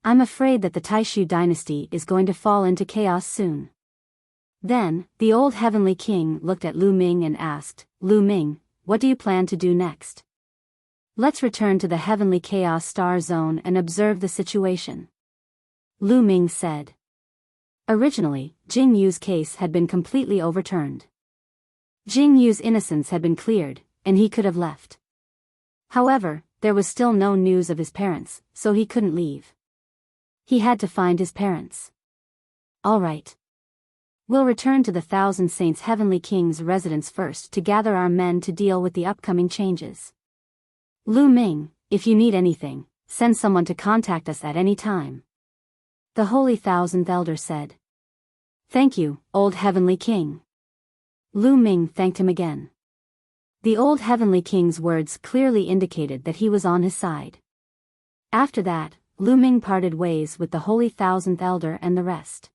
I'm afraid that the Taishu dynasty is going to fall into chaos soon. Then, the old heavenly king looked at Lu Ming and asked, Lu Ming, what do you plan to do next? Let's return to the heavenly chaos star zone and observe the situation. Lu Ming said. Originally, Jing Yu's case had been completely overturned. Jing Yu's innocence had been cleared, and he could have left. However, there was still no news of his parents, so he couldn't leave. He had to find his parents. All right. We'll return to the Thousand Saints Heavenly King's residence first to gather our men to deal with the upcoming changes. Lu Ming, if you need anything, send someone to contact us at any time. The Holy Thousandth Elder said. Thank you, old Heavenly King. Lu Ming thanked him again. The old Heavenly King's words clearly indicated that he was on his side. After that, Lu Ming parted ways with the Holy Thousandth Elder and the rest.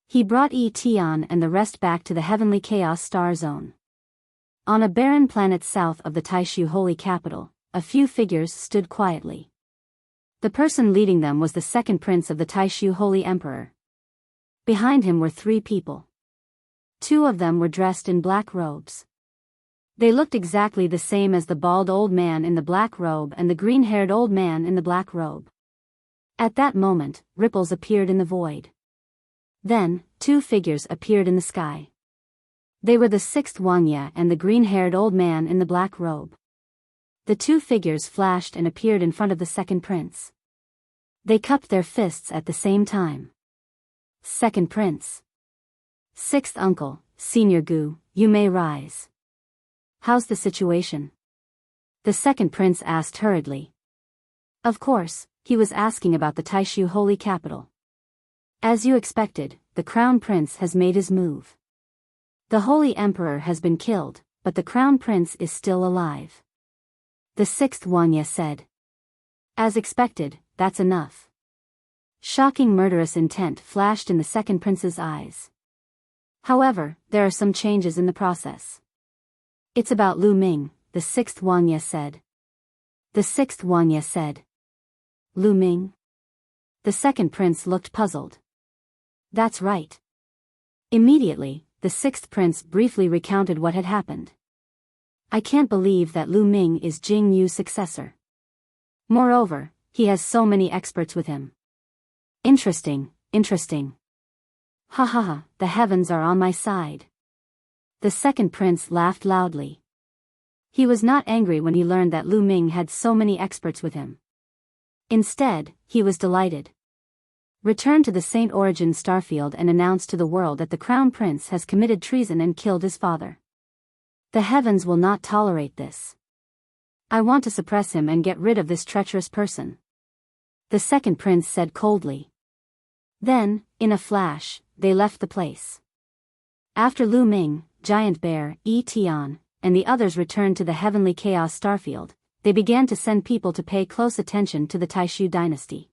He brought Yi Tian and the rest back to the Heavenly Chaos Star Zone. On a barren planet south of the Taishu Holy Capital, a few figures stood quietly. The person leading them was the second prince of the Taishu Holy Emperor. Behind him were 3 people. 2 of them were dressed in black robes. They looked exactly the same as the bald old man in the black robe and the green-haired old man in the black robe. At that moment, ripples appeared in the void. Then, 2 figures appeared in the sky. They were the 6th Wangya and the green-haired old man in the black robe. The 2 figures flashed and appeared in front of the second prince. They cupped their fists at the same time. Second prince. 6th uncle, Senior Gu, you may rise. How's the situation? The second prince asked hurriedly. Of course, he was asking about the Taishu Holy Capital. As you expected, the Crown Prince has made his move. The Holy Emperor has been killed, but the Crown Prince is still alive. The 6th Wangya said. As expected, that's enough. Shocking murderous intent flashed in the second prince's eyes. However, there are some changes in the process. It's about Lu Ming, the 6th Wangya said. The 6th Wangya said. Lu Ming? The second prince looked puzzled. That's right. Immediately, the 6th prince briefly recounted what had happened. I can't believe that Lu Ming is Jing Yu's successor. Moreover, he has so many experts with him. Interesting, interesting. Ha ha ha, the heavens are on my side. The second prince laughed loudly. He was not angry when he learned that Lu Ming had so many experts with him. Instead, he was delighted. Return to the Saint Origin Starfield and announce to the world that the Crown Prince has committed treason and killed his father. The heavens will not tolerate this. I want to suppress him and get rid of this treacherous person. The second prince said coldly. Then, in a flash, they left the place. After Lu Ming, Giant Bear, Yi Tian, and the others returned to the Heavenly Chaos Starfield, they began to send people to pay close attention to the Taishu dynasty.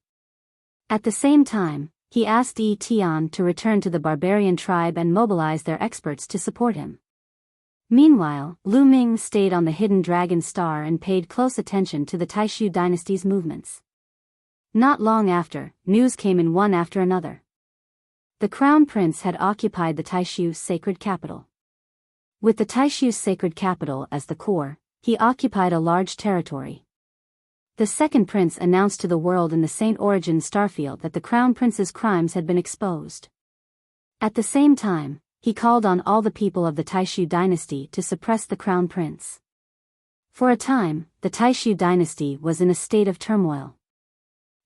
At the same time, he asked Yi Tian to return to the barbarian tribe and mobilize their experts to support him. Meanwhile, Lu Ming stayed on the hidden dragon star and paid close attention to the Taishu dynasty's movements. Not long after, news came in one after another. The Crown Prince had occupied the Taishu sacred capital. With the Taishu sacred capital as the core, he occupied a large territory. The second prince announced to the world in the Saint Origin Starfield that the Crown Prince's crimes had been exposed. At the same time, he called on all the people of the Taishu dynasty to suppress the Crown Prince. For a time, the Taishu dynasty was in a state of turmoil.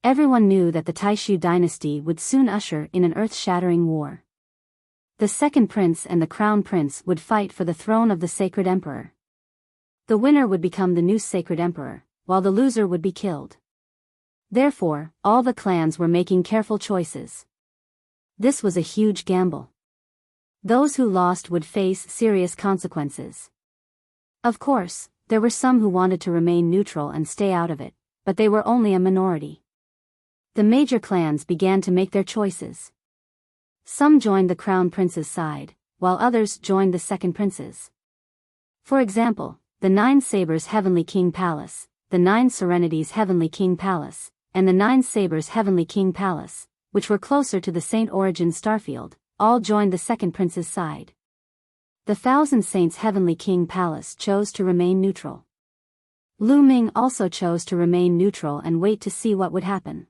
Everyone knew that the Taishu dynasty would soon usher in an earth-shattering war. The second prince and the crown prince would fight for the throne of the sacred emperor. The winner would become the new sacred emperor, while the loser would be killed. Therefore, all the clans were making careful choices. This was a huge gamble. Those who lost would face serious consequences. Of course, there were some who wanted to remain neutral and stay out of it, but they were only a minority. The major clans began to make their choices. Some joined the crown prince's side, while others joined the second prince's. For example, the 9 Sabres Heavenly King Palace, the 9 Serenities Heavenly King Palace, and the 9 Sabres Heavenly King Palace, which were closer to the Saint Origin starfield, all joined the second prince's side. The Thousand Saints Heavenly King Palace chose to remain neutral. Lu Ming also chose to remain neutral and wait to see what would happen.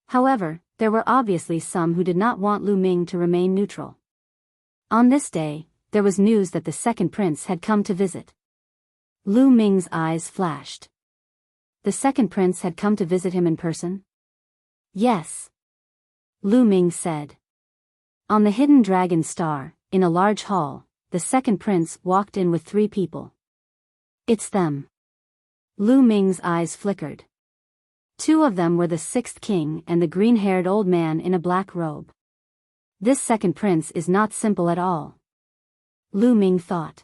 However, there were obviously some who did not want Lu Ming to remain neutral. On this day, there was news that the second prince had come to visit. Lu Ming's eyes flashed. The second prince had come to visit him in person? Yes. Lu Ming said. On the hidden dragon star, in a large hall, the second prince walked in with 3 people. It's them. Lu Ming's eyes flickered. 2 of them were the 6th king and the green-haired old man in a black robe. This second prince is not simple at all. Lu Ming thought.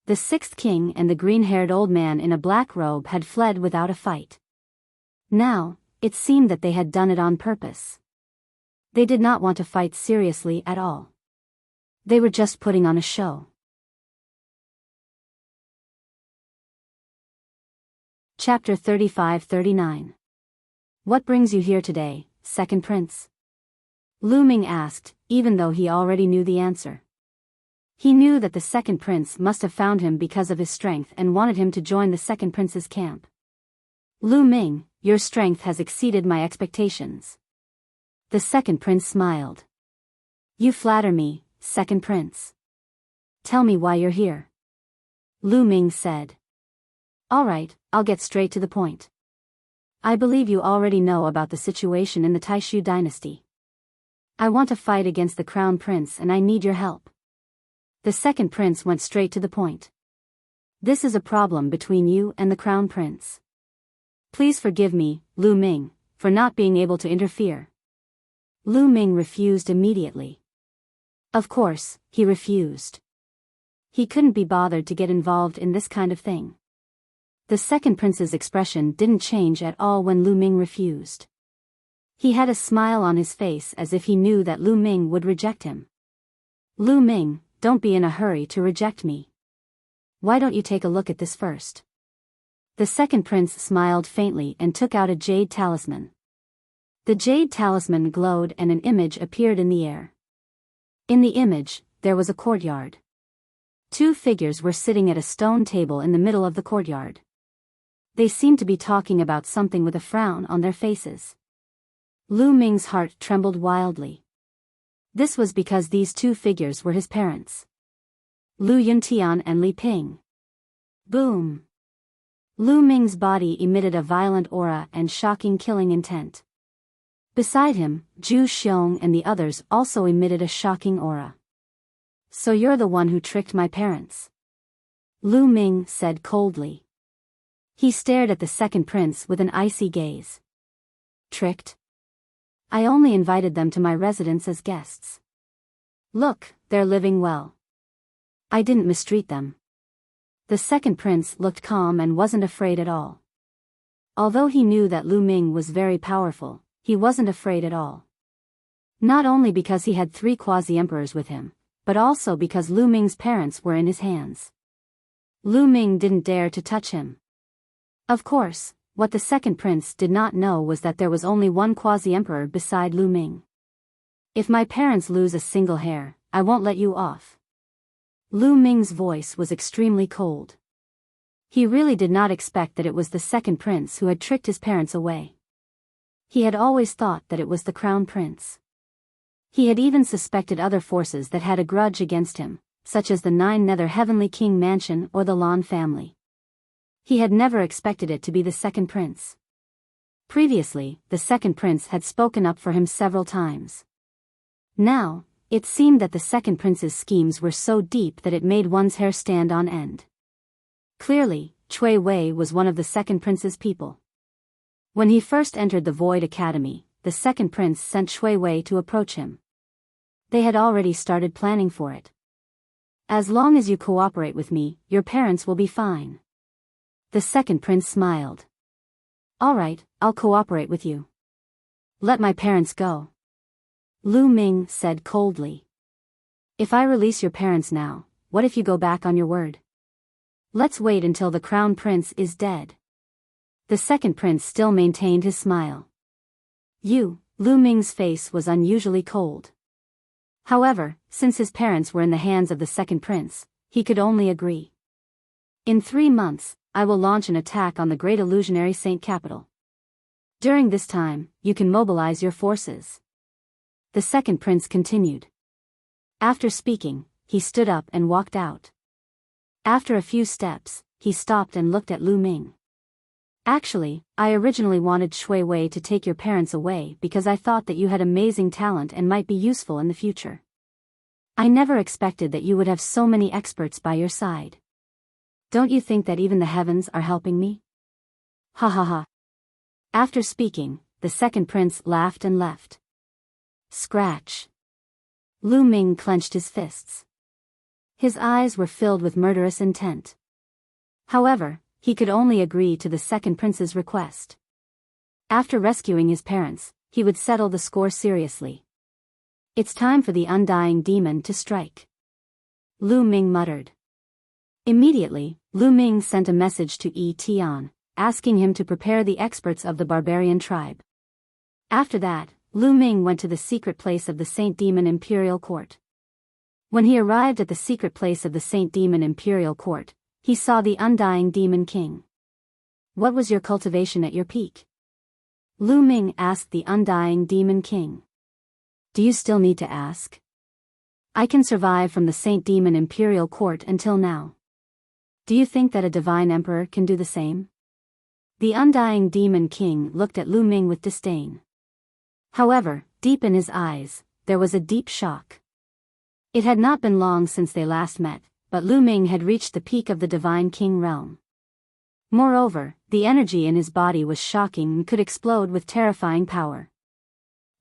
The 6th king and the green-haired old man in a black robe had fled without a fight. Now, it seemed that they had done it on purpose. They did not want to fight seriously at all. They were just putting on a show. Chapter 35-39. What brings you here today, second prince? Lu Ming asked, even though he already knew the answer. He knew that the second prince must have found him because of his strength and wanted him to join the second prince's camp. Lu Ming, your strength has exceeded my expectations. The second prince smiled. You flatter me, second prince. Tell me why you're here. Lu Ming said. All right, I'll get straight to the point. I believe you already know about the situation in the Taishu dynasty. I want to fight against the crown prince and I need your help. The second prince went straight to the point. This is a problem between you and the crown prince. Please forgive me, Lu Ming, for not being able to interfere. Lu Ming refused immediately. Of course, he refused. He couldn't be bothered to get involved in this kind of thing. The second prince's expression didn't change at all when Lu Ming refused. He had a smile on his face as if he knew that Lu Ming would reject him. Lu Ming, don't be in a hurry to reject me. Why don't you take a look at this first? The second prince smiled faintly and took out a jade talisman. The jade talisman glowed and an image appeared in the air. In the image, there was a courtyard. 2 figures were sitting at a stone table in the middle of the courtyard. They seemed to be talking about something with a frown on their faces. Lu Ming's heart trembled wildly. This was because these 2 figures were his parents. Lu Yuntian and Li Ping. Boom! Lu Ming's body emitted a violent aura and shocking killing intent. Beside him, Zhu Xiong and the others also emitted a shocking aura. So you're the one who tricked my parents? Lu Ming said coldly. He stared at the second prince with an icy gaze. Tricked? I only invited them to my residence as guests. Look, they're living well. I didn't mistreat them. The second prince looked calm and wasn't afraid at all. Although he knew that Lu Ming was very powerful, he wasn't afraid at all. Not only because he had 3 quasi-emperors with him, but also because Lu Ming's parents were in his hands. Lu Ming didn't dare to touch him. Of course, what the second prince did not know was that there was only one quasi-emperor beside Lu Ming. If my parents lose a single hair, I won't let you off. Lu Ming's voice was extremely cold. He really did not expect that it was the second prince who had tricked his parents away. He had always thought that it was the crown prince. He had even suspected other forces that had a grudge against him, such as the 9 Nether Heavenly King Mansion or the Lan family. He had never expected it to be the second prince. Previously, the second prince had spoken up for him several times. Now, it seemed that the second prince's schemes were so deep that it made one's hair stand on end. Clearly, Cui Wei was one of the second prince's people. When he first entered the Void Academy, the second prince sent Cui Wei to approach him. They had already started planning for it. As long as you cooperate with me, your parents will be fine. The second prince smiled. All right, I'll cooperate with you. Let my parents go. Lu Ming said coldly. If I release your parents now, what if you go back on your word? Let's wait until the crown prince is dead. The second prince still maintained his smile. Lu Ming's face was unusually cold. However, since his parents were in the hands of the second prince, he could only agree. In 3 months, I will launch an attack on the great illusionary saint capital. During this time, you can mobilize your forces. The second prince continued. After speaking, he stood up and walked out. After a few steps, he stopped and looked at Lu Ming. Actually, I originally wanted Cui Wei to take your parents away because I thought that you had amazing talent and might be useful in the future. I never expected that you would have so many experts by your side. Don't you think that even the heavens are helping me? Ha ha ha. After speaking, the second prince laughed and left. Scratch. Lu Ming clenched his fists. His eyes were filled with murderous intent. However, he could only agree to the second prince's request. After rescuing his parents, he would settle the score seriously. It's time for the undying demon to strike. Lu Ming muttered. Immediately, Lu Ming sent a message to Yi Tian, asking him to prepare the experts of the barbarian tribe. After that, Lu Ming went to the secret place of the Saint Demon Imperial Court. When he arrived at the secret place of the Saint Demon Imperial Court, he saw the undying Demon King. What was your cultivation at your peak? Lu Ming asked the undying Demon King. Do you still need to ask? I can survive from the Saint Demon Imperial Court until now. Do you think that a divine emperor can do the same? The undying Demon King looked at Lu Ming with disdain. However, deep in his eyes, there was a deep shock. It had not been long since they last met, but Lu Ming had reached the peak of the Divine King realm. Moreover, the energy in his body was shocking and could explode with terrifying power.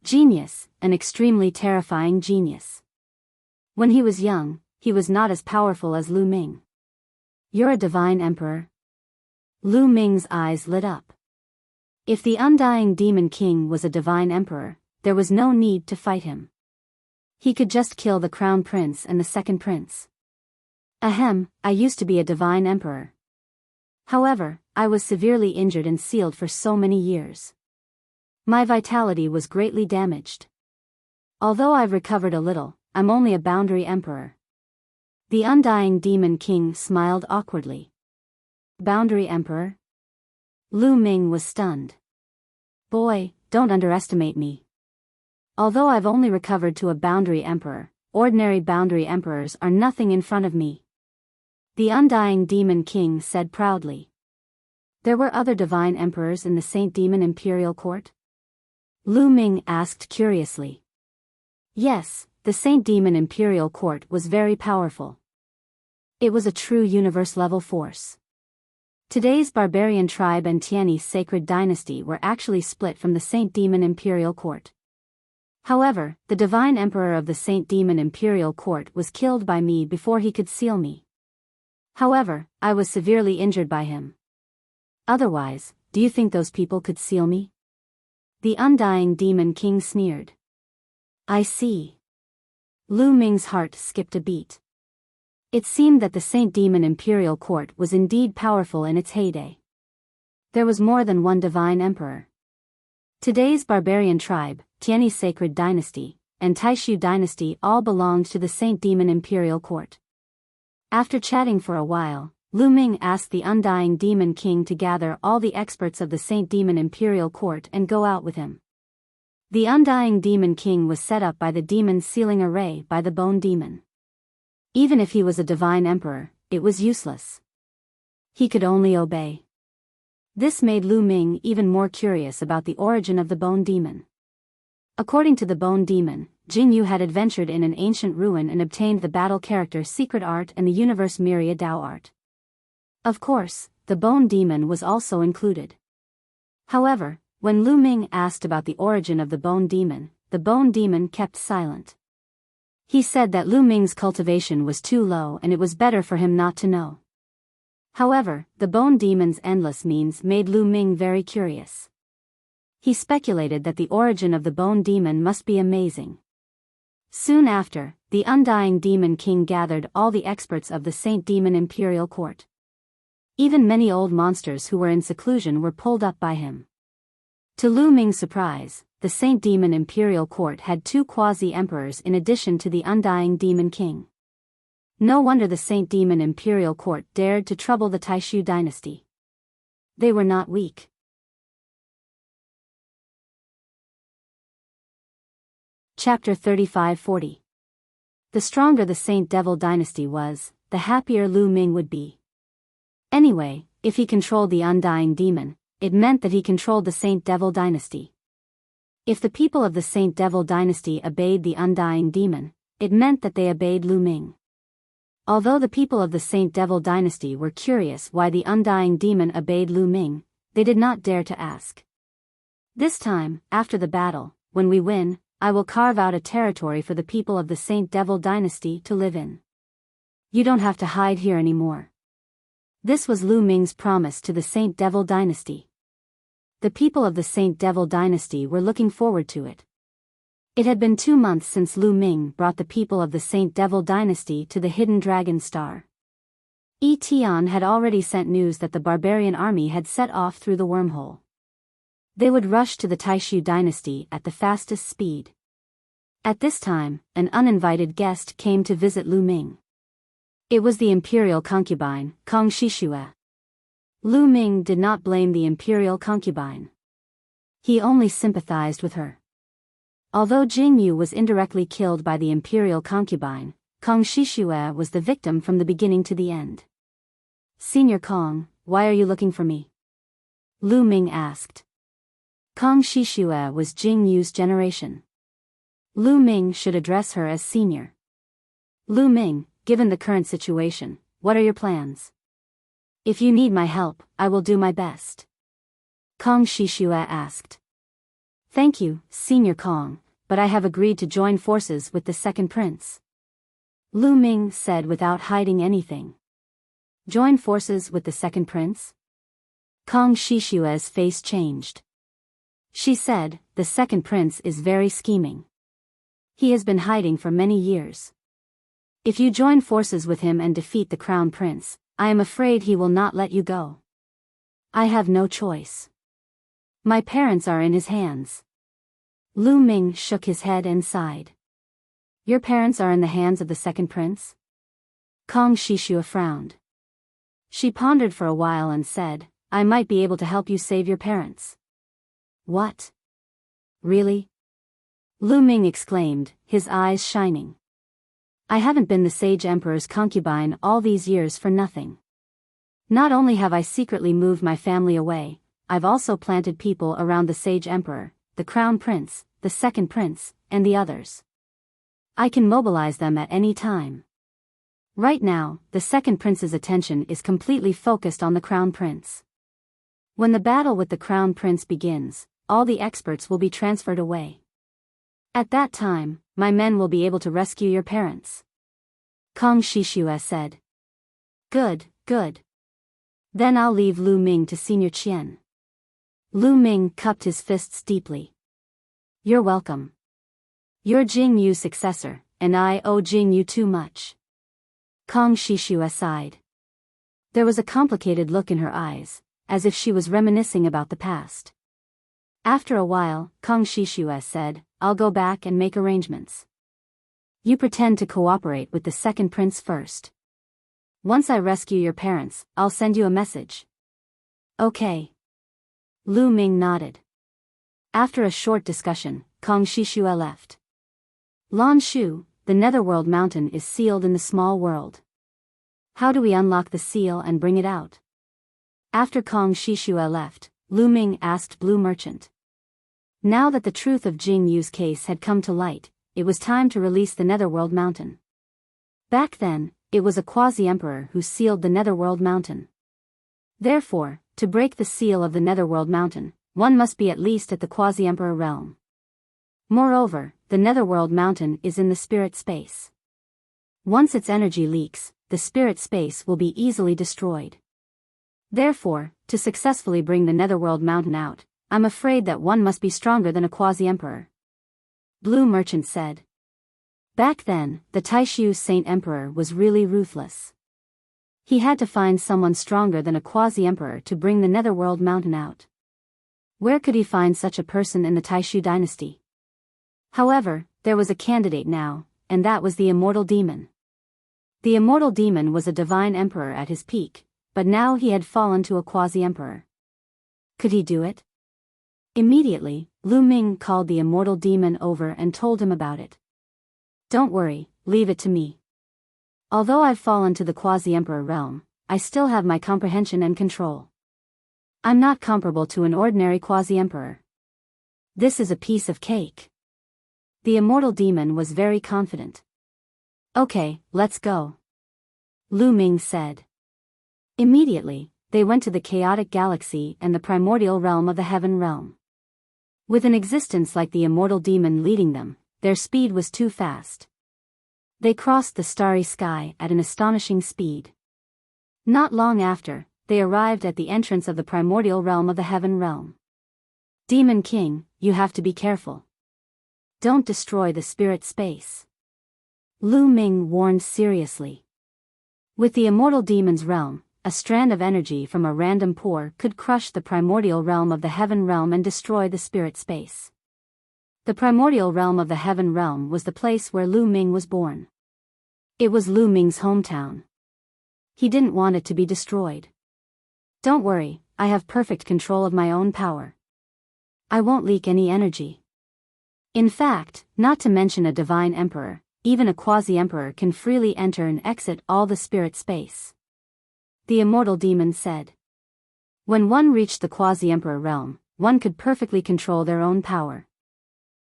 Genius, an extremely terrifying genius. When he was young, he was not as powerful as Lu Ming. You're a divine emperor? Lu Ming's eyes lit up. If the undying Demon King was a divine emperor, there was no need to fight him. He could just kill the crown prince and the second prince. Ahem, I used to be a divine emperor. However, I was severely injured and sealed for so many years. My vitality was greatly damaged. Although I've recovered a little, I'm only a boundary emperor. The undying Demon King smiled awkwardly. Boundary emperor? Lu Ming was stunned. Boy, don't underestimate me. Although I've only recovered to a boundary emperor, ordinary boundary emperors are nothing in front of me. The undying Demon King said proudly. There were other divine emperors in the Saint Demon Imperial Court? Lu Ming asked curiously. Yes, the Saint Demon Imperial Court was very powerful. It was a true universe-level force. Today's barbarian tribe and Tianyi's sacred dynasty were actually split from the Saint Demon Imperial Court. However, the divine emperor of the Saint Demon Imperial Court was killed by me before he could seal me. However, I was severely injured by him. Otherwise, do you think those people could seal me? The undying Demon King sneered. I see. Lu Ming's heart skipped a beat. It seemed that the Saint Demon Imperial Court was indeed powerful in its heyday. There was more than one divine emperor. Today's barbarian tribe, Tianyi's sacred dynasty, and Taishu dynasty all belonged to the Saint Demon Imperial Court. After chatting for a while, Lu Ming asked the undying Demon King to gather all the experts of the Saint Demon Imperial Court and go out with him. The undying Demon King was set up by the demon sealing array by the Bone Demon. Even if he was a divine emperor, it was useless. He could only obey. This made Lu Ming even more curious about the origin of the Bone Demon. According to the Bone Demon, Jing Yu had adventured in an ancient ruin and obtained the battle character Secret Art and the Universe Myriad Dao Art. Of course, the Bone Demon was also included. However, when Lu Ming asked about the origin of the Bone Demon kept silent. He said that Lu Ming's cultivation was too low and it was better for him not to know. However, the Bone Demon's endless means made Lu Ming very curious. He speculated that the origin of the Bone Demon must be amazing. Soon after, the Undying Demon King gathered all the experts of the Saint Demon Imperial Court. Even many old monsters who were in seclusion were pulled up by him. To Lu Ming's surprise, the Saint Demon Imperial Court had 2 quasi-emperors in addition to the Undying Demon King. No wonder the Saint Demon Imperial Court dared to trouble the Taishu dynasty. They were not weak. Chapter 35-40. The stronger the Saint Devil dynasty was, the happier Lu Ming would be. Anyway, if he controlled the Undying Demon, it meant that he controlled the Saint Devil dynasty. If the people of the Saint Devil dynasty obeyed the Undying Demon, it meant that they obeyed Lu Ming. Although the people of the Saint Devil dynasty were curious why the Undying Demon obeyed Lu Ming, they did not dare to ask. This time, after the battle, when we win, I will carve out a territory for the people of the Saint Devil dynasty to live in. You don't have to hide here anymore. This was Lu Ming's promise to the Saint Devil dynasty. The people of the Saint Devil dynasty were looking forward to it. It had been 2 months since Lu Ming brought the people of the Saint Devil dynasty to the Hidden Dragon Star. Yi Tian had already sent news that the barbarian army had set off through the wormhole. They would rush to the Taishu dynasty at the fastest speed. At this time, an uninvited guest came to visit Lu Ming. It was the imperial concubine, Kong Shishue. Lu Ming did not blame the imperial concubine. He only sympathized with her. Although Jing Yu was indirectly killed by the imperial concubine, Kong Shishue was the victim from the beginning to the end. Senior Kong, why are you looking for me? Lu Ming asked. Kong Shishue was Jing Yu's generation. Lu Ming should address her as senior. Lu Ming, given the current situation, what are your plans? If you need my help, I will do my best. Kong Shishue asked. Thank you, Senior Kong, but I have agreed to join forces with the second prince. Lu Ming said without hiding anything. Join forces with the second prince? Kong Shishue's face changed. She said, the second prince is very scheming. He has been hiding for many years. If you join forces with him and defeat the crown prince, I am afraid he will not let you go. I have no choice. My parents are in his hands. Lu Ming shook his head and sighed. Your parents are in the hands of the second prince? Kong Shishue frowned. She pondered for a while and said, I might be able to help you save your parents. What? Really? Lu Ming exclaimed, his eyes shining. I haven't been the Sage Emperor's concubine all these years for nothing. Not only have I secretly moved my family away, I've also planted people around the Sage Emperor, the Crown Prince, the Second Prince, and the others. I can mobilize them at any time. Right now, the Second Prince's attention is completely focused on the Crown Prince. When the battle with the Crown Prince begins, all the experts will be transferred away. At that time, my men will be able to rescue your parents. Kong Shishue said. Good, good. Then I'll leave Lu Ming to Senior Qian. Lu Ming cupped his fists deeply. You're welcome. You're Jing Yu's successor, and I owe Jing Yu too much. Kong Shishue sighed. There was a complicated look in her eyes, as if she was reminiscing about the past. After a while, Kong Shishue said, I'll go back and make arrangements. You pretend to cooperate with the second prince first. Once I rescue your parents, I'll send you a message. Okay. Lu Ming nodded. After a short discussion, Kong Shishue left. Lan Shu, the Netherworld mountain is sealed in the small world. How do we unlock the seal and bring it out? After Kong Shishua left, Lu Ming asked Blue Merchant. Now that the truth of Jing Yu's case had come to light, it was time to release the Netherworld Mountain. Back then, it was a quasi-emperor who sealed the Netherworld Mountain. Therefore, to break the seal of the Netherworld Mountain, one must be at least at the quasi-emperor realm. Moreover, the Netherworld Mountain is in the spirit space. Once its energy leaks, the spirit space will be easily destroyed. Therefore, to successfully bring the Netherworld Mountain out, I'm afraid that one must be stronger than a quasi-emperor. Blue Merchant said. Back then, the Taishu Saint Emperor was really ruthless. He had to find someone stronger than a quasi-emperor to bring the Netherworld Mountain out. Where could he find such a person in the Taishu dynasty? However, there was a candidate now, and that was the Immortal Demon. The Immortal Demon was a divine emperor at his peak, but now he had fallen to a quasi-emperor. Could he do it? Immediately, Lu Ming called the Immortal Demon over and told him about it. Don't worry, leave it to me. Although I've fallen to the quasi-emperor realm, I still have my comprehension and control. I'm not comparable to an ordinary quasi-emperor. This is a piece of cake. The Immortal Demon was very confident. Okay, let's go. Lu Ming said. Immediately, they went to the chaotic galaxy and the primordial realm of the heaven realm. With an existence like the Immortal Demon leading them, their speed was too fast. They crossed the starry sky at an astonishing speed. Not long after, they arrived at the entrance of the primordial realm of the heaven realm. Demon King, you have to be careful. Don't destroy the spirit space. Lu Ming warned seriously. With the Immortal Demon's realm, a strand of energy from a random pore could crush the primordial realm of the heaven realm and destroy the spirit space. The primordial realm of the heaven realm was the place where Lu Ming was born. It was Lu Ming's hometown. He didn't want it to be destroyed. Don't worry, I have perfect control of my own power. I won't leak any energy. In fact, not to mention a divine emperor, even a quasi-emperor can freely enter and exit all the spirit space. The Immortal Demon said. When one reached the quasi-emperor realm, one could perfectly control their own power.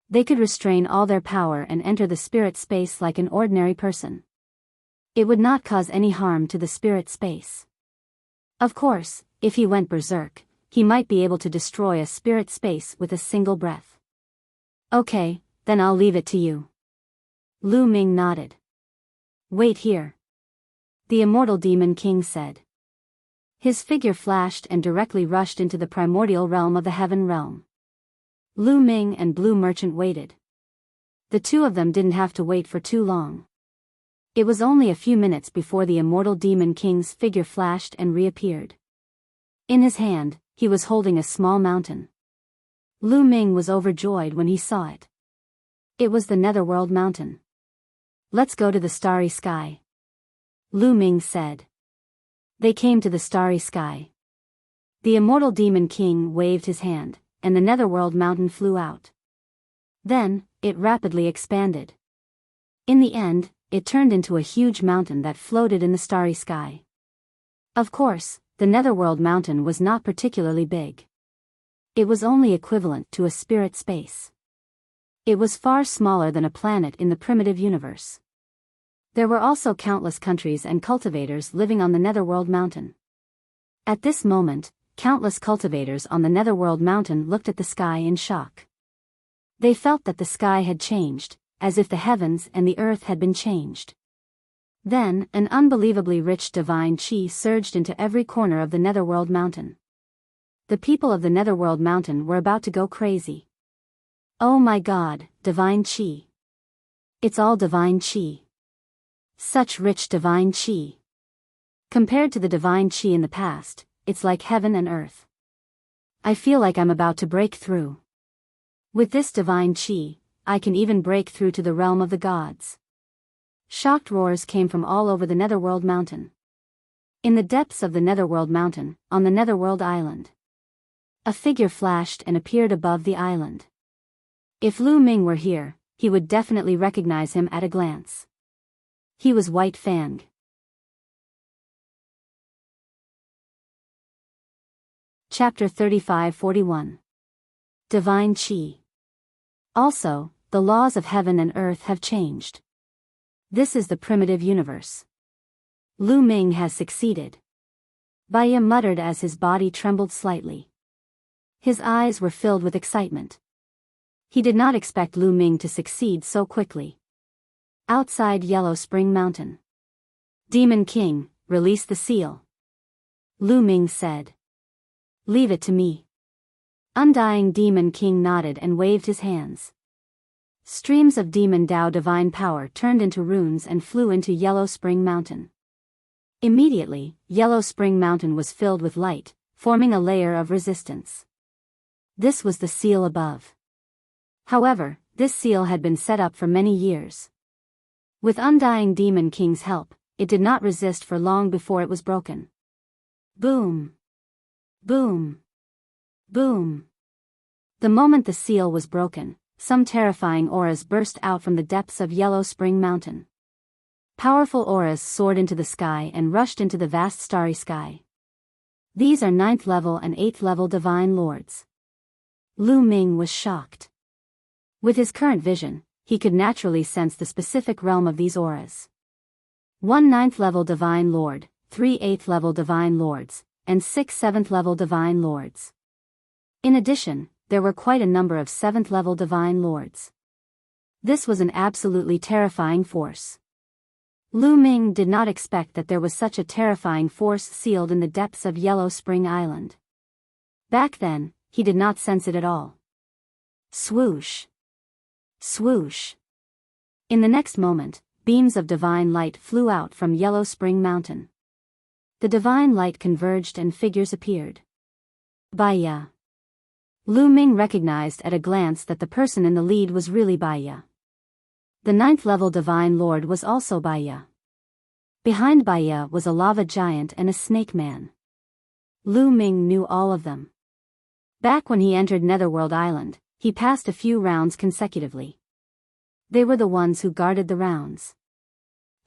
They could restrain all their power and enter the spirit space like an ordinary person. It would not cause any harm to the spirit space. Of course, if he went berserk, he might be able to destroy a spirit space with a single breath. Okay, then I'll leave it to you. Lu Ming nodded. Wait here. The Immortal Demon King said. His figure flashed and directly rushed into the primordial realm of the heaven realm. Lu Ming and Blue Merchant waited. The two of them didn't have to wait for too long. It was only a few minutes before the Immortal Demon King's figure flashed and reappeared. In his hand, he was holding a small mountain. Lu Ming was overjoyed when he saw it. It was the Netherworld Mountain. Let's go to the starry sky. Lu Ming said. They came to the starry sky. The Immortal Demon King waved his hand, and the Netherworld Mountain flew out. Then, it rapidly expanded. In the end, it turned into a huge mountain that floated in the starry sky. Of course, the Netherworld Mountain was not particularly big. It was only equivalent to a spirit space. It was far smaller than a planet in the primitive universe. There were also countless countries and cultivators living on the Netherworld Mountain. At this moment, countless cultivators on the Netherworld Mountain looked at the sky in shock. They felt that the sky had changed, as if the heavens and the earth had been changed. Then, an unbelievably rich divine chi surged into every corner of the Netherworld Mountain. The people of the Netherworld Mountain were about to go crazy. Oh my God, divine chi. It's all divine chi. Such rich divine chi. Compared to the divine chi in the past, it's like heaven and earth. I feel like I'm about to break through. With this divine chi, I can even break through to the realm of the gods. Shocked roars came from all over the Netherworld Mountain. In the depths of the Netherworld Mountain, on the Netherworld Island, a figure flashed and appeared above the island. If Lu Ming were here, he would definitely recognize him at a glance. He was White Fang. Chapter 35-41. Divine Qi. Also, the laws of heaven and earth have changed. This is the primitive universe. Lu Ming has succeeded. Biyao muttered as his body trembled slightly. His eyes were filled with excitement. He did not expect Lu Ming to succeed so quickly. Outside Yellow Spring Mountain. Demon King, release the seal. Lu Ming said. Leave it to me. Undying Demon King nodded and waved his hands. Streams of Demon Dao divine power turned into runes and flew into Yellow Spring Mountain. Immediately, Yellow Spring Mountain was filled with light, forming a layer of resistance. This was the seal above. However, this seal had been set up for many years. With Undying Demon King's help, it did not resist for long before it was broken. Boom! Boom! Boom! The moment the seal was broken, some terrifying auras burst out from the depths of Yellow Spring Mountain. Powerful auras soared into the sky and rushed into the vast starry sky. These are 9th level and 8th level divine lords. Lu Ming was shocked. With his current vision, he could naturally sense the specific realm of these auras. 1 9th level divine lord, 3 8th level divine lords, and 6 7th level divine lords. In addition, there were quite a number of 7th level divine lords. This was an absolutely terrifying force. Lu Ming did not expect that there was such a terrifying force sealed in the depths of Yellow Spring Island. Back then, he did not sense it at all. Swoosh! Swoosh! In the next moment, beams of divine light flew out from Yellow Spring Mountain. The divine light converged and figures appeared. Biyao. Lu Ming recognized at a glance that the person in the lead was really Biyao. The 9th level divine lord was also Biyao. Behind Biyao was a lava giant and a snake man. Lu Ming knew all of them. Back when he entered Netherworld Island, he passed a few rounds consecutively. They were the ones who guarded the rounds.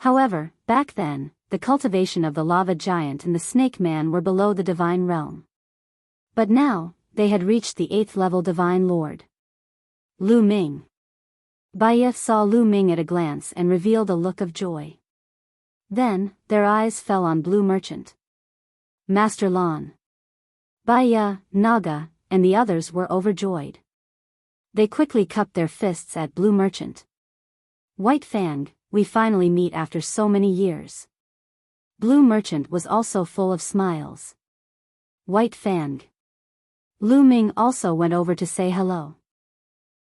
However, back then, the cultivation of the lava giant and the snake man were below the divine realm. But now, they had reached the 8th level divine lord. Lu Ming. Biyao saw Lu Ming at a glance and revealed a look of joy. Then, their eyes fell on Blue Merchant. Master Lan. Biyao, Naga, and the others were overjoyed. They quickly cupped their fists at Blue Merchant. White Fang, we finally meet after so many years. Blue Merchant was also full of smiles. White Fang. Lu Ming also went over to say hello.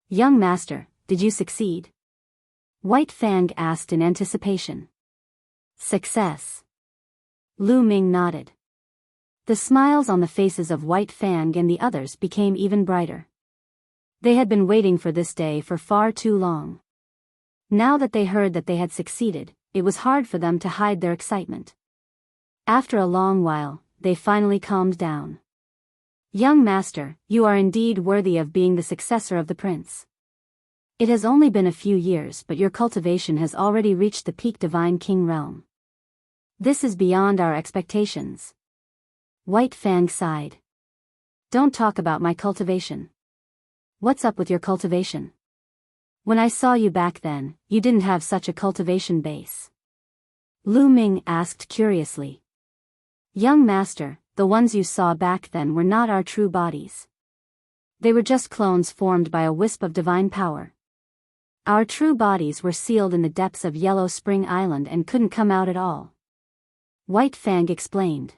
Young Master, did you succeed? White Fang asked in anticipation. Success. Lu Ming nodded. The smiles on the faces of White Fang and the others became even brighter. They had been waiting for this day for far too long. Now that they heard that they had succeeded, it was hard for them to hide their excitement. After a long while, they finally calmed down. Young Master, you are indeed worthy of being the successor of the prince. It has only been a few years, but your cultivation has already reached the peak Divine King realm. This is beyond our expectations. White Fang sighed. Don't talk about my cultivation. What's up with your cultivation? When I saw you back then, you didn't have such a cultivation base. Lu Ming asked curiously. Young Master, the ones you saw back then were not our true bodies. They were just clones formed by a wisp of divine power. Our true bodies were sealed in the depths of Yellow Spring Island and couldn't come out at all. White Fang explained.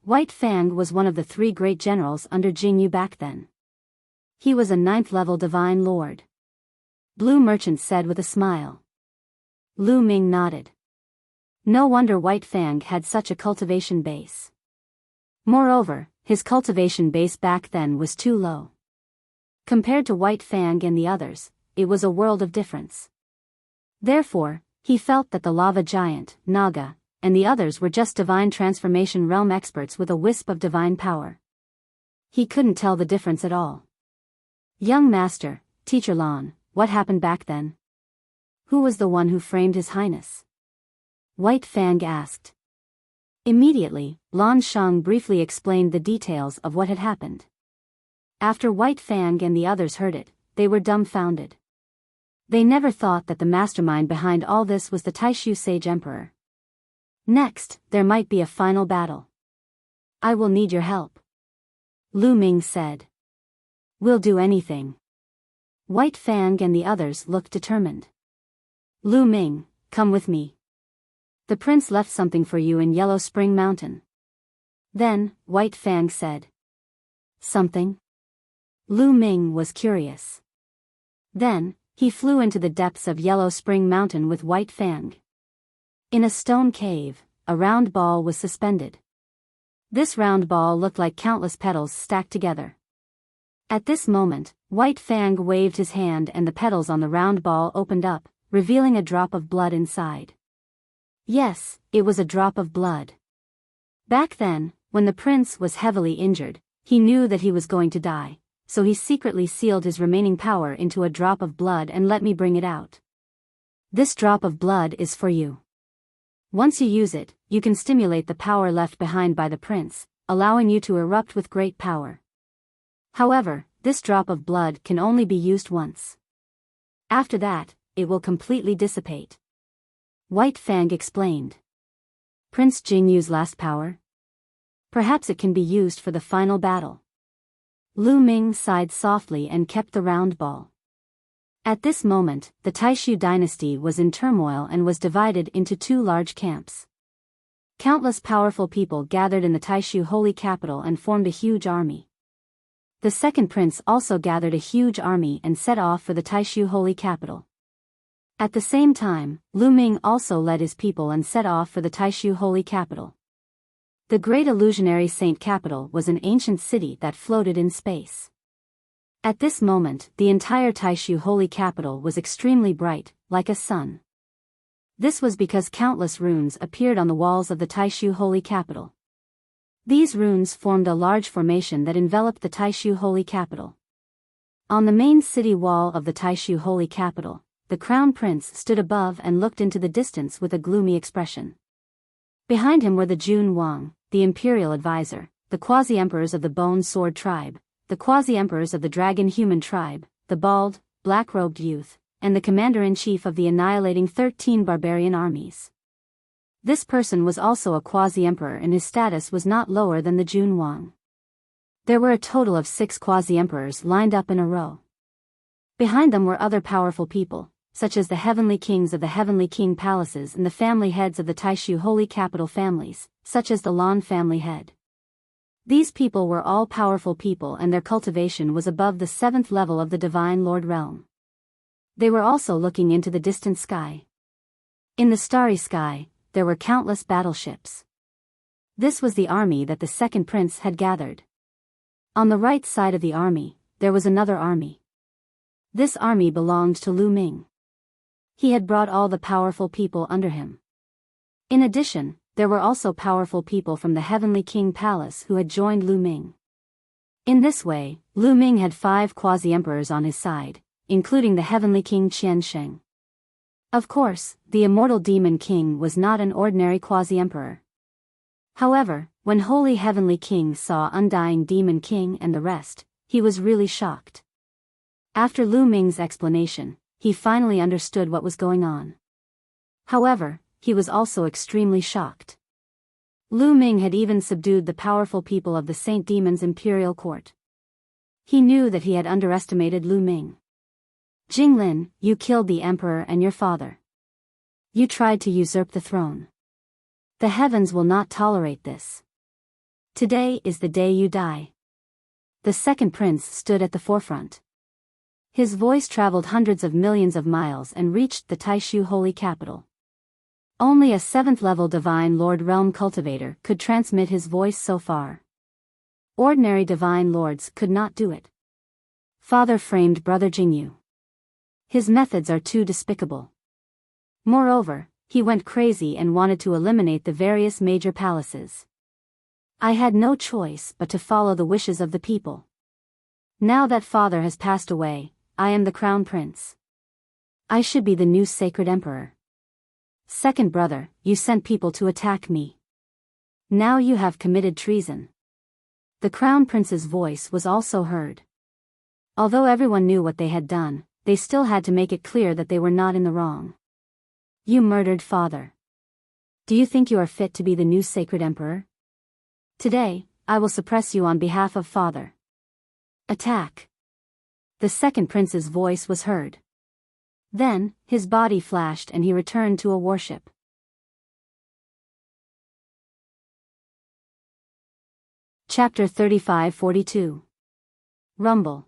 White Fang was one of the 3 great generals under Jingyu back then. He was a 9th level divine lord. Blue Merchant said with a smile. Lu Ming nodded. No wonder White Fang had such a cultivation base. Moreover, his cultivation base back then was too low. Compared to White Fang and the others, it was a world of difference. Therefore, he felt that the lava giant, Naga, and the others were just divine transformation realm experts with a wisp of divine power. He couldn't tell the difference at all. Young Master, Teacher Lan, what happened back then? Who was the one who framed His Highness? White Fang asked. Immediately, Lan Shang briefly explained the details of what had happened. After White Fang and the others heard it, they were dumbfounded. They never thought that the mastermind behind all this was the Taishu Sage Emperor. Next, there might be a final battle. I will need your help, Lu Ming said. We'll do anything. White Fang and the others looked determined. Lu Ming, come with me. The prince left something for you in Yellow Spring Mountain. Then, White Fang said. Something? Lu Ming was curious. Then, he flew into the depths of Yellow Spring Mountain with White Fang. In a stone cave, a round ball was suspended. This round ball looked like countless petals stacked together. At this moment, White Fang waved his hand and the petals on the round ball opened up, revealing a drop of blood inside. Yes, it was a drop of blood. Back then, when the prince was heavily injured, he knew that he was going to die, so he secretly sealed his remaining power into a drop of blood and let me bring it out. This drop of blood is for you. Once you use it, you can stimulate the power left behind by the prince, allowing you to erupt with great power. However, this drop of blood can only be used once. After that, it will completely dissipate. White Fang explained. Prince Jingyu's last power? Perhaps it can be used for the final battle. Lu Ming sighed softly and kept the round ball. At this moment, the Taishu dynasty was in turmoil and was divided into two large camps. Countless powerful people gathered in the Taishu holy capital and formed a huge army. The second prince also gathered a huge army and set off for the Taishu holy capital. At the same time, Lu Ming also led his people and set off for the Taishu holy capital. The great illusionary saint capital was an ancient city that floated in space. At this moment, the entire Taishu holy capital was extremely bright, like a sun. This was because countless runes appeared on the walls of the Taishu holy capital. These runes formed a large formation that enveloped the Taishu holy capital. On the main city wall of the Taishu holy capital, the crown prince stood above and looked into the distance with a gloomy expression. Behind him were the Jun Wang, the imperial advisor, the quasi-emperors of the Bone Sword tribe, the quasi-emperors of the Dragon-Human tribe, the bald, black-robed youth, and the commander-in-chief of the annihilating 13 barbarian armies. This person was also a quasi-emperor and his status was not lower than the Jun Wang. There were a total of 6 quasi-emperors lined up in a row. Behind them were other powerful people, such as the heavenly kings of the heavenly king palaces and the family heads of the Taishu holy capital families, such as the Lan family head. These people were all powerful people and their cultivation was above the 7th level of the Divine Lord realm. They were also looking into the distant sky. In the starry sky, there were countless battleships. This was the army that the second prince had gathered. On the right side of the army, there was another army. This army belonged to Lu Ming. He had brought all the powerful people under him. In addition, there were also powerful people from the Heavenly King Palace who had joined Lu Ming. In this way, Lu Ming had 5 quasi-emperors on his side, including the Heavenly King Qian Sheng. Of course, the Immortal Demon King was not an ordinary quasi-emperor. However, when Holy Heavenly King saw Undying Demon King and the rest, he was really shocked. After Lu Ming's explanation, he finally understood what was going on. However, he was also extremely shocked. Lu Ming had even subdued the powerful people of the Saint Demon's imperial court. He knew that he had underestimated Lu Ming. Jinglin, you killed the emperor and your father. You tried to usurp the throne. The heavens will not tolerate this. Today is the day you die. The second prince stood at the forefront. His voice traveled hundreds of millions of miles and reached the Taishu holy capital. Only a 7th level Divine Lord Realm cultivator could transmit his voice so far. Ordinary Divine Lords could not do it. Father framed Brother Jingyu. His methods are too despicable. Moreover, he went crazy and wanted to eliminate the various major palaces. I had no choice but to follow the wishes of the people. Now that father has passed away, I am the crown prince. I should be the new sacred emperor. Second brother, you sent people to attack me. Now you have committed treason. The Crown Prince's voice was also heard. Although everyone knew what they had done, they still had to make it clear that they were not in the wrong. You murdered father. Do you think you are fit to be the new sacred emperor? Today, I will suppress you on behalf of father. Attack. The second prince's voice was heard. Then, his body flashed and he returned to a warship. Chapter 35-42. Rumble.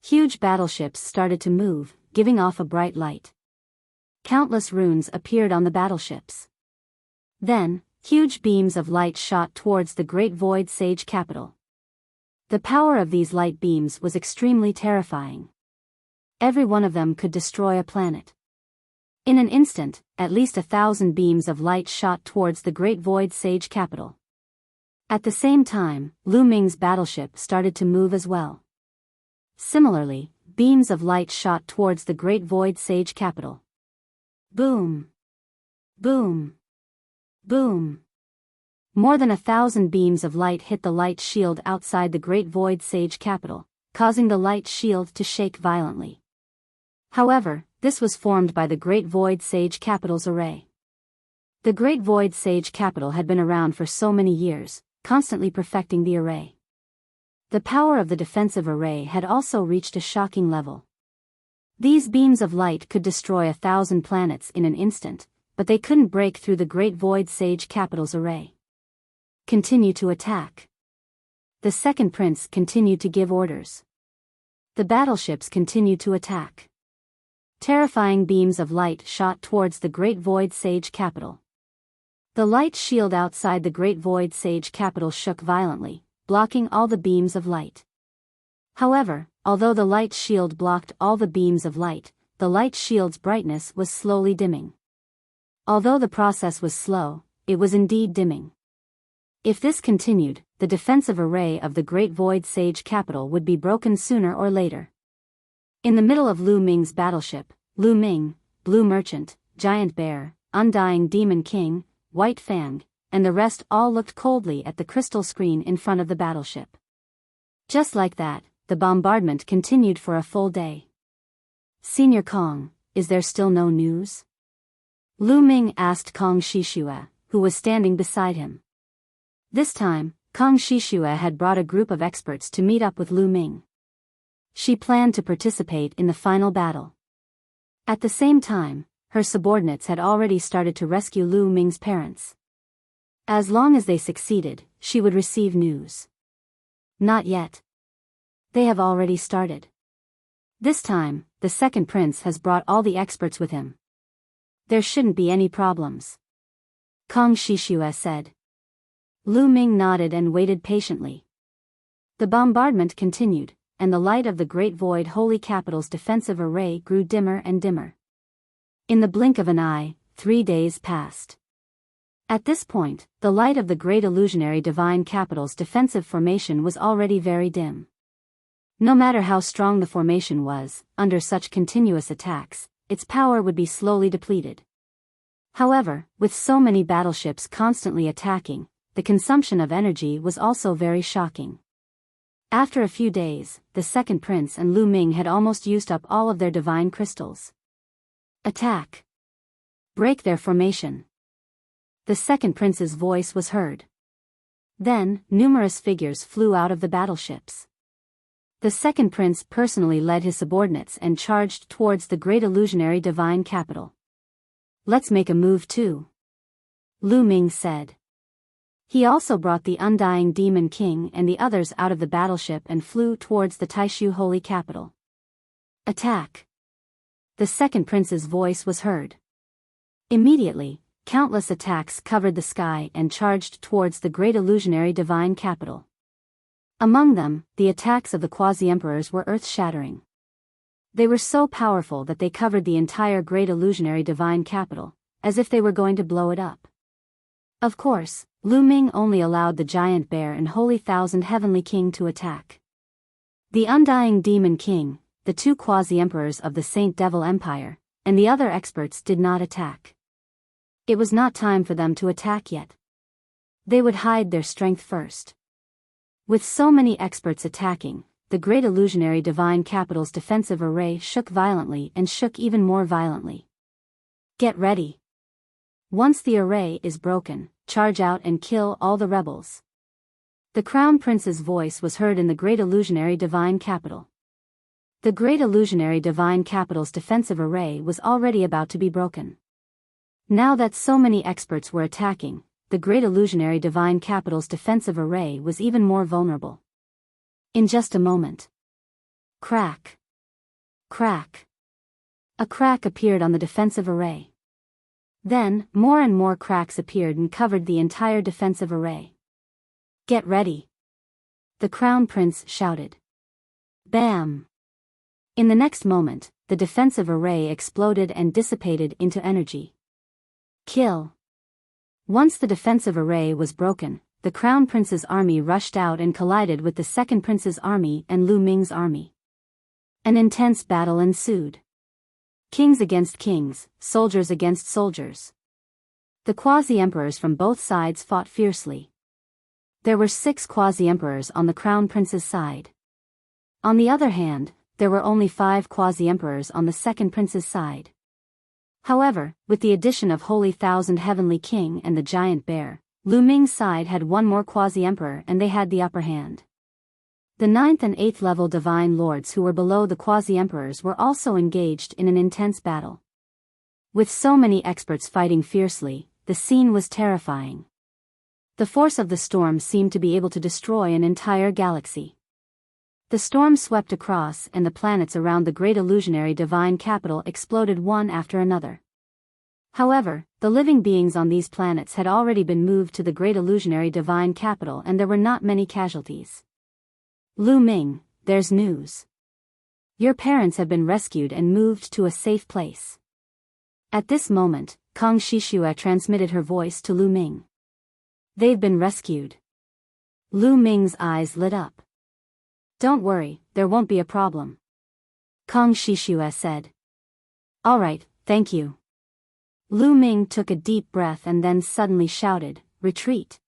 Huge battleships started to move, giving off a bright light. Countless runes appeared on the battleships. Then, huge beams of light shot towards the Great Void Sage capital. The power of these light beams was extremely terrifying. Every one of them could destroy a planet. In an instant, at least 1,000 beams of light shot towards the Great Void Sage capital. At the same time, Lu Ming's battleship started to move as well. Similarly, beams of light shot towards the Great Void Sage capital. Boom! Boom! Boom! More than 1,000 beams of light hit the light shield outside the Great Void Sage capital, causing the light shield to shake violently. However, this was formed by the Great Void Sage capital's array. The Great Void Sage capital had been around for so many years, constantly perfecting the array. The power of the defensive array had also reached a shocking level. These beams of light could destroy 1,000 planets in an instant, but they couldn't break through the Great Void Sage capital's array. Continue to attack. The second prince continued to give orders. The battleships continued to attack. Terrifying beams of light shot towards the Great Void Sage capital. The light shield outside the Great Void Sage capital shook violently, blocking all the beams of light. However, although the light shield blocked all the beams of light, the light shield's brightness was slowly dimming. Although the process was slow, it was indeed dimming. If this continued, the defensive array of the Great Void Sage capital would be broken sooner or later. In the middle of Lu Ming's battleship, Lu Ming, Blue Merchant, Giant Bear, Undying Demon King, White Fang, and the rest all looked coldly at the crystal screen in front of the battleship. Just like that, the bombardment continued for a full day. Senior Kong, is there still no news? Lu Ming asked Kong Shishue, who was standing beside him. This time, Kong Shishue had brought a group of experts to meet up with Lu Ming. She planned to participate in the final battle. At the same time, her subordinates had already started to rescue Lu Ming's parents. As long as they succeeded, she would receive news. Not yet. They have already started. This time, the second prince has brought all the experts with him. There shouldn't be any problems. Kong Shishue said. Lu Ming nodded and waited patiently. The bombardment continued, and the light of the Great Void Holy Capital's defensive array grew dimmer and dimmer. In the blink of an eye, 3 days passed. At this point, the light of the Great Illusionary Divine Capital's defensive formation was already very dim. No matter how strong the formation was, under such continuous attacks, its power would be slowly depleted. However, with so many battleships constantly attacking, the consumption of energy was also very shocking. After a few days, the second prince and Lu Ming had almost used up all of their divine crystals. Attack! Break their formation! The second prince's voice was heard. Then, numerous figures flew out of the battleships. The second prince personally led his subordinates and charged towards the Great Illusionary Divine Capital. Let's make a move too. Lu Ming said. He also brought the Undying Demon King and the others out of the battleship and flew towards the Taishu Holy Capital. Attack! The second prince's voice was heard. Immediately, countless attacks covered the sky and charged towards the Great Illusionary Divine Capital. Among them, the attacks of the quasi-emperors were earth-shattering. They were so powerful that they covered the entire Great Illusionary Divine Capital, as if they were going to blow it up. Of course, Lu Ming only allowed the Giant Bear and Holy Thousand Heavenly King to attack. The Undying Demon King, the 2 quasi-emperors of the Saint Devil Empire, and the other experts did not attack. It was not time for them to attack yet. They would hide their strength first. With so many experts attacking, the great illusionary divine capital's defensive array shook violently and shook even more violently. Get ready. Once the array is broken, charge out and kill all the rebels. The Crown Prince's voice was heard in the great illusionary divine capital. The great illusionary divine capital's defensive array was already about to be broken. Now that so many experts were attacking, the great illusionary divine capital's defensive array was even more vulnerable. In just a moment. Crack. Crack. A crack appeared on the defensive array. Then, more and more cracks appeared and covered the entire defensive array. Get ready. The Crown Prince shouted. Bam! In the next moment, the defensive array exploded and dissipated into energy. Kill. Once the defensive array was broken, the Crown Prince's army rushed out and collided with the Second Prince's army and Lu Ming's army. An intense battle ensued. Kings against kings, soldiers against soldiers. The quasi-emperors from both sides fought fiercely. There were 6 quasi-emperors on the Crown Prince's side. On the other hand, there were only 5 quasi-emperors on the Second Prince's side. However, with the addition of Holy Thousand Heavenly King and the Giant Bear, Lu Ming's side had 1 more quasi-emperor and they had the upper hand. The 9th and 8th level divine lords who were below the quasi-emperors were also engaged in an intense battle. With so many experts fighting fiercely, the scene was terrifying. The force of the storm seemed to be able to destroy an entire galaxy. The storm swept across and the planets around the great illusionary divine capital exploded one after another. However, the living beings on these planets had already been moved to the great illusionary divine capital and there were not many casualties. Lu Ming, there's news. Your parents have been rescued and moved to a safe place. At this moment, Kang Shishue transmitted her voice to Lu Ming. They've been rescued. Lu Ming's eyes lit up. Don't worry, there won't be a problem. Kang Shishue said. Alright, thank you. Lu Ming took a deep breath and then suddenly shouted, retreat.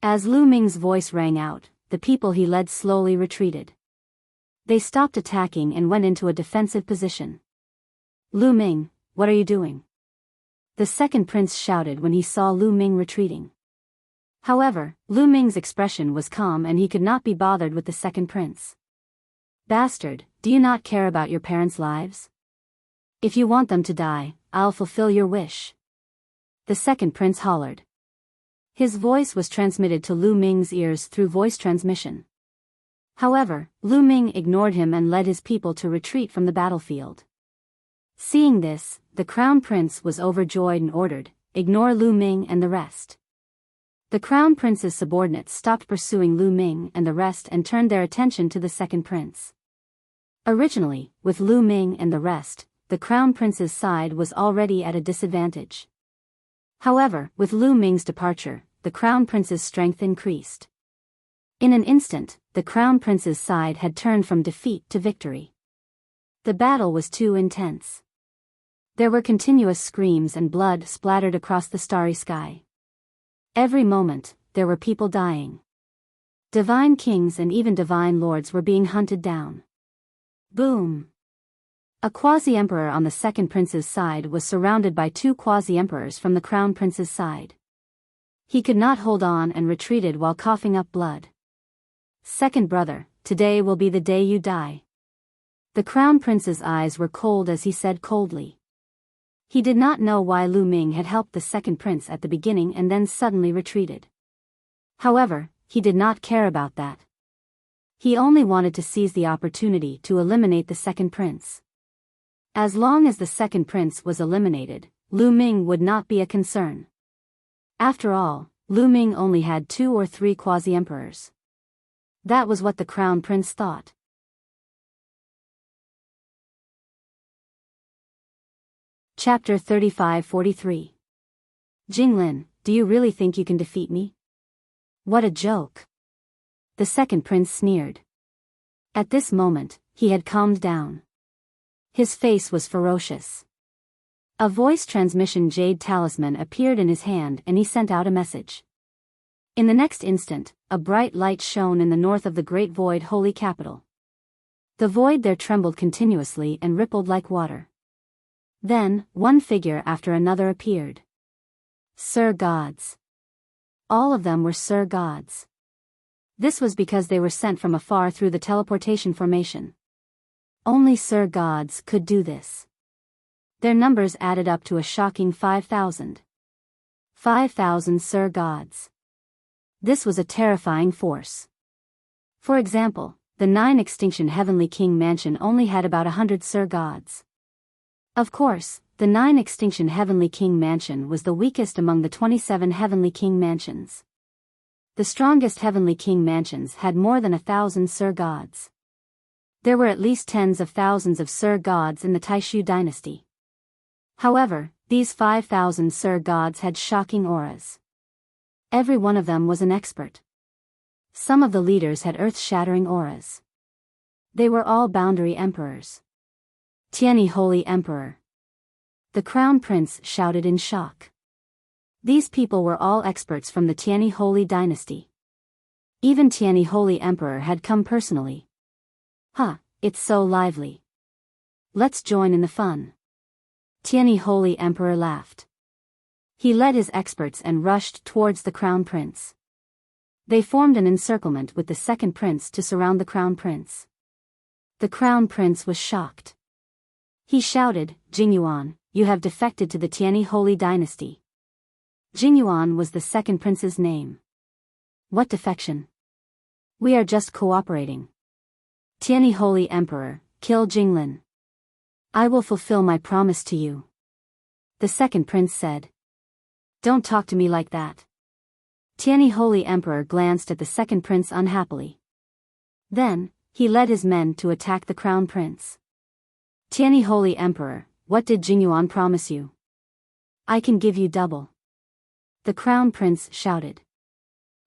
As Lu Ming's voice rang out, the people he led slowly retreated. They stopped attacking and went into a defensive position. Lu Ming, what are you doing? The Second Prince shouted when he saw Lu Ming retreating. However, Lu Ming's expression was calm and he could not be bothered with the Second Prince. Bastard, do you not care about your parents' lives? If you want them to die, I'll fulfill your wish. The Second Prince hollered. His voice was transmitted to Lu Ming's ears through voice transmission. However, Lu Ming ignored him and led his people to retreat from the battlefield. Seeing this, the Crown Prince was overjoyed and ordered, ignore Lu Ming and the rest. The Crown Prince's subordinates stopped pursuing Lu Ming and the rest and turned their attention to the Second Prince. Originally, with Lu Ming and the rest, the Crown Prince's side was already at a disadvantage. However, with Lu Ming's departure, the Crown Prince's strength increased. In an instant, the Crown Prince's side had turned from defeat to victory. The battle was too intense. There were continuous screams and blood splattered across the starry sky. Every moment, there were people dying. Divine kings and even divine lords were being hunted down. Boom! A quasi-emperor on the Second Prince's side was surrounded by 2 quasi-emperors from the Crown Prince's side. He could not hold on and retreated while coughing up blood. Second brother, today will be the day you die. The Crown Prince's eyes were cold as he said coldly. He did not know why Lu Ming had helped the Second Prince at the beginning and then suddenly retreated. However, he did not care about that. He only wanted to seize the opportunity to eliminate the Second Prince. As long as the Second Prince was eliminated, Lu Ming would not be a concern. After all, Lu Ming only had 2 or 3 quasi-emperors. That was what the Crown Prince thought. Chapter 35-43. Jinglin, do you really think you can defeat me? What a joke. The Second Prince sneered. At this moment, he had calmed down. His face was ferocious. A voice transmission jade talisman appeared in his hand and he sent out a message. In the next instant, a bright light shone in the north of the great void holy capital. The void there trembled continuously and rippled like water. Then, one figure after another appeared. Sir gods. All of them were Sir gods. This was because they were sent from afar through the teleportation formation. Only Sir gods could do this. Their numbers added up to a shocking 5,000. 5,000 Sir gods. This was a terrifying force. For example, the 9 Extinction Heavenly King Mansion only had about 100 Sir gods. Of course, the 9 Extinction Heavenly King Mansion was the weakest among the 27 Heavenly King Mansions. The strongest Heavenly King Mansions had more than 1,000 Sir gods. There were at least tens of thousands of Sir gods in the Taishu dynasty. However, these 5,000 Sir gods had shocking auras. Every one of them was an expert. Some of the leaders had earth-shattering auras. They were all boundary emperors. Tianyi Holy Emperor. The Crown Prince shouted in shock. These people were all experts from the Tianyi Holy dynasty. Even Tianyi Holy Emperor had come personally. Huh, it's so lively. Let's join in the fun. Tianyi Holy Emperor laughed. He led his experts and rushed towards the Crown Prince. They formed an encirclement with the second prince to surround the Crown Prince. The Crown Prince was shocked. He shouted, Jingyuan, you have defected to the Tianyi Holy dynasty. Jingyuan was the second prince's name. What defection? We are just cooperating. Tianyi Holy Emperor, kill Jinglin. I will fulfill my promise to you. The second prince said. Don't talk to me like that. Tianyi Holy Emperor glanced at the second prince unhappily. Then, he led his men to attack the Crown Prince. Tianyi Holy Emperor, what did Jingyuan promise you? I can give you double. The Crown Prince shouted.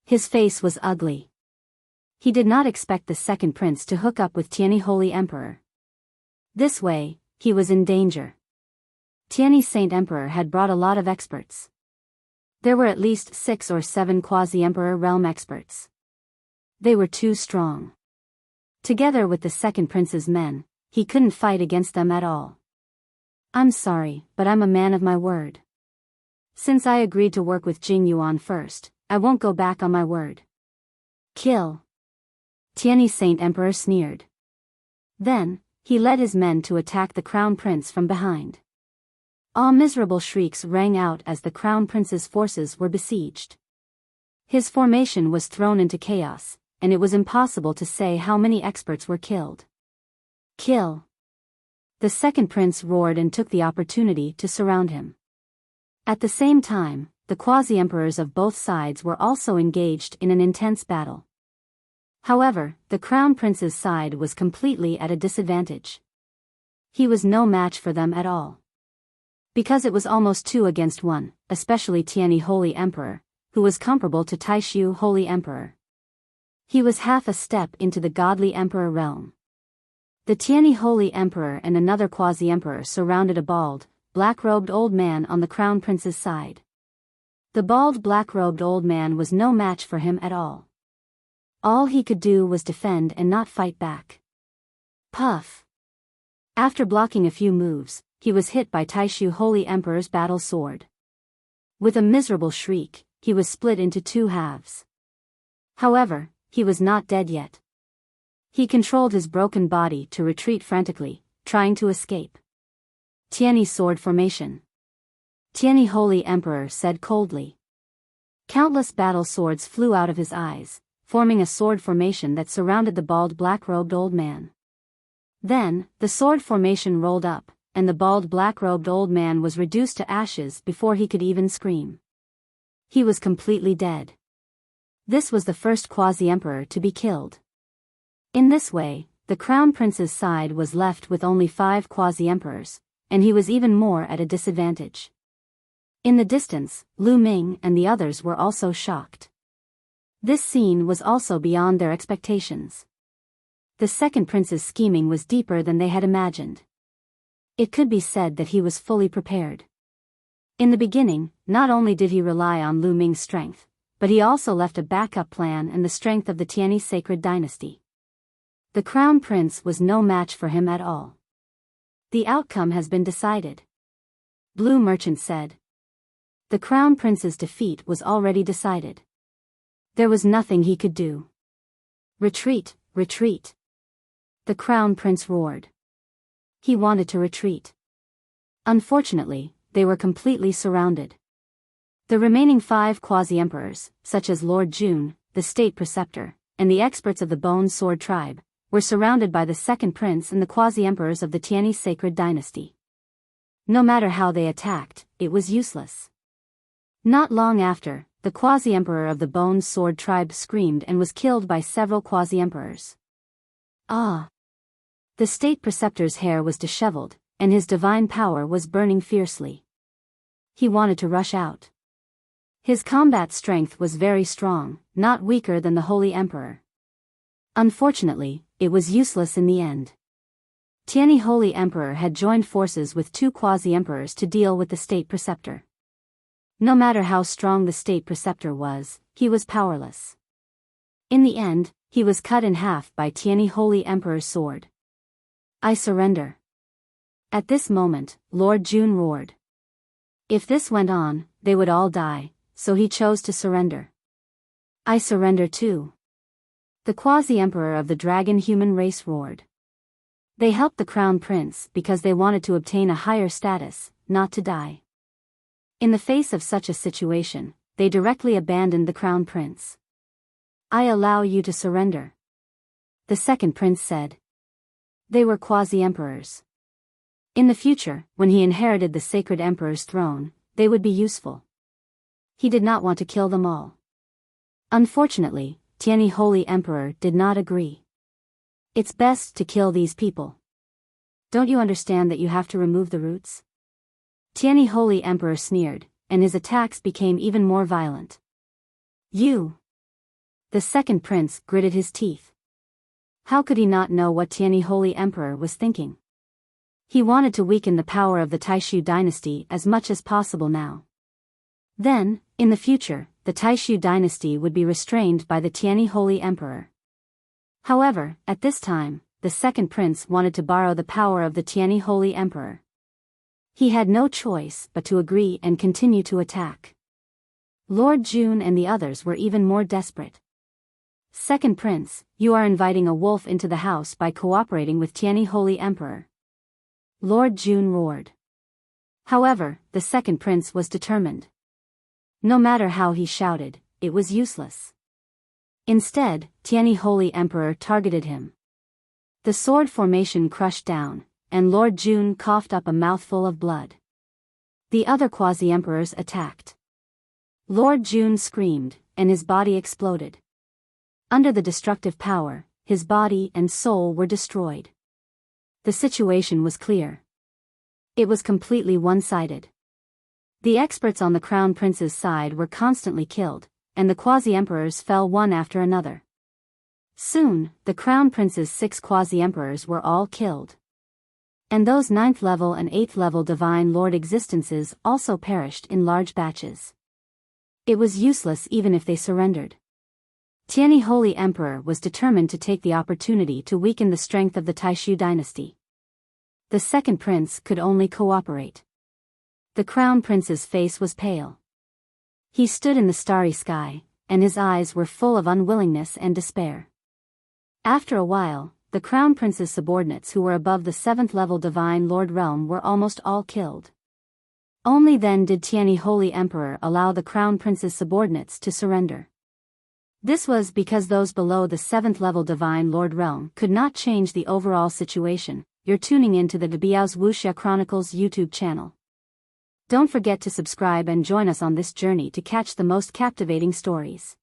His face was ugly. He did not expect the second prince to hook up with Tianyi Holy Emperor. This way, he was in danger. Tianyi Saint Emperor had brought a lot of experts. There were at least 6 or 7 quasi-emperor realm experts. They were too strong. Together with the second prince's men, he couldn't fight against them at all. I'm sorry, but I'm a man of my word. Since I agreed to work with Jingyuan first, I won't go back on my word. Kill. Tianyi Saint Emperor sneered. Then, he led his men to attack the Crown Prince from behind. All miserable shrieks rang out as the Crown Prince's forces were besieged. His formation was thrown into chaos, and it was impossible to say how many experts were killed. Kill. The second prince roared and took the opportunity to surround him. At the same time, the quasi-emperors of both sides were also engaged in an intense battle. However, the Crown Prince's side was completely at a disadvantage. He was no match for them at all. Because it was almost 2 against 1, especially Tianyi Holy Emperor, who was comparable to Taishu Holy Emperor. He was half a step into the godly emperor realm. The Tianyi Holy Emperor and another quasi-emperor surrounded a bald, black-robed old man on the Crown Prince's side. The bald black-robed old man was no match for him at all. All he could do was defend and not fight back. Puff. After blocking a few moves, he was hit by Taishu Holy Emperor's battle sword. With a miserable shriek, he was split into 2 halves. However, he was not dead yet. He controlled his broken body to retreat frantically, trying to escape. Tianyi sword formation. Tianyi Holy Emperor said coldly. Countless battle swords flew out of his eyes, forming a sword formation that surrounded the bald black-robed old man. Then, the sword formation rolled up, and the bald black-robed old man was reduced to ashes before he could even scream. He was completely dead. This was the first quasi-emperor to be killed. In this way, the Crown Prince's side was left with only 5 quasi-emperors, and he was even more at a disadvantage. In the distance, Lu Ming and the others were also shocked. This scene was also beyond their expectations. The second prince's scheming was deeper than they had imagined. It could be said that he was fully prepared. In the beginning, not only did he rely on Lu Ming's strength, but he also left a backup plan and the strength of the Tianyi sacred dynasty. The crown prince was no match for him at all. The outcome has been decided. Blue Merchant said. The crown prince's defeat was already decided. There was nothing he could do. Retreat, retreat. The crown prince roared. He wanted to retreat. Unfortunately, they were completely surrounded. The remaining 5 quasi-emperors, such as Lord Jun, the state preceptor, and the experts of the Bone Sword tribe, were surrounded by the second prince and the quasi-emperors of the Tianyi sacred dynasty. No matter how they attacked, it was useless. Not long after, the quasi-emperor of the Bone Sword tribe screamed and was killed by several quasi-emperors. Ah! The state preceptor's hair was disheveled, and his divine power was burning fiercely. He wanted to rush out. His combat strength was very strong, not weaker than the Holy Emperor. Unfortunately, it was useless in the end. Tianyi Holy Emperor had joined forces with 2 quasi-emperors to deal with the state preceptor. No matter how strong the state preceptor was, he was powerless. In the end, he was cut in half by Tianyi Holy Emperor's sword. I surrender. At this moment, Lord Jun roared. If this went on, they would all die, so he chose to surrender. I surrender too. The quasi-emperor of the dragon human race roared. They helped the crown prince because they wanted to obtain a higher status, not to die. In the face of such a situation, they directly abandoned the crown prince. I allow you to surrender. The second prince said. They were quasi-emperors. In the future, when he inherited the sacred emperor's throne, they would be useful. He did not want to kill them all. Unfortunately, Tianyi Holy Emperor did not agree. It's best to kill these people. Don't you understand that you have to remove the roots? Tianyi Holy Emperor sneered, and his attacks became even more violent. You! The second prince gritted his teeth. How could he not know what Tianyi Holy Emperor was thinking? He wanted to weaken the power of the Taishu dynasty as much as possible now. Then, in the future, the Taishu dynasty would be restrained by the Tianyi Holy Emperor. However, at this time, the second prince wanted to borrow the power of the Tianyi Holy Emperor. He had no choice but to agree and continue to attack. Lord Jun and the others were even more desperate. Second prince, you are inviting a wolf into the house by cooperating with Tianyi Holy Emperor. Lord Jun roared. However, the second prince was determined. No matter how he shouted, it was useless. Instead, Tianyi Holy Emperor targeted him. The sword formation crushed down, and Lord Jun coughed up a mouthful of blood. The other quasi-emperors attacked. Lord Jun screamed, and his body exploded. Under the destructive power, his body and soul were destroyed. The situation was clear. It was completely one-sided. The experts on the crown prince's side were constantly killed, and the quasi-emperors fell one after another. Soon, the crown prince's 6 quasi-emperors were all killed. And those 9th level and 8th level divine lord existences also perished in large batches. It was useless even if they surrendered. Tianyi Holy Emperor was determined to take the opportunity to weaken the strength of the Taishu dynasty. The second prince could only cooperate. The crown prince's face was pale. He stood in the starry sky, and his eyes were full of unwillingness and despair. After a while, the crown prince's subordinates who were above the 7th level divine lord realm were almost all killed. Only then did Tianyi Holy Emperor allow the crown prince's subordinates to surrender. This was because those below the 7th level divine lord realm could not change the overall situation. You're tuning in to the Biyao's Wuxia Chronicles YouTube channel. Don't forget to subscribe and join us on this journey to catch the most captivating stories.